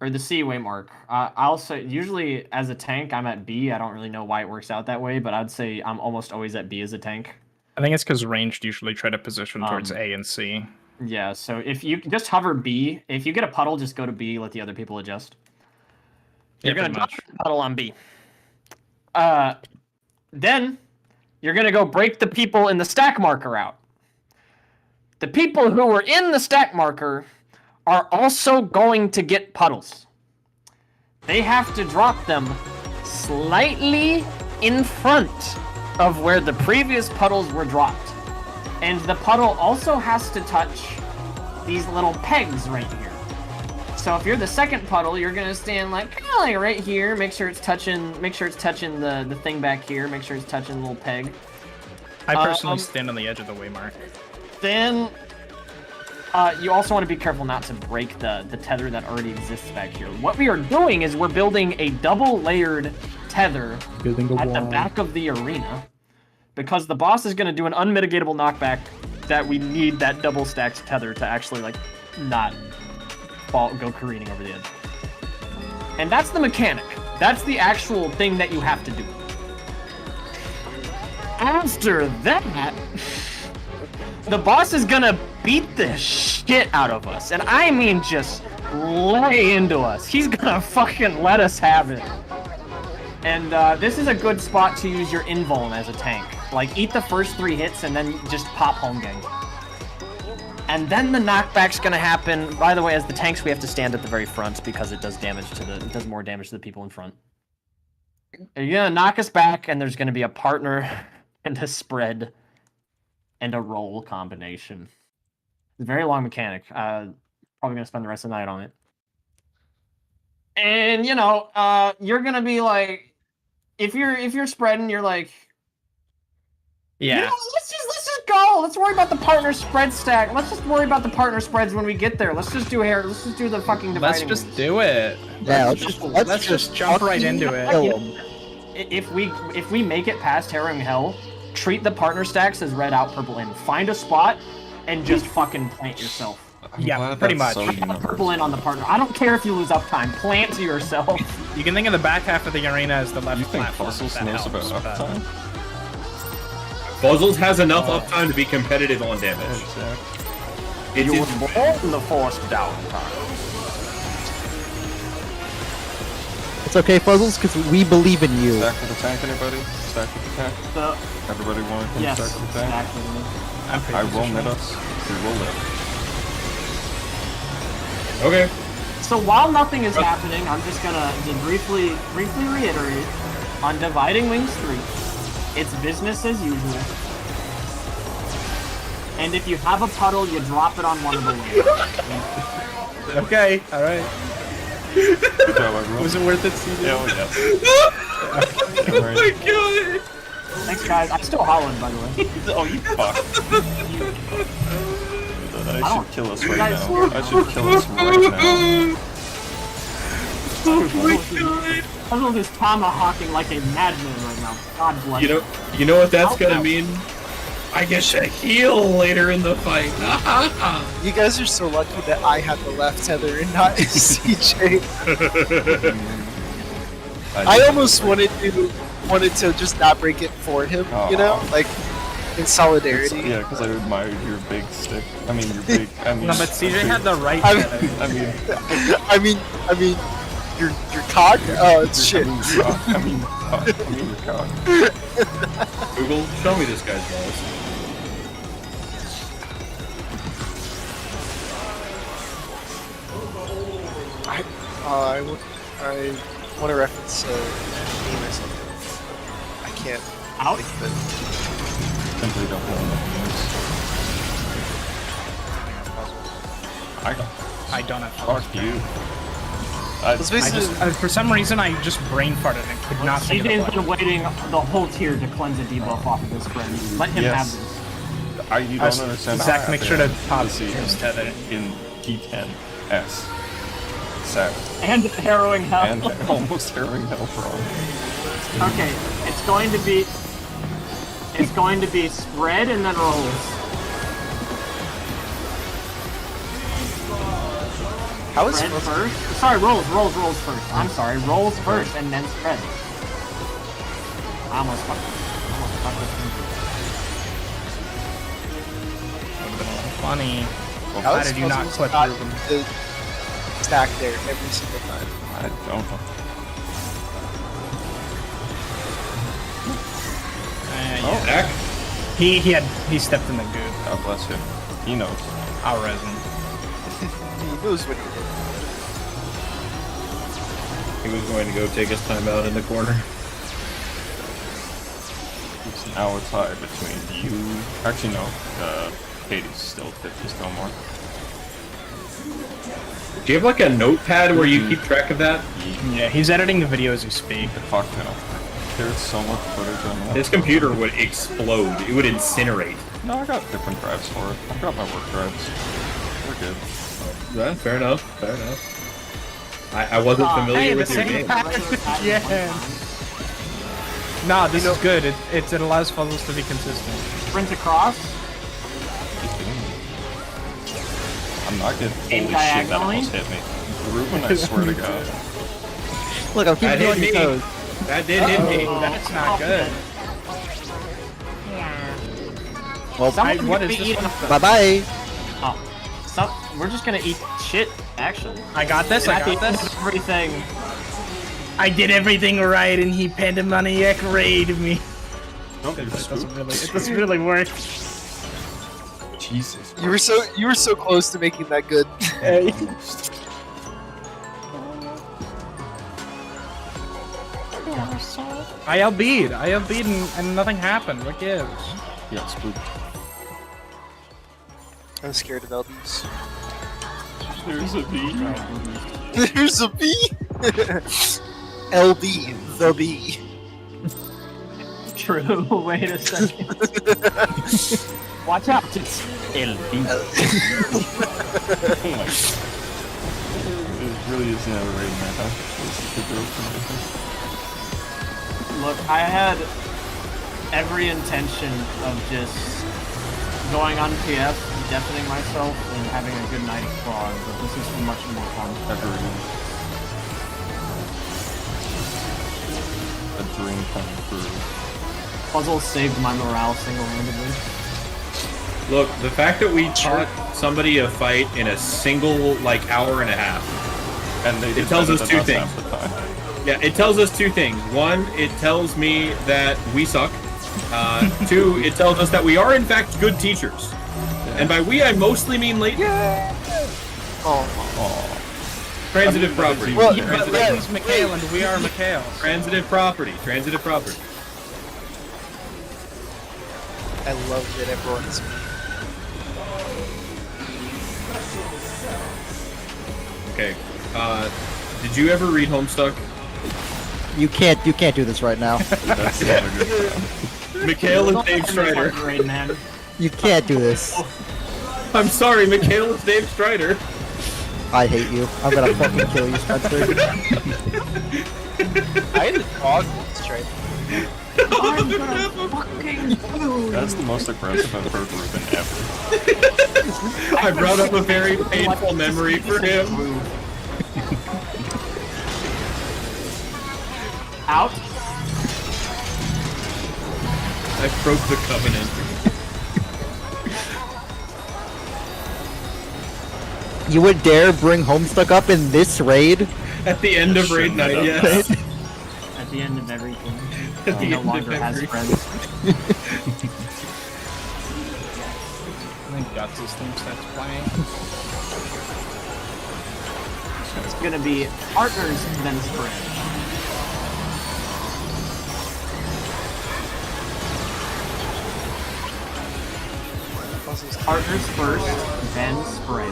or the C-way mark. I'll say, usually as a tank, I'm at B. I don't really know why it works out that way, but I'd say I'm almost always at B as a tank. I think it's because ranged usually try to position towards A and C. Yeah, so if you just hover B, if you get a puddle, just go to B, let the other people adjust. You're going to drop the puddle on B. Then you're going to go break the people in the stack marker out. The people who were in the stack marker are also going to get puddles. They have to drop them slightly in front of where the previous puddles were dropped. And the puddle also has to touch these little pegs right here. So if you're the second puddle, you're gonna stand like right here, make sure it's touching the thing back here, make sure it's touching the little peg. I personally stand on the edge of the waymark. Then you also want to be careful not to break the tether that already exists back here. What we are doing is we're building a double layered tether at the back of the arena because the boss is going to do an unmitigatable knockback that we need that double stacked tether to actually like not go careening over the edge. And that's the mechanic. That's the actual thing that you have to do. After that, the boss is gonna beat the shit out of us. And I mean just lay into us. He's gonna fucking let us have it. And this is a good spot to use your invuln as a tank. Like, eat the first 3 hits and then just pop home gang. And then the knockback's gonna happen. By the way, as the tanks, we have to stand at the very front because it does damage to it does more damage to the people in front. You're gonna knock us back, and there's gonna be a partner and a spread and a roll combination. It's a very long mechanic. Probably gonna spend the rest of the night on it. And you know, you're gonna be like, if you're spreading, you're like, Yeah. you know, let's just go. Let's worry about the partner spread stack. Let's just worry about the partner spreads when we get there. Let's just do the fucking dividing. Let's just wings. do it. Yeah, Let's just jump right into it. kill 'em. If we make it past Harrowing Hell, treat the partner stacks as red out, purple in. Find a spot and just fucking plant yourself. I'm Yeah, glad pretty that's much. So Purple in universal. on the partner. I don't care if you lose uptime. Plant yourself. You can think of the back half of the arena as the left You think platform. Fossils That knows about helps, but- uptime? Fuzzles has enough uptime to be competitive on damage. Exactly. It's his- born the forced downtime. It's okay, Fuzzles, because we believe in you. Stack with the tank, anybody? Stack with the tank? Everybody want to Yes, stack with the tank? exactly. I'm pretty I will positioned. mid us. We will live. Okay. So while nothing is happening, I'm just gonna briefly reiterate on Dividing Wings 3. It's business as usual. And if you have a puddle, you drop it on one of the wings. Okay, alright. Good job, everyone. Was it worth it, CD? Hell yes. Oh my god! Thanks, guys. I'm still Holland, by the way. Oh, you fuck. I should kill us right guys- now. I should kill us right now. Oh my god! Puzzle is tomahawking like a madman right now. God bless You know what that's Ow, gonna ow. mean? I get to heal later in the fight. You guys are so lucky that I had the left tether and not CJ. I almost wanted to just not break it for him, you know, like in solidarity. Yeah, because I admired your big stick. I mean, your big. I mean, No, but CJ big- had the right I tether. I mean, your cock. Oh, it's shit. I mean, your cock. Google, show me this guy's balls. I want to reference a meme or something. I can't. Out. think of it. Simply don't know enough news. I don't have Fuck you. It's I basically just, for some reason, I just brain farted and could not think of CJ's the been waiting the whole tier to cleanse a debuff off of this friend. Let him Yes. have this. You don't understand. Zach, make sure to pop see his tether. in P10S. Sad. And Harrowing Hell. And almost harrowing hell frog. Okay, it's going to be spread and then rolls. how is Spread Fuzz- first. Sorry, rolls first. I'm sorry, rolls first and then spread. I almost fucked this thing. Funny. how Why is did you not Fuzzles clip not Ruben? the stack there every single time? I don't know. Yeah. Zach? He stepped in the goop. God bless him. He knows. I'll res him. He knows what he did. He was going to go take his time out in the corner. Now it's high between you. Actually, no. Katie's still 50 still more. Do you have like a notepad where you keep track of that? Yeah, he's editing the video as we speak. Fuck no. There's so much footage on that. His computer would explode. It would incinerate. No, I got different drives for it. I've got my work drives. We're good. Yeah, fair enough. Fair enough. I wasn't familiar hey, with the your same game. pattern again. No, this is good. It allows puzzles to be consistent. Sprint across. I'm not getting. Aim Holy shit, that diagonally? almost hit me. Ruben, I swear to God. Look, I'm keeping That you on hit your me. toes. That did hit me. That's not good. Well, Someone's what gonna is be this eating. one? bye-bye. Oh, we're just gonna eat shit. Actually, I got this. I At the got end this. of everything. I did everything right, and he pandemoniac raided me. Don't be It spooked. doesn't really work. Jesus. You were so close to making that good. You're so I LB'd and nothing happened. What gives? Yeah, spooked. I'm scared of LBs. There's a bee. There's a bee! LB, the bee. True. Wait a second. Watch out. It's LB. Oh my. It really is never rating that, huh? This is the girl from Look, I had every intention of just going on PF, deafening myself, and having a good night of Prog, but this is much more fun. A dream coming true. Puzzle saved my morale single-handedly. Look, the fact that we taught somebody a fight in a single, like, hour and a half, And they it tells us two things. half the time. Yeah, it tells us two things. One, it tells me that we suck. Two, it tells us that we are, in fact, good teachers. And by we, I mostly mean late. Oh. Transitive property. Well, Transitive, yeah. He's Mikhail and we are Mikhail. transitive property. Transitive property. I love that everyone's Okay. Did you ever read Homestuck? You can't do this right now. That's not a good time. Mikhail and Dave Strider. Great man. You can't do this. I'm sorry, Mikhail is Dave Strider. I hate you. I'm gonna fucking kill you, Spencer. I had a dog straight. I'm gonna fucking kill That's the most aggressive I've heard Ruben ever. I brought up a very painful memory for him. Out. I broke the covenant. You would dare bring Homestuck up in this raid? At the end of raid night, yes. At the end of everything. At the He no end longer of has every- friends. I think Guts' theme starts playing. It's gonna be partners then spread. Partners first, then spread.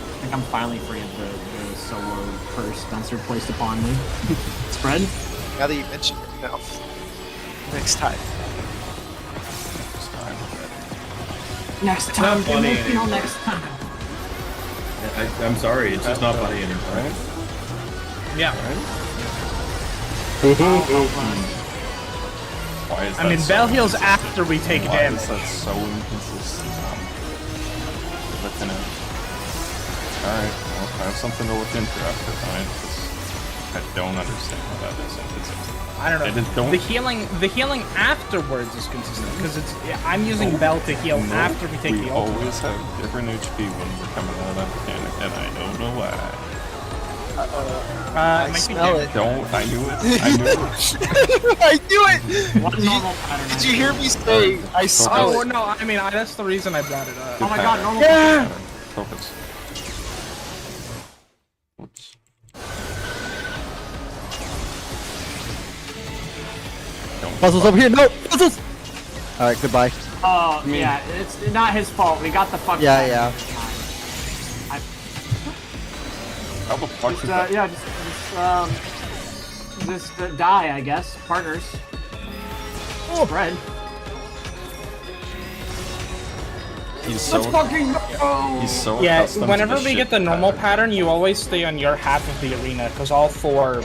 I think I'm finally free of the solo curse Spencer placed upon me. Spread? Now that you mention it, no. Next time. Next not time, funny you know, anymore. next time. I'm sorry, it's just not funny anymore. Right? Yeah. Why is I that mean, so Bell heals inconsistent? after we take Why damage. is that so inconsistent? Looking at. Alright, well, I have something to look into after tonight, because I don't understand how that is inconsistent. I don't know. I just don't- The healing afterwards is consistent because it's. I'm using Bell to heal No, after we take the ult. always have different HP when we're coming out of that mechanic, and I don't know why. I Might be smell damage. it. Don't, I knew it, I knew it. I knew it! What normal pattern? Did you hear me say I smell Oh it? no! I mean, that's the reason I brought it up. Oh my god, normal Yeah! Focus. Oops. Don't Puzzles over here. No puzzles. All right, goodbye. Oh, yeah, it's not his fault. We got the fuck Yeah, back yeah. this time. How the fuck is that? Yeah, just die, I guess. Partners. Spread. He's so, fucking go! he's so Yeah, accustomed to whenever the we shit get the normal pattern. pattern, you always stay on your half of the arena because all 4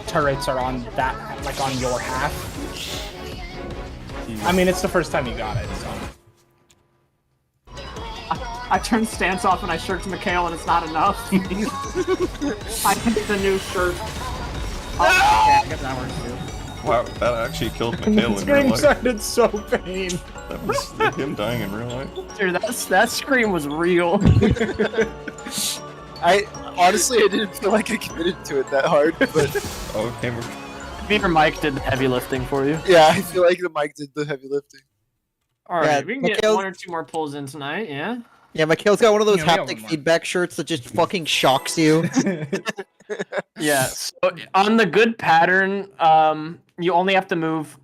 turrets are on that, like on your half. I mean, it's the first time you got it, so. I turned stance off and I shirked Mikhail and it's not enough. I picked the new shirt. Oh, okay, I guess that works too. Wow, that actually killed Mikhail in real Scream life. sounded so pain. That was like him dying in real life. Dude, that scream was real. I honestly I didn't feel like I committed to it that hard, but Okay, we're Maybe your mic did the heavy lifting for you. yeah, I feel like the mic did the heavy lifting. Alright, Yeah, we can get Mikhail- 1 or 2 more pulls in tonight, yeah? Yeah, Mikhail's got one of those Yeah, we got haptic one more. feedback shirts that just fucking shocks you. Yeah. So on the good pattern, you only have to move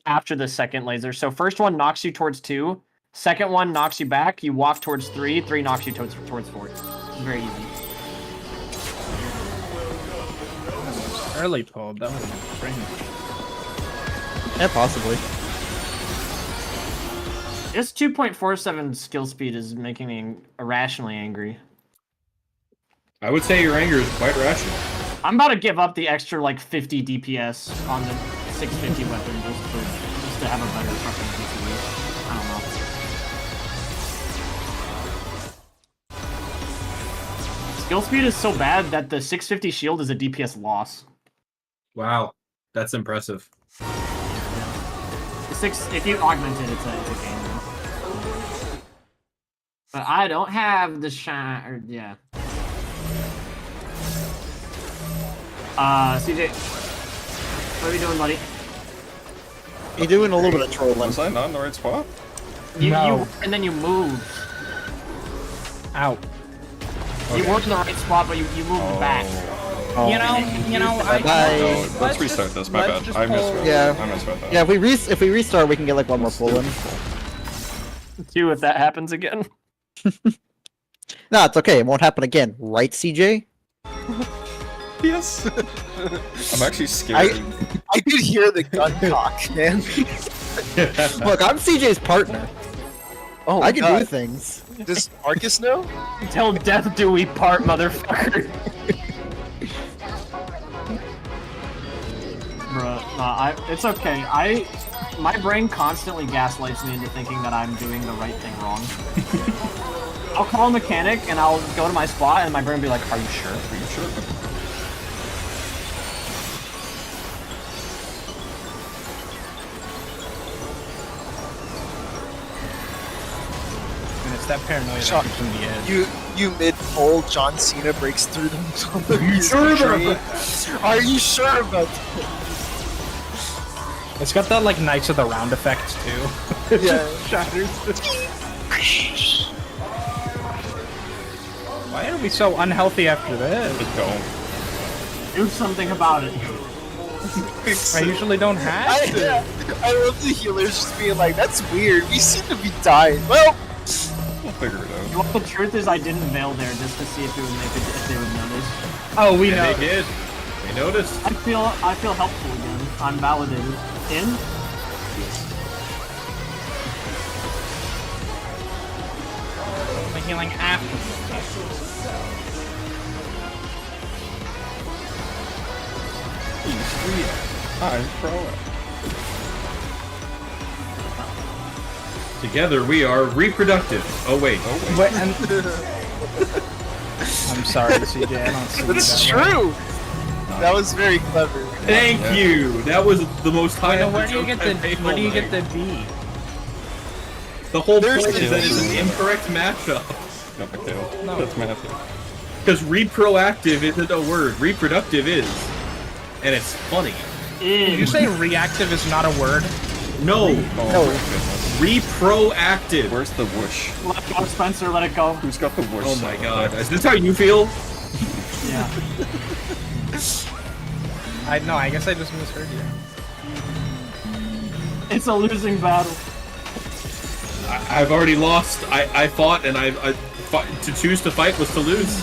after the second laser. So first one knocks you towards 2. Second one knocks you back. You walk towards 3. 3 knocks you towards 4. Very easy. Early pulled. That was strange. Yeah, possibly. This 2.47 skill speed is making me irrationally angry. I would say your anger is quite rational. I'm about to give up the extra like 50 DPS on the 650 weapon just to have a better fucking DPS. I don't know. Skill speed is so bad that the 650 shield is a DPS loss. Wow, that's impressive. If you augment it, it's a game. But I don't have the shine, or yeah. CJ, what are you doing, buddy? You're doing a little bit of trolling. Was I not in the right spot? You No. and then you moved. Ow. You weren't in the right spot, but you moved back. Oh. You know, Bye. No, let's restart this. My bad. I misread. Yeah. I misread that. Yeah, if we restart, we can get like one more pull in. 2 if that happens again. No, it's okay. It won't happen again, right, CJ? Yes. I'm actually scared. I could hear the gun cock, man. Look, I'm CJ's partner. Oh, I can God. do things. Does Marcus know? Till death do we part, motherfucker. Bruh, nah, it's okay. My brain constantly gaslights me into thinking that I'm doing the right thing wrong. I'll call a mechanic and I'll go to my spot and my brain will be like, "Are you sure? Are you sure?" And it's that paranoia Shut- that gets in the edge. You mid-pull, John Cena breaks through them. Are you sure about Are you sure about It's got that like Knights of the Round effect too. that? Yeah. Shatters. Why are we so unhealthy after this? Don't. Do something about it. I usually don't have to. I love the healers just being like, that's weird. We seem to be dying. Well, We'll figure it out. Well, the truth is, I didn't veil there just to see if it would make it, if they would notice. Oh, we And know. they did. They noticed. I feel helpful again. I'm validated. In? The healing after. I'm pro. Together we are reproductive. Oh wait. Wait, I'm sorry, CJ. I don't see that's that way. true. That was very clever. Thank you. That was the most high. Wait, where do you get the B? The whole There's point the- is that it's an incorrect matchup. No big deal. No. That's Matthew. Because reproactive isn't a word. Reproductive is. And it's funny. Did you say reactive is not a word? No. Oh my goodness. Reproactive. Where's the whoosh? Let go, Spencer. Let it go. Who's got the whoosh? Oh my sound god. effect? Is this how you feel? Yeah. I guess I just misheard you. It's a losing battle. I've already lost. I fought, and to choose to fight was to lose.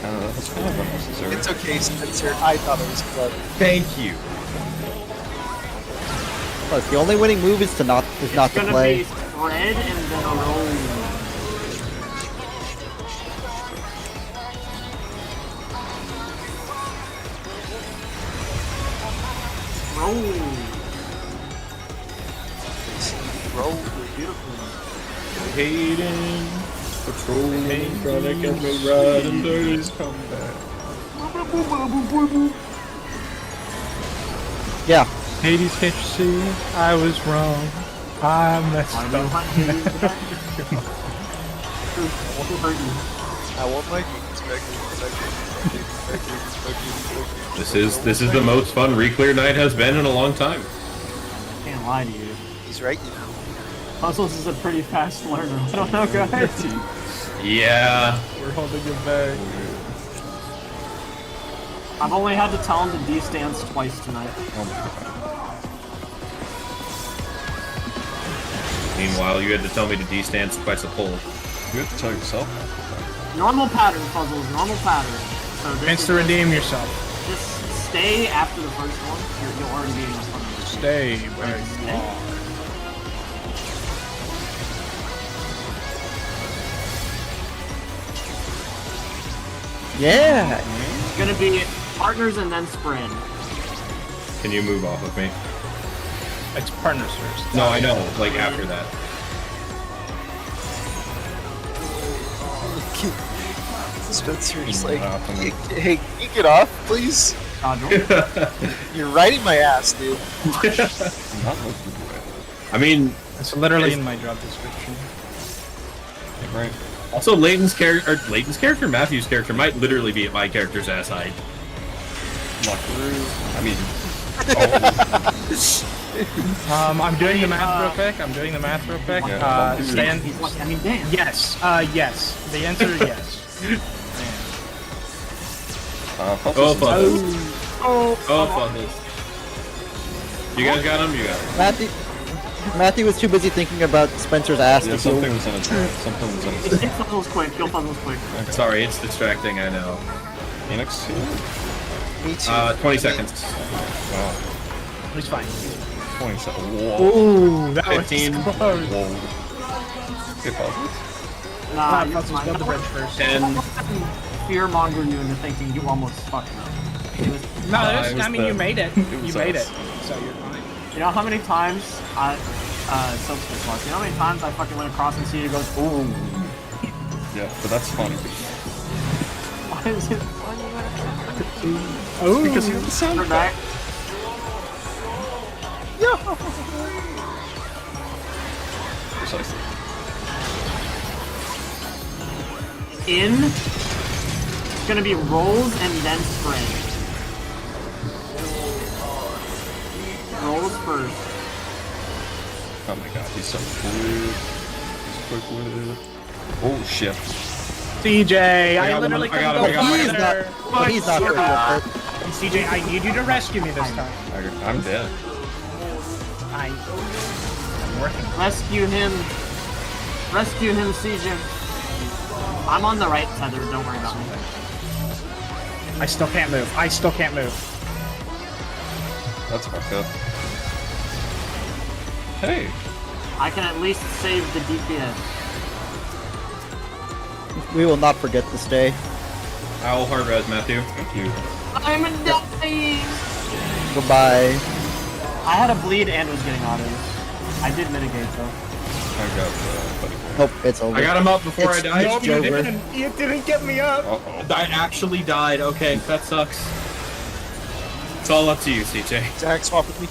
That's kind of unnecessary. It's okay, Spencer. I thought it was clever. Thank you. Look, the only winning move is not It's to gonna play. be spread and then a roll. Roll. Raidin, patrolling, trying to get me right and dirty. Come back. Yeah. Hades, can't you see? I was wrong. I messed Why do you up. want me to do that? Won't hurt you. I want my games back. This is the most fun Reclear Night has been in a long time. Can't lie to you. He's right, you know. Puzzles is a pretty fast learner. I don't know, guys. Yeah. We're holding it back. I've only had to tell him to de-stance twice tonight. Oh my god. Meanwhile, you had to tell me to de-stance twice a pull. You have to tell yourself. Normal pattern, Puzzles, normal pattern. So this Chance is to redeem yourself. just stay after the first one. You'll already be in the front of the Stay where you Stay. are. Yeah. It's gonna be partners and then sprint. Can you move off of me? It's partners first. No, I know. Like after that. Spencer's like, happening. hey, can you get off, please? You're riding my ass, dude. I'm not looking for it. I mean, It's literally in my job description. Right. also Layton's character, Matthew's character might literally be at my character's ass height. I mean, I'm doing the math real quick. Yeah. Stand. He's like, I mean, damn. Yes. Yes. The answer is yes. Oh, Puzzles. Fuzzles. You guys got him? You got him. Matthew was too busy thinking about Spencer's ass Yeah, to heal. something was in its way. Something was in its way. Kill Puzzles quick, kill Puzzles quick. Sorry, it's distracting, I know. Phoenix here? Me too. 20 seconds. Wow. He's fine. 27. Whoa. Ooh, that 15. was close. Whoa. Okay, Puzzles. Nah, you're Puzzles, fine. go the bridge first. 10. Fear-monger you into thinking you almost fucked me. No, it was I mean, you made it. You was made us. it. So you're fine. You know how many times I, you know how many times I fucking went across and see you goes, ooh. Yeah, but that's funny. Why is it funny? Oh, Because you have the sound Turn back. Precisely. In. It's gonna be rolls and then sprint. Rolls first. Oh my god, he's so quick. He's quick with it. Oh shit. CJ, I got literally him, I got couldn't him, go I got him. farther. But he's not very good. CJ, I need you to rescue me this time. I'm dead. I'm working. Rescue him. Rescue him, CJ. I'm on the right tether, don't worry about me. I still can't move. That's fucked up. Hey. I can at least save the DPS. We will not forget this day. Owl hard res, Matthew. Thank you. I'm dying! Goodbye. I had a bleed and was getting autos. I did mitigate though. I got buddy. Nope, it's over. I got him up before I It's- died. it's Joker. You didn't get me up. Uh-oh. I actually died. Okay, that sucks. It's all up to you, CJ. Zach, swap with me.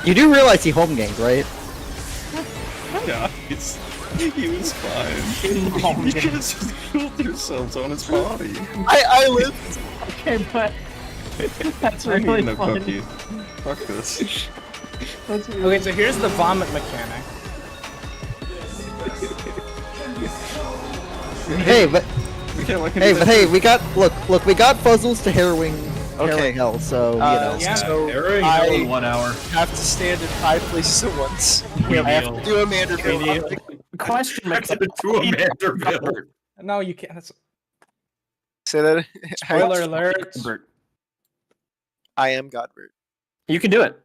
You do realize he home gamed, right? Yeah, he was fine. You could have just killed yourselves on his body. I live. Okay, but that's I'm really eating a funny. cookie. Fuck this. Okay, so here's the vomit mechanic. Hey, but We can't let him hey, do but that. hey, we got look, we got Fuzzles to harrowing hell, so you know. yeah. So Harrowing I hell in 1 hour. have to stand in 5 places at once. I have to do a Manderville. Question mark. To a Manderville. No, you can't. That's... Say that. Spoiler alert. I am Godbert. You can do it.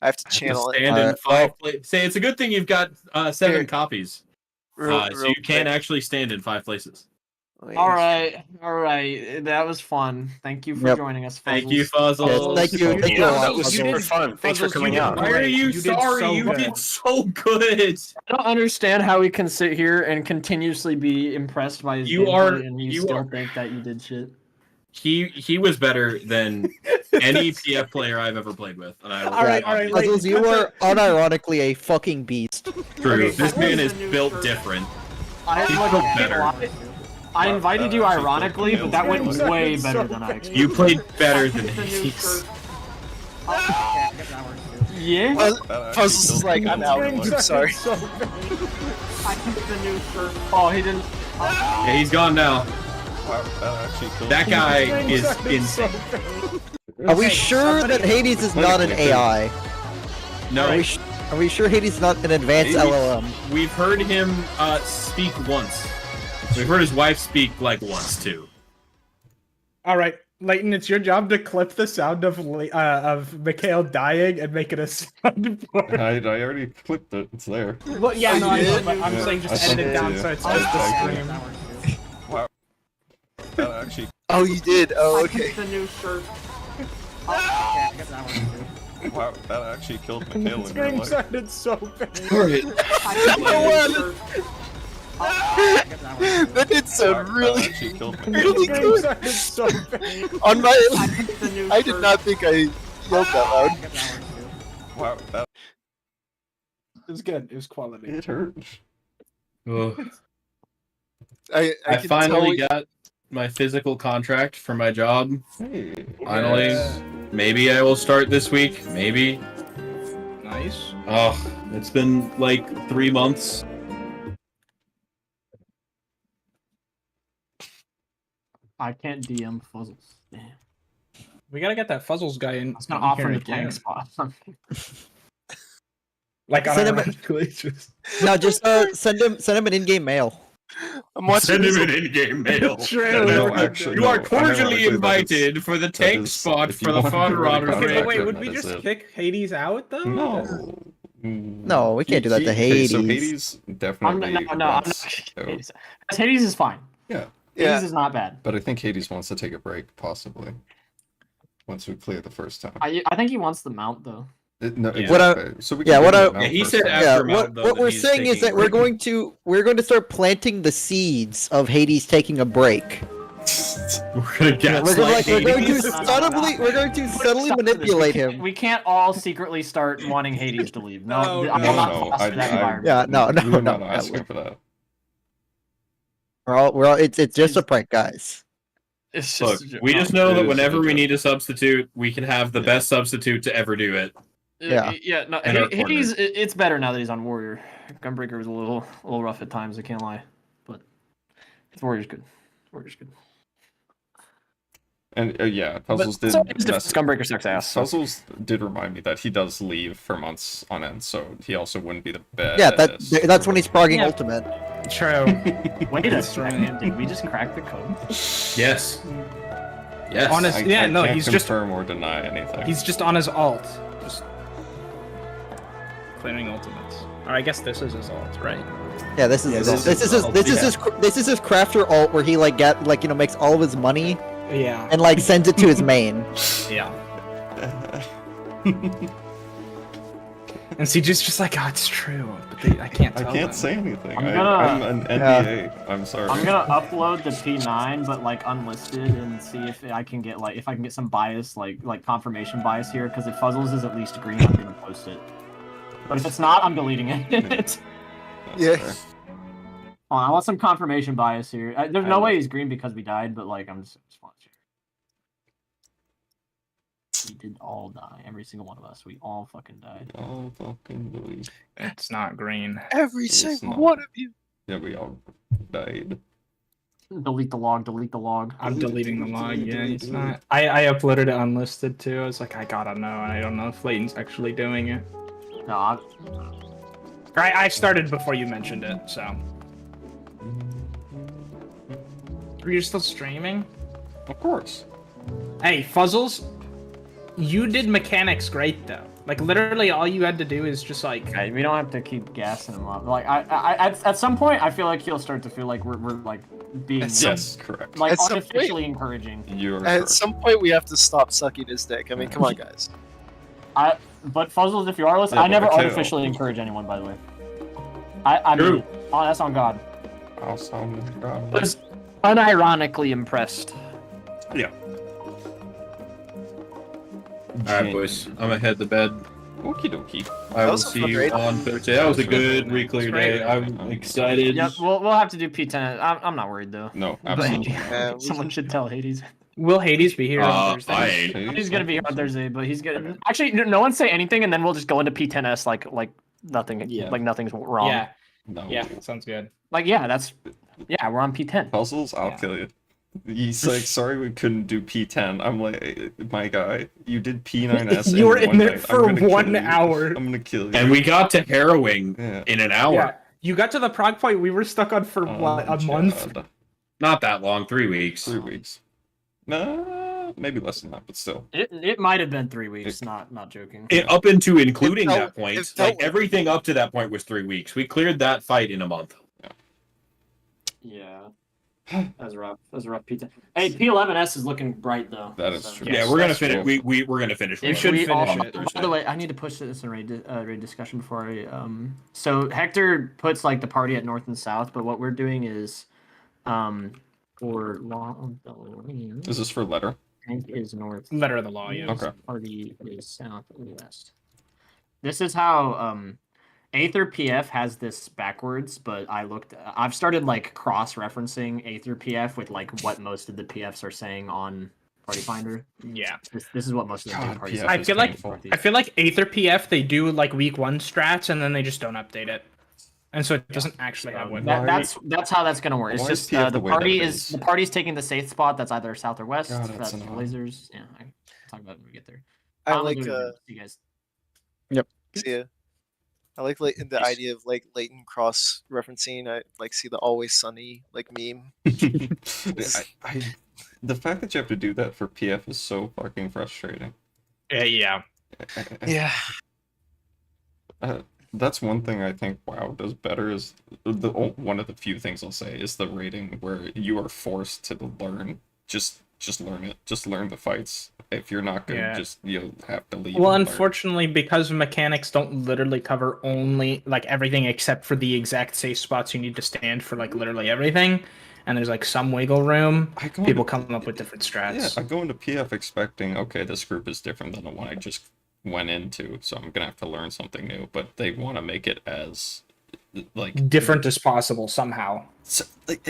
I have to channel it. Stand in Alright, 5 places. Say it's a good thing you've got 7 Here. copies. Real So you can quick. actually stand in 5 places. Wait. All right. That was fun. Thank you for Yep. joining us. Thank you, Fuzzles. Fuzzles. Yes, thank you, thank you. Yeah, a lot, that was Fuzzles. super fun. Thanks for Fuzzles, coming you out. did Why are great. you did sorry? so You good. did so good. I don't understand how we can sit here and continuously be impressed by his You gameplay are- and you you still are- think that you did shit. He was better than any PF player I've ever played with. And I All right, all right, Puzzles, Layton, you cut are unironically a fucking beast. True. Okay, This man is the new built shirt? different. I He's like built a better. lot. I invited you ironically, but that went way better than I expected. You played better than The new Hades. shirt. Yeah, Puzzles is like, I'm out. I'm sorry. I picked the new shirt. Oh, he didn't. Yeah, he's gone now. Wow, that actually killed That me. guy is So insane. Are we Okay, sure somebody- that Hades is not an AI? No, Are we sure Hades is not an advanced Maybe. LLM? we've heard him speak once. We've heard his wife speak like once too. All right, Leighton, it's your job to clip the sound of Mikhail dying and make it a soundboard. I already clicked it. It's there. Well, yeah, no, I know, did? but I'm Yeah, saying I just edit it sent it down to so you. it's just the stream. Wow. That actually. Oh, you did. Oh, okay. The new shirt. Wow, that actually killed Mikhail The in real stream life. sounded so bad. Alright. That did Wow, sound really, that actually killed Mikhail. really The stream good. sounded so bad. On my, The new I did not think I yelled that loud. Wow, that It was good. It was quality. it hurt. I can finally tell- got my physical contract for my job. Hey. Finally. Yeah. Maybe I will start this week. Maybe. Nice. Oh, it's been like 3 months. I can't DM Fuzzles. Damn. We gotta get that Fuzzles guy in. I was gonna offer here him a again. tank spot. Like Send him a- unironically, just No, just send him an in-game mail. I'm watching Send him this. an in-game mail. True. No, actually, You no, are cordially unironically, that is- invited for the that tank is- spot if you for the want to Fodder really Rotters contact Okay, raid. but wait, him, would we that is just it. kick Hades out though? No. No, we can't do that to Okay, so Hades. Hades I'm definitely no, I'm not. wants to- Hades. Hades is fine. Yeah, Yeah. Hades is not bad. but I think Hades wants to take a break, possibly. Once we clear the first time. I think he wants the mount though. No, Yeah. What I- exactly. So we yeah, can what give I- him the Yeah, he mount said first. after Yeah, Mount, though, what that we're he's saying is taking that a we're break. going to start planting the seeds of Hades taking a break. We're gonna We're gaslight going to Hades. subtly manipulate him. We can't all secretly start wanting Hades to leave. No, No, I'm no, not no, foster that I- environment. Yeah, no, no, We're no. not asking for that. We're all, it's just a prank, guys. It's Look, just we just know It that is whenever a we joke. need a substitute, we can have the Yeah. best substitute to ever do it. Yeah. yeah. No, And our Hades. It's better now that he's on Warrior. Gunbreaker was a little rough at times. I can't lie, but Warrior's good. Warrior's good. And yeah, Puzzles But did. so his mess- Gunbreaker sucks ass. So. Puzzles did remind me that he does leave for months on end, so he also wouldn't be the best. Yeah, that's when he's progging Yeah. Ultimate. True. Wait a That's right. second. Did we just crack the code? Yes. Yes. Honest- I, Yeah, I no, can't he's just- confirm or deny anything. He's just on his alt. Just clearing ultimates. Or I guess this is his alt, right? Yeah, this is Yeah, his this ult. This is is his ult, this is yeah. his this is his crafter alt where he makes all of his money Yeah. and like sends it to his main. Yeah. And CJ's just like, oh, it's true, but I can't I tell can't them. say anything. I'm I'm gonna- an NDA. I'm sorry. I'm gonna upload the P9, but like unlisted, and see if I can get some bias, like confirmation bias here. Because if Fuzzles is at least green, I'm gonna post it. But if it's not, I'm deleting it. That's Yeah. fair. Hold on, I want some confirmation bias here. There's no way he's green because we died, but like I'm just want to. We did all die. Every single one of us. We all fucking died. Oh, fucking believe. It's not green. Every It's single not. one of you. Yeah, we all died. Delete the log. Delete the log. I'm deleting the log. Yeah, it's not. I uploaded it unlisted too. I was like, I gotta know. And I don't know if Leighton's actually doing it. No, I started before you mentioned it, so. Are you still streaming? Of course. Hey, Fuzzles, you did mechanics great though. Like literally, all you had to do is just like. okay, we don't have to keep gassing him up. Like at some point, I feel like he'll start to feel like we're like being At some- Yes, correct. like At some artificially encouraging. You're At correct. some point, we have to stop sucking his dick. I mean, come on, guys. But Fuzzles, if you are listening, Yeah, I never but artificially encourage anyone. By the way, I mean, True. oh, that's on God. Awesome. Was unironically impressed. Yeah. Alright, boys. I'm gonna head to bed. Okie dokie. I That will was a see fun you raid. on Thursday. That was a good re-clear day. I'm excited. Yep, we'll have to do P10. I'm not worried though. No, But absolutely. Yeah, we someone should tell Hades. Will Hades be here on Thursday? I ain't. He's gonna be here on Thursday, but he's gonna actually no one say anything, and then we'll just go into P10s like nothing, Yeah. like nothing's wrong. Yeah, No. yeah, sounds good. Like yeah, we're on P10. Puzzles, I'll Yeah. kill you. He's like, sorry we couldn't do P10. I'm like, my guy, you did P9S. You were in one there night. for I'm gonna 1 kill you. hour. I'm gonna kill you. And we got to harrowing Yeah. in an hour. Yeah, you got to the Prog point we were stuck on for what, a month? Chad. Not that long, 3 weeks. 3 weeks. Nah, maybe less than that, but still. It might have been 3 weeks. Not joking. Up into including It felt- that point, it felt like like- everything up to that point was 3 weeks. We cleared that fight in a month. Yeah. That's rough. That's a rough pizza. Hey, P11S is looking bright though. That is so- true. Yeah, we're gonna That's finish. cool. We're gonna finish. You with should it. finish on it. Thursday. By the way, I need to push this in raid discussion before I So Hector puts like the party at north and south, but what we're doing is for long Is this for letter? tank is north. Letter of the law, yeah. Okay. Party is south and west. This is how Aether PF has this backwards, but I've started like cross-referencing Aether PF with like what most of the PFs are saying on Party Finder. Yeah. This is what most of the God, parties PF I is feel like painful. I feel like Aether PF they do like week 1 strats and then they just don't update it, and so it doesn't actually have what. That's how that's gonna work. It's Why is just PF the the way that party it is is? the party's taking the safe spot. That's either south or west. God, that's that's annoying. Blazers. Yeah, I can talk about it when we get there. I like you guys. yeah. I like the idea of like latent cross referencing. I like see the always sunny like meme. The fact that you have to do that for PF is so fucking frustrating. Yeah. Yeah. That's one thing I think WoW does better is one of the few things I'll say is the rating where you are forced to learn. Just learn it. Just learn the fights. If you're not good, Yeah. just you'll have to leave. Well, and learn. unfortunately, because mechanics don't literally cover only like everything except for the exact safe spots you need to stand for like literally everything, and there's like some wiggle room. People come up with different strats. Yeah, I go into PF expecting, okay, this group is different than the one I just went into, so I'm gonna have to learn something new. But they want to make it as like Different as possible somehow. but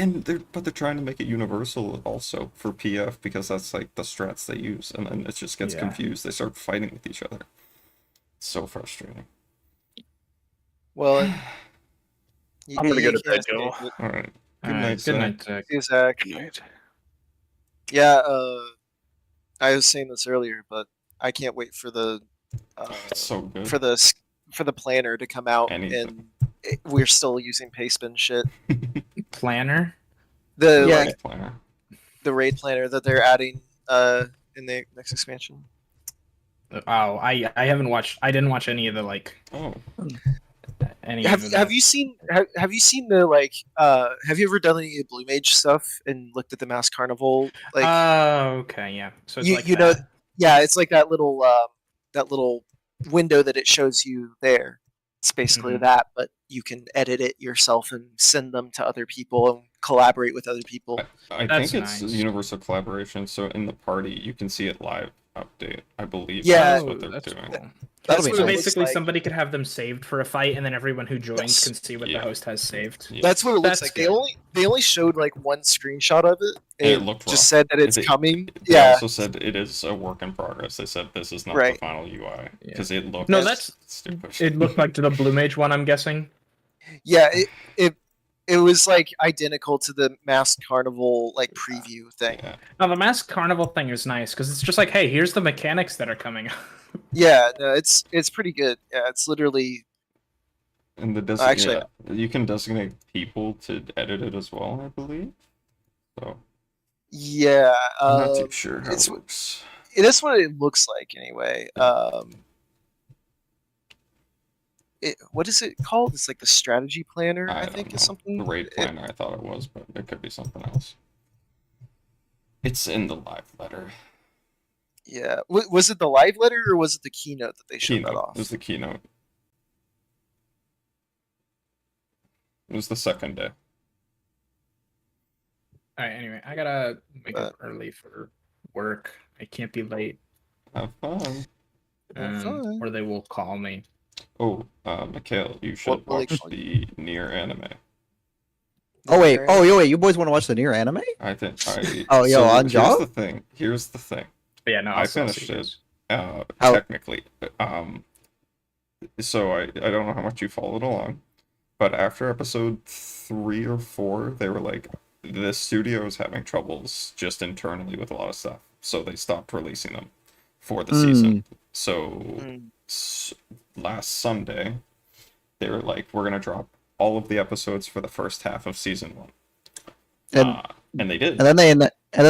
they're trying to make it universal also for PF because that's like the strats they use, and then it just gets Yeah. confused. They start fighting with each other. It's so frustrating. Well, I'm gonna go to bed, can't Joe. escape it. All right. Good Alright, night, good Zach. night, Zach. See you, Zach. Yeah, I was saying this earlier, but I can't wait for the It's so good. for the planner to come out, Anything. and we're still using pastebin shit. Planner. The Yeah. like Planner. the raid planner that they're adding in the next expansion. Oh, I haven't watched. I didn't watch any of the like Oh, any. Have of have you seen the like have you ever done any of the Blue Mage stuff and looked at the Mass Carnival like Oh, okay, yeah. So it's you like you that. know yeah, it's like that little window that it shows you there. It's basically Mhm. that, but you can edit it yourself and send them to other people and collaborate with other people. I That's think it's nice. universal collaboration. So in the party, you can see it live update. I believe Yeah. that's Oh, what they're that's doing. cool. That's be what So it looks basically, like. somebody could have them saved for a fight, and then everyone who joins Yes. can see what Yeah. the host has saved. Yeah. That's what it looks That's like. good. They only showed like one screenshot of it. And it And looked just rough. said that it's They- coming. They Yeah. also said it is a work in progress. They said this is not the Right. final UI Yeah. because it looked No, that's- stupid. It looked like to the Blue Mage one, I'm guessing. Yeah, it was like identical to the Masked Carnival like preview thing. Yeah. Now the Masked Carnival thing is nice because it's just like, hey, here's the mechanics that are coming. Yeah, no, it's pretty good. Yeah, it's literally And Actually- you can designate people to edit it as well, I believe. So yeah. I'm not too sure how it's- it works. That's what it looks like anyway. What is it called? It's like the strategy planner, I don't think, know. is something. The raid planner, I thought it was, but it could be something else. It's in the live letter. Yeah. Was it the live letter or was it the keynote that they showed that Keynote. off? It was the keynote. It was the second day. All right, anyway, I gotta wake up early for work. I can't be late, Have fun. Have fun. or they will call me. Oh, Mikhail, you should will they watch call the Nier anime. Oh wait, you boys want to watch the Nier anime? I think Oh, yo, on here's job? the thing. Here's the thing. But yeah, no, I I'll see finished you it. guys. How- Technically. So I don't know how much you followed along, but after episode 3 or 4, they were like, the studio is having troubles just internally with a lot of stuff, so they stopped releasing them for the season. So last Sunday, they were like, "We're gonna drop all of the episodes for the first half of season 1," and they did. And then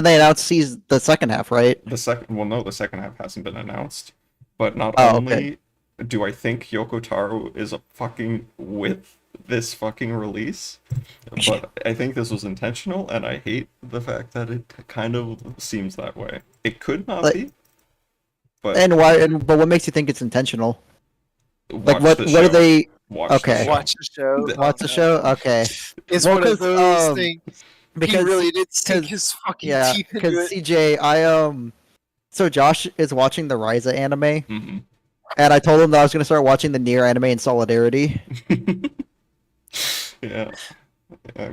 they announced the second half, right? The second half hasn't been announced. But not Oh, only okay. do I think Yoko Taro is a fucking with this fucking release, but I think this was intentional, and I hate the fact that it kind of seems that way. It could not be, but And why? But what makes you think it's intentional? Like watch what? the What show. are they? Watch Okay. the show. Watch the show. Watch the show. Okay. It's Well, one of 'cause, those things. He Because really did sink 'cause- his fucking yeah, teeth because into it. CJ, so Josh is watching the Ryza anime, Mhm. and I told him that I was gonna start watching the Nier anime in solidarity. Yeah,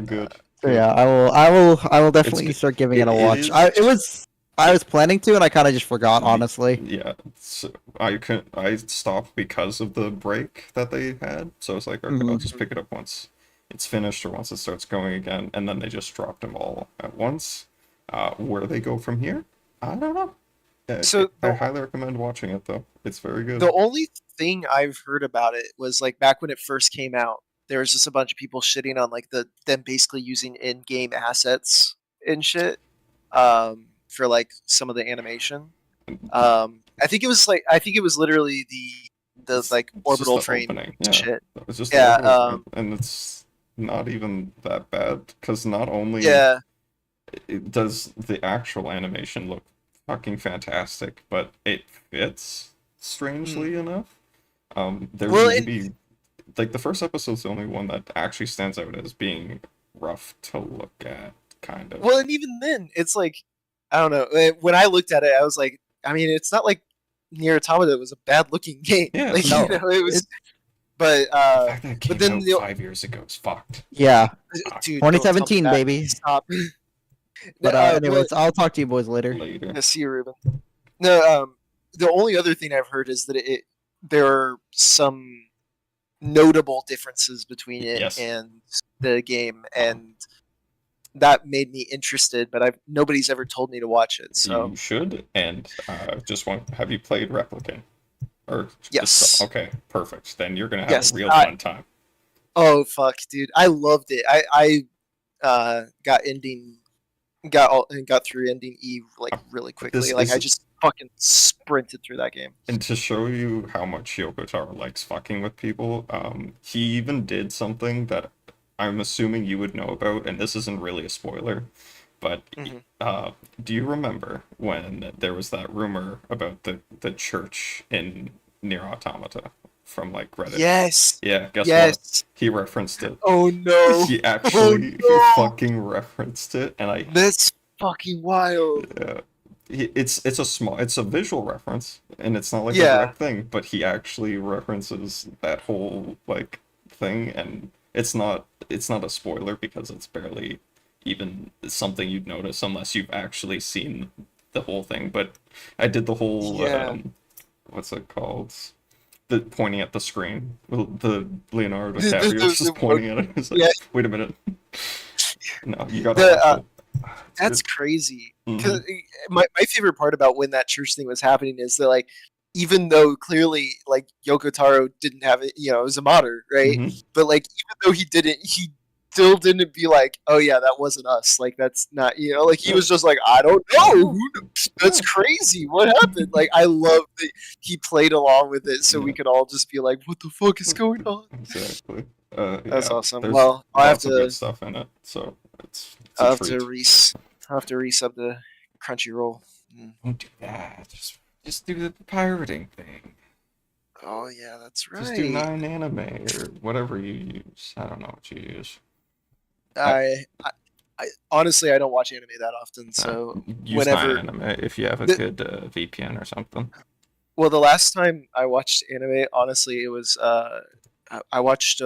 good. So yeah, I will definitely good. start giving it a It watch. is- I was planning to, and I kind of just forgot, honestly. Yeah, so I stopped because of the break that they had, so it's like, okay, I'll just pick it up once it's finished or once it starts going again, and then they just dropped them all at once. Where they go from here, I don't know. So I highly recommend watching it though. It's very good. The only thing I've heard about it was like back when it first came out, there was just a bunch of people shitting on like them basically using in-game assets and shit for like some of the animation. I think it was literally the like It's just orbital the frame opening. Yeah, shit. it's just Yeah, the orbital frame, and it's not even that bad because not only Yeah, does the actual animation look fucking fantastic, but it fits strangely enough. There's Well, maybe like the first episode's the only one that actually stands out as being rough to look at, kind of. well, and even then, it's like I don't know. When I looked at it, I was like, I mean, it's not like Nier Automata was a bad-looking game. Yeah, like no. you know, it was. But the fact that it came then out the- 5 years ago is fucked. Yeah, dude, don't tell me 2017, that. baby. Stop. But anyways, I'll talk to you boys later. Later. Yeah, see you, Ruben. No, the only other thing I've heard is that there are some notable differences between it Yes. and the game, and that made me interested. But nobody's ever told me to watch it. So You should, and have you played Replicant? Or Yes. Okay, perfect. Then you're gonna have Yes, a real fun time. oh fuck, dude, I loved it. I got through ending E like really quickly. This Like I is- just fucking sprinted through that game. And to show you how much Yoko Taro likes fucking with people, he even did something that I'm assuming you would know about, and this isn't really a spoiler, but do you remember when there was that rumor about the church in Nier Automata from like Reddit? Yes. Yeah, guess what? Yes. He referenced it. Oh no. He actually no. fucking referenced it, and I That's fucking wild. it's a visual reference, and it's not like a Yeah. direct thing, but he actually references that whole like thing, and it's not a spoiler because it's barely even something you'd notice unless you've actually seen the whole thing. But I did the whole Yeah. what's it called? The pointing at the screen. The Leonardo The- DiCaprio the- just pointing at it. It's like, Yeah. wait a minute. No, you got The, to That's crazy. Mm-hmm. Because my favorite part about when that church thing was happening is that like even though clearly like Yoko Taro didn't have it, it was a modder, right? Mhm. But like even though he didn't, he still didn't be like, oh yeah, that wasn't us. Like that's not, like he was just like, I don't know. That's crazy. What happened? Like I love that he played along with it, so we could all just be like, what the fuck is going on? Exactly. That's yeah, awesome. there's Well, I'll have lots of good to stuff in it, so it's I'll a have treat. to resub the Crunchyroll. Don't do that. Just do the pirating thing. Oh yeah, that's right. Just do 9 anime or whatever you use. I don't know what you use. I honestly I don't watch anime that often, so Use whenever 9 anime if you have a The- good VPN or something. well, the last time I watched anime, honestly, it was I watched